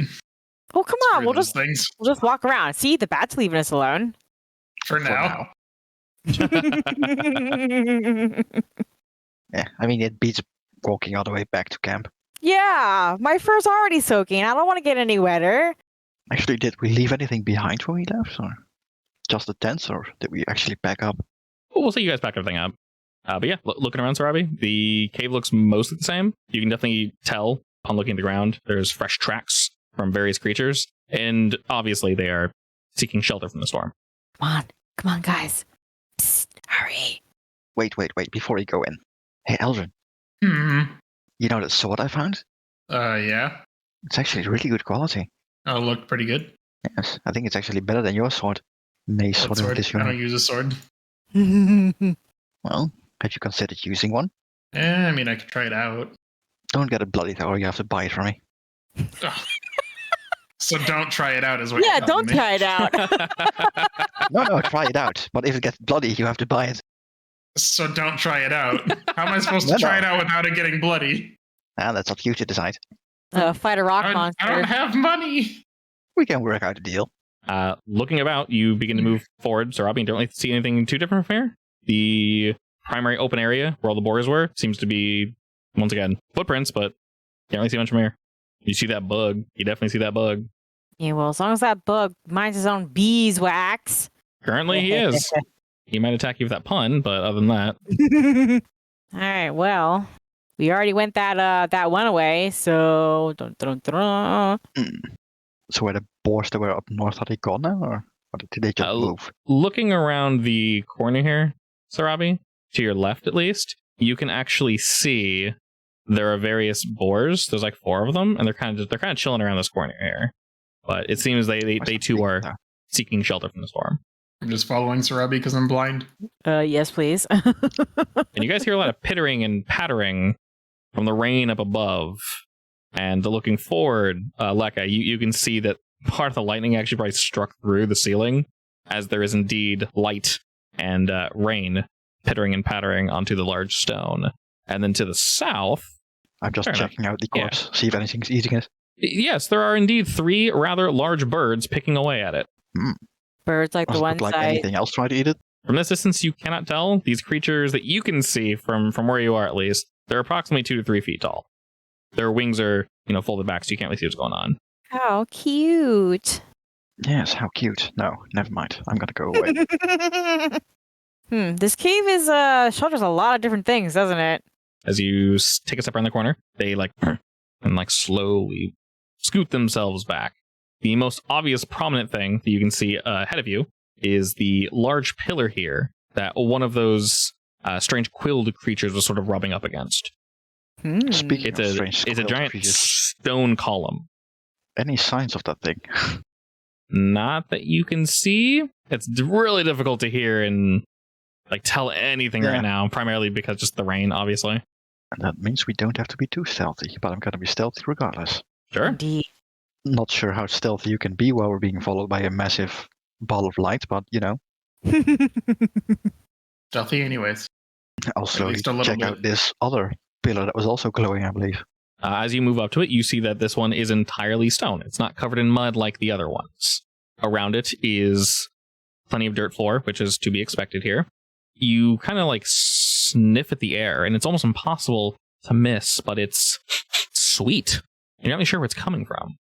[SPEAKER 2] Oh, come on.
[SPEAKER 4] screw
[SPEAKER 2] We'll
[SPEAKER 4] those
[SPEAKER 2] just
[SPEAKER 4] things
[SPEAKER 2] walk around. See, the bat's leaving us alone.
[SPEAKER 4] for now.
[SPEAKER 3] Yeah, I mean, it beats walking all the way back to camp.
[SPEAKER 2] Yeah, my fur's already soaking. I don't want to get any wetter.
[SPEAKER 3] Actually, did we leave anything behind when we left? Or just the tents, or did we actually pack up?
[SPEAKER 1] We'll see you guys pack everything up. But yeah, looking around, Sarabi, the cave looks mostly the same. You can definitely tell upon looking at the ground. There's fresh tracks from various creatures, and obviously they are seeking shelter from the storm.
[SPEAKER 2] Come on, guys. Psst, hurry.
[SPEAKER 3] Wait, before we go in. Hey, Eldrin,
[SPEAKER 4] Hmm.
[SPEAKER 3] you know that sword I found?
[SPEAKER 4] Yeah.
[SPEAKER 3] It's actually really good quality.
[SPEAKER 4] Oh, looked pretty good.
[SPEAKER 3] Yes, I think it's actually better than your sword. Mace
[SPEAKER 4] What
[SPEAKER 3] sword of
[SPEAKER 4] sword?
[SPEAKER 3] this
[SPEAKER 4] I don't
[SPEAKER 3] unit.
[SPEAKER 4] use a sword.
[SPEAKER 3] Well, have you considered using one?
[SPEAKER 4] I mean, I could try it out.
[SPEAKER 3] Don't get it bloody though, or you have to buy it from me.
[SPEAKER 4] Ugh. So don't try it out, is what
[SPEAKER 2] Yeah,
[SPEAKER 4] you're telling
[SPEAKER 2] don't
[SPEAKER 4] me.
[SPEAKER 2] try it out.
[SPEAKER 3] No, try it out. But if it gets bloody, you have to buy it.
[SPEAKER 4] So don't try it out. How am I supposed to
[SPEAKER 3] No,
[SPEAKER 4] try
[SPEAKER 3] no.
[SPEAKER 4] it out without it getting bloody?
[SPEAKER 3] Ah, that's up to you to decide.
[SPEAKER 2] Fight a rock
[SPEAKER 4] I don't
[SPEAKER 2] monster.
[SPEAKER 4] have money.
[SPEAKER 3] We can work out a deal.
[SPEAKER 1] Looking about, you begin to move forward. Sarabi, you don't really see anything too different from here. The primary open area where all the borders were seems to be, once again, footprints, but can't really see much from here. You see that bug. You definitely see that bug.
[SPEAKER 2] Yeah, well, as long as that bug minds his own beeswax.
[SPEAKER 1] Currently, he is. He might attack you with that pun, but other than that,
[SPEAKER 2] All right, well, we already went that one away, so dun, dun, dun.
[SPEAKER 3] So where the boars that were up north, are they gone now, or did they just move?
[SPEAKER 1] looking around the corner here, Sarabi, to your left at least, you can actually see there are various boars. There's like 4 of them, and they're kind of chilling around this corner here. But it seems they too are seeking shelter from the storm.
[SPEAKER 4] I'm just following Sarabi because I'm blind.
[SPEAKER 2] Yes, please.
[SPEAKER 1] And you guys hear a lot of pittering and pattering from the rain up above. And looking forward, Lekka, you can see that part of the lightning actually probably struck through the ceiling, as there is indeed light and rain pittering and pattering onto the large stone. And then to the south...
[SPEAKER 3] I'm just
[SPEAKER 1] Fair enough.
[SPEAKER 3] checking out the corpse, see if anything's eating it.
[SPEAKER 1] Yes, there are indeed 3 rather large birds picking away at it.
[SPEAKER 2] Birds like the
[SPEAKER 3] Doesn't
[SPEAKER 2] one
[SPEAKER 3] look like
[SPEAKER 2] side.
[SPEAKER 3] anything else trying to eat it.
[SPEAKER 1] From this distance, you cannot tell. These creatures that you can see from where you are, at least, they're approximately 2 to 3 feet tall. Their wings are folded back so you can't really see what's going on.
[SPEAKER 2] How cute.
[SPEAKER 3] Yes, how cute. No, never mind. I'm gonna go away.
[SPEAKER 2] This cave is shelters a lot of different things, doesn't it?
[SPEAKER 1] As you take a step around the corner, they and slowly scoot themselves back. The most obvious prominent thing that you can see ahead of you is the large pillar here that one of those strange quilled creatures was sort of rubbing up against.
[SPEAKER 3] Speaking
[SPEAKER 1] It's
[SPEAKER 3] of
[SPEAKER 1] a
[SPEAKER 3] strange
[SPEAKER 1] it's a
[SPEAKER 3] quilled
[SPEAKER 1] giant
[SPEAKER 3] creatures,
[SPEAKER 1] stone column.
[SPEAKER 3] any signs of that thing?
[SPEAKER 1] Not that you can see. It's really difficult to hear and tell anything right now, primarily because just the rain, obviously.
[SPEAKER 3] And that means we don't have to be too stealthy, but I'm gonna be stealthy regardless.
[SPEAKER 1] Sure.
[SPEAKER 2] Indeed.
[SPEAKER 3] Not sure how stealthy you can be while we're being followed by a massive ball of light, but
[SPEAKER 4] Stealthy anyways.
[SPEAKER 3] I'll slowly
[SPEAKER 4] least a little
[SPEAKER 3] check
[SPEAKER 4] bit.
[SPEAKER 3] out this other pillar that was also glowing, I believe.
[SPEAKER 1] As you move up to it, you see that this one is entirely stone. It's not covered in mud like the other ones. Around it is plenty of dirt floor, which is to be expected here. You kind of sniff at the air, and it's almost impossible to miss, but it's sweet. You're not really sure where it's coming from.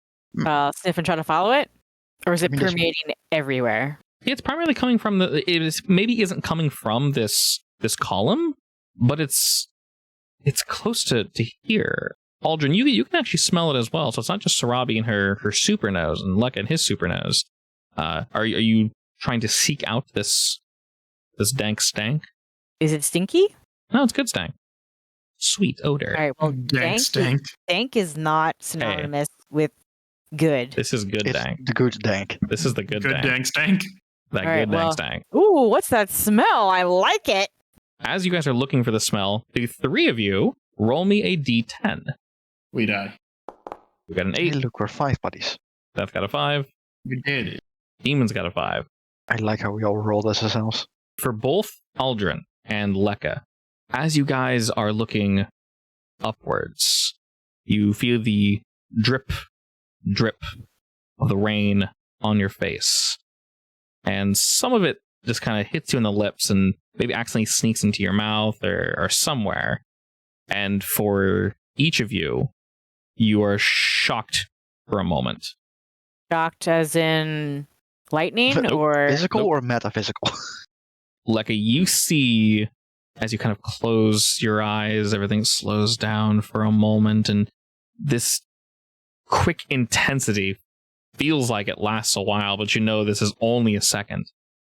[SPEAKER 2] Sniff and try to follow it? Or is it
[SPEAKER 3] I mean,
[SPEAKER 2] permeating everywhere?
[SPEAKER 1] It's primarily coming from maybe isn't coming from this column, but it's close to here. Aldrin, you can actually smell it as well, so it's not just Sarabi and her super nose and Luck and his super nose. Are you trying to seek out this dank stank?
[SPEAKER 2] Is it stinky?
[SPEAKER 1] No, it's good stank. Sweet odor.
[SPEAKER 2] All right, well,
[SPEAKER 4] Dank stank.
[SPEAKER 2] dank is not synonymous with good.
[SPEAKER 1] This is good
[SPEAKER 3] It's
[SPEAKER 1] dank.
[SPEAKER 3] the good dank.
[SPEAKER 1] This is the good
[SPEAKER 4] Good
[SPEAKER 1] dank.
[SPEAKER 4] dank stank.
[SPEAKER 1] That
[SPEAKER 2] All right,
[SPEAKER 1] good dank
[SPEAKER 2] well-
[SPEAKER 1] stank.
[SPEAKER 2] Ooh, what's that smell? I like it.
[SPEAKER 1] As you guys are looking for the smell, the three of you roll me a d10.
[SPEAKER 4] We die.
[SPEAKER 1] We got an
[SPEAKER 3] Hey,
[SPEAKER 1] 8.
[SPEAKER 3] look, we're 5 buddies.
[SPEAKER 1] Beth got a 5.
[SPEAKER 4] We did it.
[SPEAKER 1] Demon's got a 5.
[SPEAKER 3] I like how we all rolled as ourselves.
[SPEAKER 1] For both Aldrin and Lekka, as you guys are looking upwards, you feel the drip of the rain on your face. And some of it just kind of hits you in the lips and maybe accidentally sneaks into your mouth or somewhere. And for each of you, you are shocked for a moment.
[SPEAKER 2] Shocked as in lightning
[SPEAKER 3] Nope.
[SPEAKER 2] or
[SPEAKER 3] Physical
[SPEAKER 1] Nope.
[SPEAKER 3] or metaphysical?
[SPEAKER 1] Lekka, you see, as you kind of close your eyes, everything slows down for a moment, and this quick intensity feels like it lasts a while, but you know this is only a second.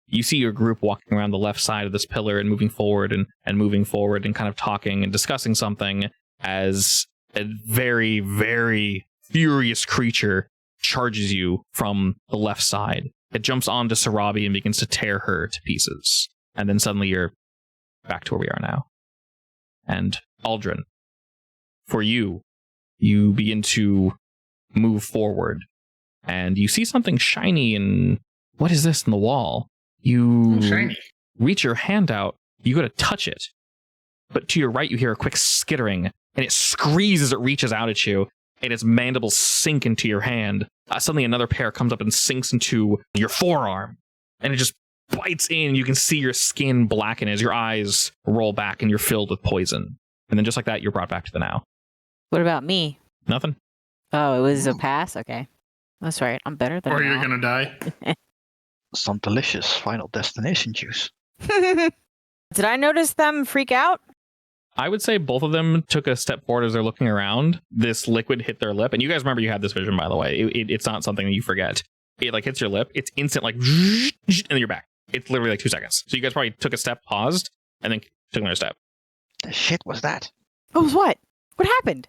[SPEAKER 1] You see your group walking around the left side of this pillar and moving forward and moving forward and kind of talking and discussing something as a very, very furious creature charges you from the left side. It jumps onto Sarabi and begins to tear her to pieces. And then suddenly you're back to where we are now. And Aldrin, for you, you begin to move forward. And you see something shiny and what is this in the wall? You
[SPEAKER 4] Shiny.
[SPEAKER 1] reach your hand out, you go to touch it. But to your right, you hear a quick skittering, and it screams as it reaches out at you, and its mandibles sink into your hand. Suddenly another pair comes up and sinks into your forearm, and it just bites in. You can see your skin blacken as your eyes roll back and you're filled with poison. And then just like that, you're brought back to the now.
[SPEAKER 2] what about me?
[SPEAKER 1] Nothing.
[SPEAKER 2] Oh, it was a pass? Okay. That's right. I'm better than
[SPEAKER 4] Or you're
[SPEAKER 2] now.
[SPEAKER 4] gonna die.
[SPEAKER 3] Some delicious Final Destination juice.
[SPEAKER 2] Did I notice them freak out?
[SPEAKER 1] I would say both of them took a step forward as they're looking around. This liquid hit their lip. And you guys remember you had this vision, by the way. It's not something that you forget. It hits your lip. It's instant, and then you're back. It's literally 2 seconds. So you guys probably took a step, paused, and then took another step.
[SPEAKER 3] The shit was that?
[SPEAKER 2] Oh, what? What happened?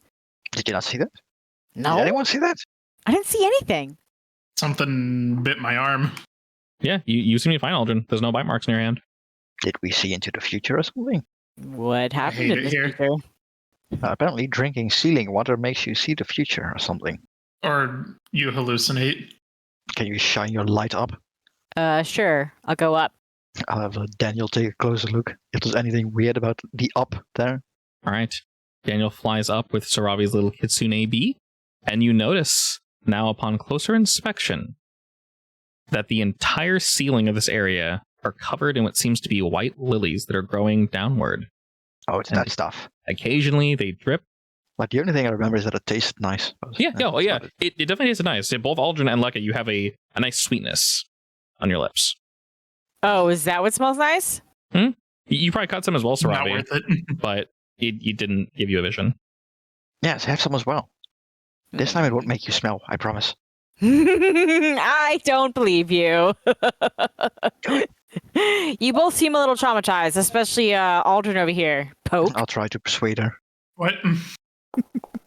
[SPEAKER 3] Did you not see that?
[SPEAKER 2] No,
[SPEAKER 3] Did anyone see that?
[SPEAKER 2] I didn't see anything.
[SPEAKER 4] Something bit my arm.
[SPEAKER 1] Yeah, you seem to be fine, Aldrin. There's no bite marks in your hand.
[SPEAKER 3] Did we see into the future or something?
[SPEAKER 2] What happened
[SPEAKER 4] hate
[SPEAKER 2] in
[SPEAKER 4] it
[SPEAKER 2] this
[SPEAKER 4] here.
[SPEAKER 2] future?
[SPEAKER 3] Apparently drinking sealing water makes you see the future or something.
[SPEAKER 4] Or you hallucinate.
[SPEAKER 3] Can you shine your light up?
[SPEAKER 2] Sure. I'll go up.
[SPEAKER 3] I'll have Daniel take a closer look. If there's anything weird about the up there.
[SPEAKER 1] All right. Daniel flies up with Sarabi's little Kitsune bee, and you notice, now upon closer inspection, that the entire ceiling of this area are covered in what seems to be white lilies that are growing downward.
[SPEAKER 3] Oh, it's that stuff.
[SPEAKER 1] Occasionally they drip,
[SPEAKER 3] Like the only thing I remember is that it tasted nice. But
[SPEAKER 1] Yeah,
[SPEAKER 3] that's
[SPEAKER 1] yeah.
[SPEAKER 3] about it.
[SPEAKER 1] It definitely tasted nice. Both Aldrin and Lekka, you have a nice sweetness on your lips.
[SPEAKER 2] Oh, is that what smells nice?
[SPEAKER 1] You probably caught some as well,
[SPEAKER 4] Not
[SPEAKER 1] Sarabi,
[SPEAKER 4] worth it.
[SPEAKER 1] but it didn't give you a vision.
[SPEAKER 3] Yes, have some as well. This time it won't make you smell, I promise.
[SPEAKER 2] I don't believe you. You both seem a little traumatized, especially Aldrin over here. Poke.
[SPEAKER 3] I'll try to persuade her.
[SPEAKER 4] What?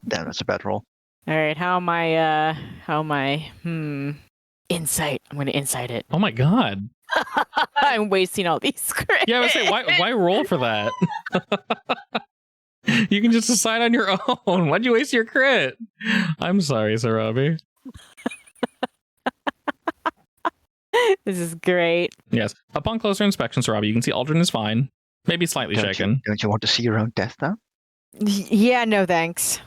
[SPEAKER 3] Damn, that's a bad roll.
[SPEAKER 2] All right, how am I? Insight. I'm gonna insight it.
[SPEAKER 1] Oh my god.
[SPEAKER 2] I'm wasting all these crits.
[SPEAKER 1] Yeah, I would say why roll for that? You can just decide on your own. Why'd you waste your crit? I'm sorry, Sarabi.
[SPEAKER 2] This is great.
[SPEAKER 1] Yes. Upon closer inspection, Sarabi, you can see Aldrin is fine. Maybe slightly shaken.
[SPEAKER 3] Don't you want to see your own death now?
[SPEAKER 2] Yeah, no thanks.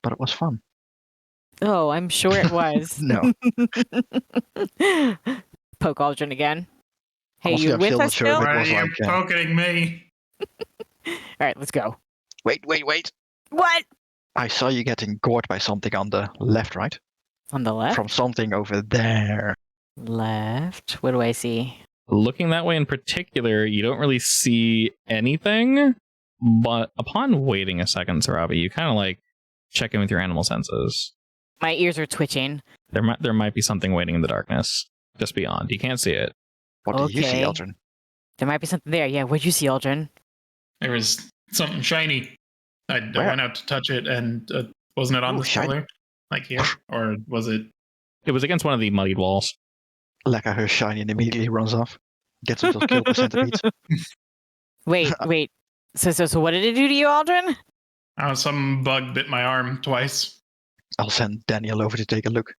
[SPEAKER 3] But it was fun.
[SPEAKER 2] Oh, I'm sure it was.
[SPEAKER 3] No.
[SPEAKER 2] Poke Aldrin again. Hey,
[SPEAKER 3] Honestly,
[SPEAKER 2] you
[SPEAKER 3] I'm
[SPEAKER 2] with
[SPEAKER 3] still not
[SPEAKER 2] us
[SPEAKER 3] sure
[SPEAKER 2] still?
[SPEAKER 3] if
[SPEAKER 4] Why
[SPEAKER 3] it
[SPEAKER 4] are
[SPEAKER 3] was
[SPEAKER 4] you
[SPEAKER 3] like,
[SPEAKER 4] poking me?
[SPEAKER 2] All right, let's go.
[SPEAKER 3] Wait.
[SPEAKER 2] What?
[SPEAKER 3] I saw you getting gored by something on the left, right?
[SPEAKER 2] On the left?
[SPEAKER 3] From something over there.
[SPEAKER 2] Left? What do I see?
[SPEAKER 1] Looking that way in particular, you don't really see anything. But upon waiting a second, Sarabi, you kind of like check in with your animal senses.
[SPEAKER 2] My ears are twitching.
[SPEAKER 1] There might be something waiting in the darkness, just beyond. You can't see it.
[SPEAKER 3] What did you see,
[SPEAKER 2] Okay.
[SPEAKER 3] Eldrin?
[SPEAKER 2] There might be something there. Yeah, what'd you see, Aldrin?
[SPEAKER 4] There was something shiny. I
[SPEAKER 3] Where?
[SPEAKER 4] went out to touch it, and wasn't it on
[SPEAKER 3] Ooh,
[SPEAKER 4] the
[SPEAKER 3] shiny.
[SPEAKER 4] pillar? Like here? Or was it?
[SPEAKER 1] It was against one of the muddied walls.
[SPEAKER 3] Lekka hears shiny and immediately runs off. Gets himself killed by centipedes.
[SPEAKER 2] Wait. So what did it do to you, Aldrin?
[SPEAKER 4] Some bug bit my arm twice.
[SPEAKER 3] I'll send Daniel over to take a look.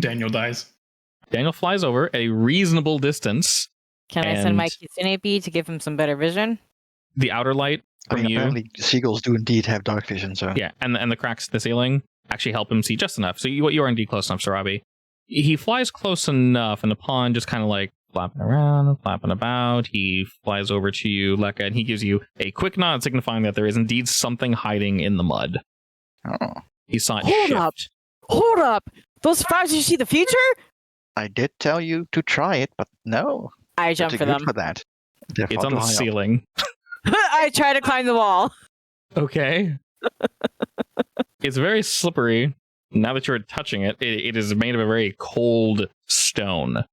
[SPEAKER 4] Daniel dies.
[SPEAKER 1] Daniel flies over a reasonable distance.
[SPEAKER 2] Can I send my
[SPEAKER 1] And-
[SPEAKER 2] Kitsune bee to give him some better vision?
[SPEAKER 1] The outer light
[SPEAKER 3] I
[SPEAKER 1] from
[SPEAKER 3] mean,
[SPEAKER 1] you,
[SPEAKER 3] apparently seagulls do indeed have dark vision, so...
[SPEAKER 1] yeah, and the cracks in the ceiling actually help him see just enough. So you are indeed close enough, Sarabi. He flies close enough, and upon just kind of like flapping around and flapping about, he flies over to you, Lekka, and he gives you a quick nod signifying that there is indeed something hiding in the mud.
[SPEAKER 3] Oh.
[SPEAKER 1] He saw it
[SPEAKER 2] Hold
[SPEAKER 1] shift.
[SPEAKER 2] up. Hold up! Those flowers, did you see the future?
[SPEAKER 3] I did tell you to try it, but no.
[SPEAKER 2] I
[SPEAKER 3] You're
[SPEAKER 2] jumped
[SPEAKER 3] too
[SPEAKER 2] for
[SPEAKER 3] good
[SPEAKER 2] them.
[SPEAKER 3] for that. They're
[SPEAKER 1] It's
[SPEAKER 3] far
[SPEAKER 1] on
[SPEAKER 3] too
[SPEAKER 1] the
[SPEAKER 3] high up.
[SPEAKER 1] ceiling.
[SPEAKER 2] I tried to climb the wall.
[SPEAKER 1] Okay. It's very slippery. Now that you're touching it, it is made of a very cold stone.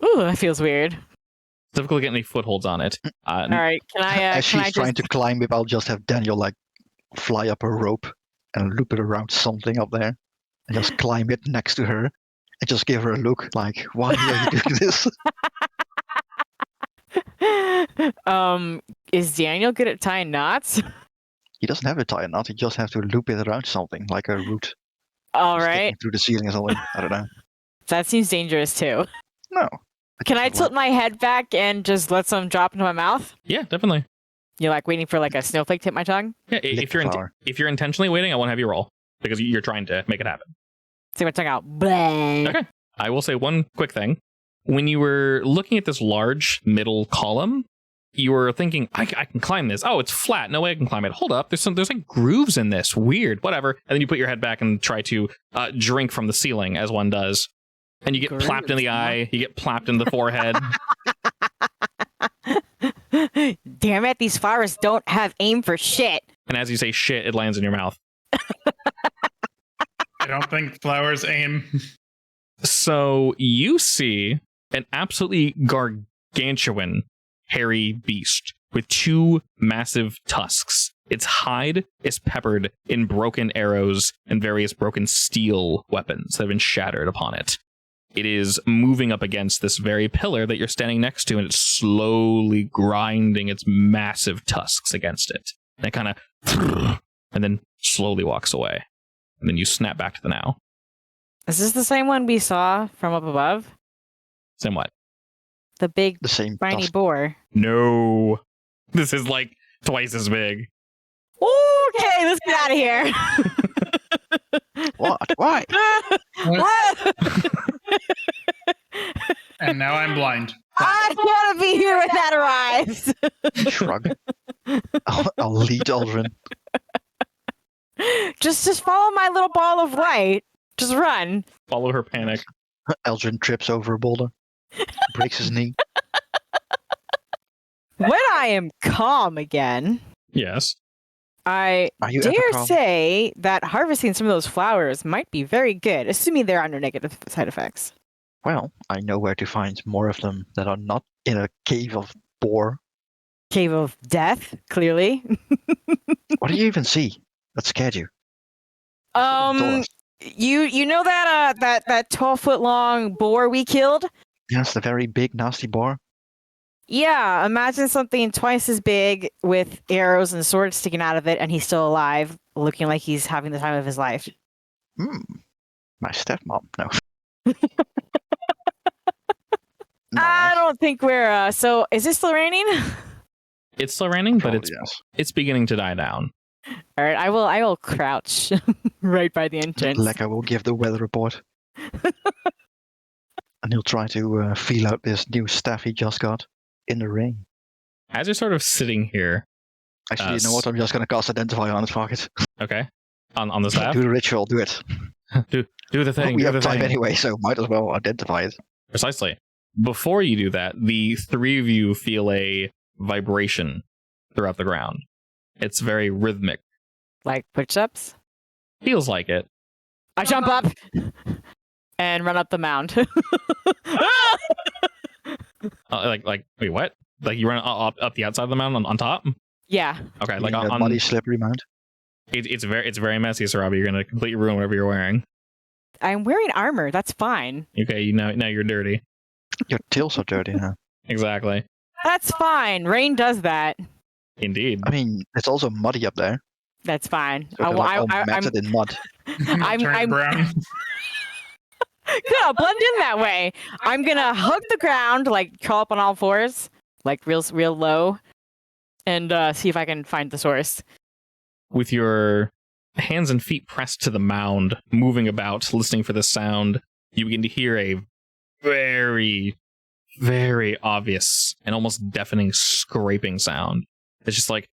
[SPEAKER 2] Ooh, that feels weird.
[SPEAKER 1] It's difficult to get any footholds on it.
[SPEAKER 2] All right, can I?
[SPEAKER 3] As
[SPEAKER 2] Can
[SPEAKER 3] she's
[SPEAKER 2] I
[SPEAKER 3] trying
[SPEAKER 2] just?
[SPEAKER 3] to climb it, I'll just have Daniel like fly up a rope and loop it around something up there. And just climb it next to her. And just give her a look like, why are you doing this?
[SPEAKER 2] Is Daniel good at tying knots?
[SPEAKER 3] He doesn't have a tie knot, he just has to loop it around something, like a root
[SPEAKER 2] All
[SPEAKER 3] sticking
[SPEAKER 2] right,
[SPEAKER 3] through the ceiling or something. I don't know.
[SPEAKER 2] that seems dangerous too.
[SPEAKER 3] No.
[SPEAKER 2] Can I tilt my head back and just let some drop into my mouth?
[SPEAKER 1] Yeah, definitely.
[SPEAKER 2] You're like waiting for like a snowflake to hit my tongue.
[SPEAKER 1] Yeah,
[SPEAKER 3] Lick the flower.
[SPEAKER 1] if you're intentionally waiting, I won't have you roll because you're trying to make it happen.
[SPEAKER 2] Stick my tongue out. Blah.
[SPEAKER 1] Okay. I will say one quick thing. When you were looking at this large middle column, you were thinking, I can climb this. Oh, it's flat. No way I can climb it. Hold up. There's like grooves in this. Weird. Whatever. And then you put your head back and try to drink from the ceiling, as one does. And you get plapped in the eye. You get plapped in the forehead.
[SPEAKER 2] Damn it! These flowers don't have aim for shit.
[SPEAKER 1] And as you say shit, it lands in your mouth.
[SPEAKER 4] I don't think flowers aim.
[SPEAKER 1] So you see an absolutely gargantuan hairy beast with two massive tusks. Its hide is peppered in broken arrows and various broken steel weapons that have been shattered upon it. It is moving up against this very pillar that you're standing next to, and it's slowly grinding its massive tusks against it. And it kind of, and then slowly walks away. And then you snap back to the now.
[SPEAKER 2] Is this the same one we saw from up above?
[SPEAKER 1] Same what?
[SPEAKER 2] The big
[SPEAKER 3] The same
[SPEAKER 2] briny
[SPEAKER 3] tusk.
[SPEAKER 2] boar.
[SPEAKER 1] No. This is like twice as big.
[SPEAKER 2] Okay, let's get out of here.
[SPEAKER 3] What? Why?
[SPEAKER 4] And now I'm blind.
[SPEAKER 2] I don't want to be here when that arrives.
[SPEAKER 3] Shrug. I'll lead Aldrin.
[SPEAKER 2] Just follow my little ball of light. Just run.
[SPEAKER 1] Follow her panic.
[SPEAKER 3] Eldrin trips over a boulder, breaks his knee.
[SPEAKER 2] When I am calm again,
[SPEAKER 1] Yes.
[SPEAKER 2] I
[SPEAKER 3] Are you ever
[SPEAKER 2] dare
[SPEAKER 3] calm?
[SPEAKER 2] say that harvesting some of those flowers might be very good, assuming there are no negative side effects.
[SPEAKER 3] Well, I know where to find more of them that are not in a cave of boar.
[SPEAKER 2] Cave of Death, clearly.
[SPEAKER 3] What did you even see that scared you?
[SPEAKER 2] You know that 12-foot long boar we killed?
[SPEAKER 3] Yes, the very big, nasty boar.
[SPEAKER 2] Yeah, imagine something twice as big with arrows and swords sticking out of it, and he's still alive, looking like he's having the time of his life.
[SPEAKER 3] My stepmom. No.
[SPEAKER 2] I don't think we're. So, is this still raining?
[SPEAKER 1] It's still raining, but
[SPEAKER 3] Probably yes.
[SPEAKER 1] it's beginning to die down.
[SPEAKER 2] All right, I will crouch right by the entrance.
[SPEAKER 3] Lekka will give the weather report. And he'll try to feel out this new staff he just got in the rain.
[SPEAKER 1] As you're sort of sitting here,
[SPEAKER 3] Actually, you know what? I'm just going to cast Identify on his pocket.
[SPEAKER 1] okay, on the staff,
[SPEAKER 3] Do the ritual, do it.
[SPEAKER 1] do the thing.
[SPEAKER 3] We
[SPEAKER 1] do
[SPEAKER 3] have
[SPEAKER 1] the
[SPEAKER 3] time
[SPEAKER 1] thing.
[SPEAKER 3] anyway, so might as well identify it.
[SPEAKER 1] Precisely. Before you do that, the three of you feel a vibration throughout the ground. It's very rhythmic.
[SPEAKER 2] Like push-ups?
[SPEAKER 1] Feels like it.
[SPEAKER 2] I jump up and run up the mound.
[SPEAKER 1] Wait, what? Like you run up the outside of the mountain on top?
[SPEAKER 2] Yeah.
[SPEAKER 1] Okay,
[SPEAKER 3] You
[SPEAKER 1] like
[SPEAKER 3] mean that
[SPEAKER 1] on
[SPEAKER 3] muddy, slippery mount.
[SPEAKER 1] it's very messy, so Robbie, you're gonna completely ruin whatever you're wearing.
[SPEAKER 2] I'm wearing armor. That's fine.
[SPEAKER 1] Okay, now you're dirty.
[SPEAKER 3] Your tail's so dirty now.
[SPEAKER 1] Exactly.
[SPEAKER 2] That's fine. Rain does that.
[SPEAKER 1] Indeed.
[SPEAKER 3] I mean, it's also muddy up there.
[SPEAKER 2] That's fine.
[SPEAKER 3] So they're like all matted in mud.
[SPEAKER 4] Turn brown.
[SPEAKER 2] Good, I'll blend in that way. I'm gonna hug the ground, like crawl up on all fours, like real low, and see if I can find the source.
[SPEAKER 1] With your hands and feet pressed to the mound, moving about, listening for the sound, you begin to hear a very, very obvious and almost deafening scraping sound. It's just like...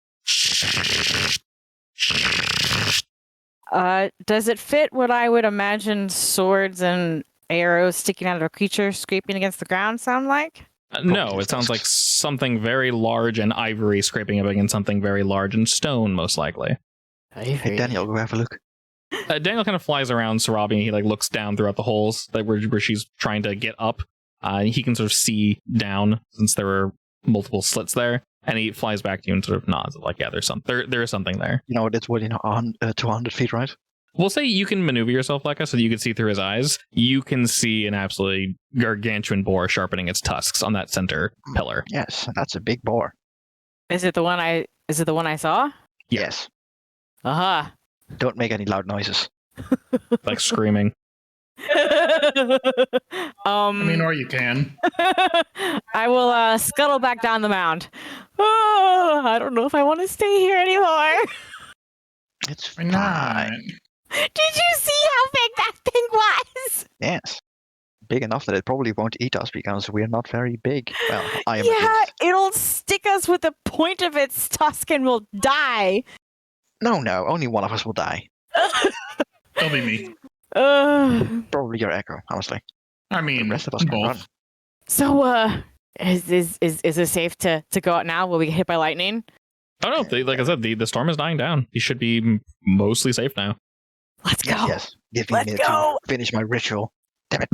[SPEAKER 2] Does it fit what I would imagine swords and arrows sticking out of a creature scraping against the ground sound like?
[SPEAKER 1] No, it sounds like something very large and ivory scraping up against something very large and stone, most likely.
[SPEAKER 3] Hey, Daniel, go have a look.
[SPEAKER 1] Daniel kind of flies around Sarabi, and he like looks down throughout the holes where she's trying to get up. And he can sort of see down since there were multiple slits there. And he flies back to you and sort of nods like, yeah, there's there is something there.
[SPEAKER 3] You know, it's what, 200 feet, right?
[SPEAKER 1] We'll say you can maneuver yourself, Lekka, so that you can see through his eyes. You can see an absolutely gargantuan boar sharpening its tusks on that center pillar.
[SPEAKER 3] Yes, that's a big boar.
[SPEAKER 2] Is it the one I saw?
[SPEAKER 3] Yes.
[SPEAKER 2] Uh-huh.
[SPEAKER 3] Don't make any loud noises.
[SPEAKER 1] Like screaming.
[SPEAKER 4] I mean, or you can.
[SPEAKER 2] I will scuttle back down the mound. Oh, I don't know if I want to stay here anymore.
[SPEAKER 3] It's
[SPEAKER 4] Why not?
[SPEAKER 3] fine.
[SPEAKER 2] Did you see how big that thing was?
[SPEAKER 3] Yes. Big enough that it probably won't eat us because we're not very big. Well, I am.
[SPEAKER 2] Yeah, it'll stick us with the point of its tusk and we'll die.
[SPEAKER 3] No, only one of us will die.
[SPEAKER 4] It'll be me.
[SPEAKER 3] Probably your echo, honestly.
[SPEAKER 4] I
[SPEAKER 3] The
[SPEAKER 4] mean,
[SPEAKER 3] rest of us can run.
[SPEAKER 4] both.
[SPEAKER 2] So, is it safe to go out now? Will we get hit by lightning?
[SPEAKER 1] Oh no, like I said, the storm is dying down. You should be mostly safe now.
[SPEAKER 2] Let's go.
[SPEAKER 3] Yes. Give me a
[SPEAKER 2] Let's
[SPEAKER 3] minute
[SPEAKER 2] go.
[SPEAKER 3] to finish my ritual. Damn it.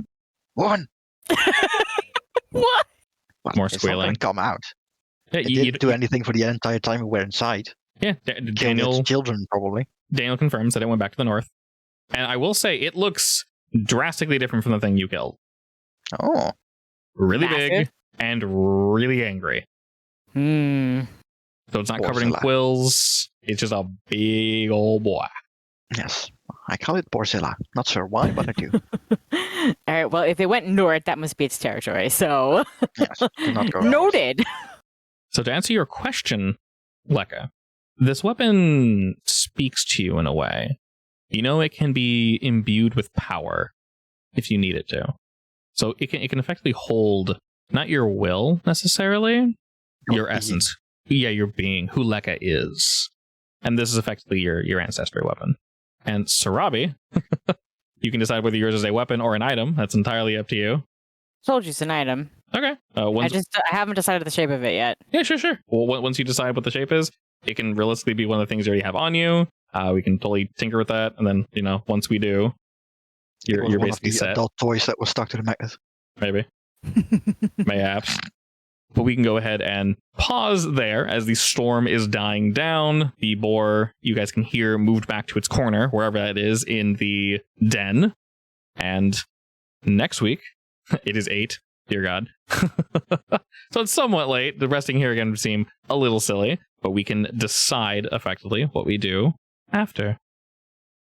[SPEAKER 3] Woman!
[SPEAKER 2] What?
[SPEAKER 3] Well,
[SPEAKER 1] More
[SPEAKER 3] it's not
[SPEAKER 1] squealing.
[SPEAKER 3] gonna come out.
[SPEAKER 1] Yeah,
[SPEAKER 3] It didn't do anything for the entire time we were inside.
[SPEAKER 1] yeah,
[SPEAKER 3] Killed
[SPEAKER 1] Daniel
[SPEAKER 3] its children, probably.
[SPEAKER 1] Daniel confirms that it went back to the north. And I will say, it looks drastically different from the thing you killed.
[SPEAKER 3] Oh.
[SPEAKER 1] Really
[SPEAKER 2] Massive.
[SPEAKER 1] big and really angry. So it's not covered in
[SPEAKER 3] Porcella.
[SPEAKER 1] quills. It's just a big old boy.
[SPEAKER 3] Yes. I call it Porcella. Not sure why, but I do.
[SPEAKER 2] All right. Well, if it went north, that must be its territory. So
[SPEAKER 3] Yes. Do not go north.
[SPEAKER 2] noted.
[SPEAKER 1] So to answer your question, Lekka, this weapon speaks to you in a way. You know, it can be imbued with power if you need it to. So it can effectively hold not your will necessarily, your
[SPEAKER 3] being.
[SPEAKER 1] essence. Yeah, your being, who Lekka is. And this is effectively your ancestry weapon. And Sarabi, you can decide whether yours is a weapon or an item. That's entirely up to you.
[SPEAKER 2] Told you it's an item.
[SPEAKER 1] Okay.
[SPEAKER 2] I haven't decided the shape of it yet.
[SPEAKER 1] Yeah, sure. Well, once you decide what the shape is, it can realistically be one of the things you already have on you. We can totally tinker with that, and then once we do, you're
[SPEAKER 3] one
[SPEAKER 1] basically
[SPEAKER 3] of the
[SPEAKER 1] set.
[SPEAKER 3] adult toys that was stuck to the magnet.
[SPEAKER 1] Maybe, mayhaps. But we can go ahead and pause there as the storm is dying down. The boar, you guys can hear, moved back to its corner, wherever that is in the den. And next week, it is 8. Dear God. So it's somewhat late. The resting here again would seem a little silly, but we can decide effectively what we do after.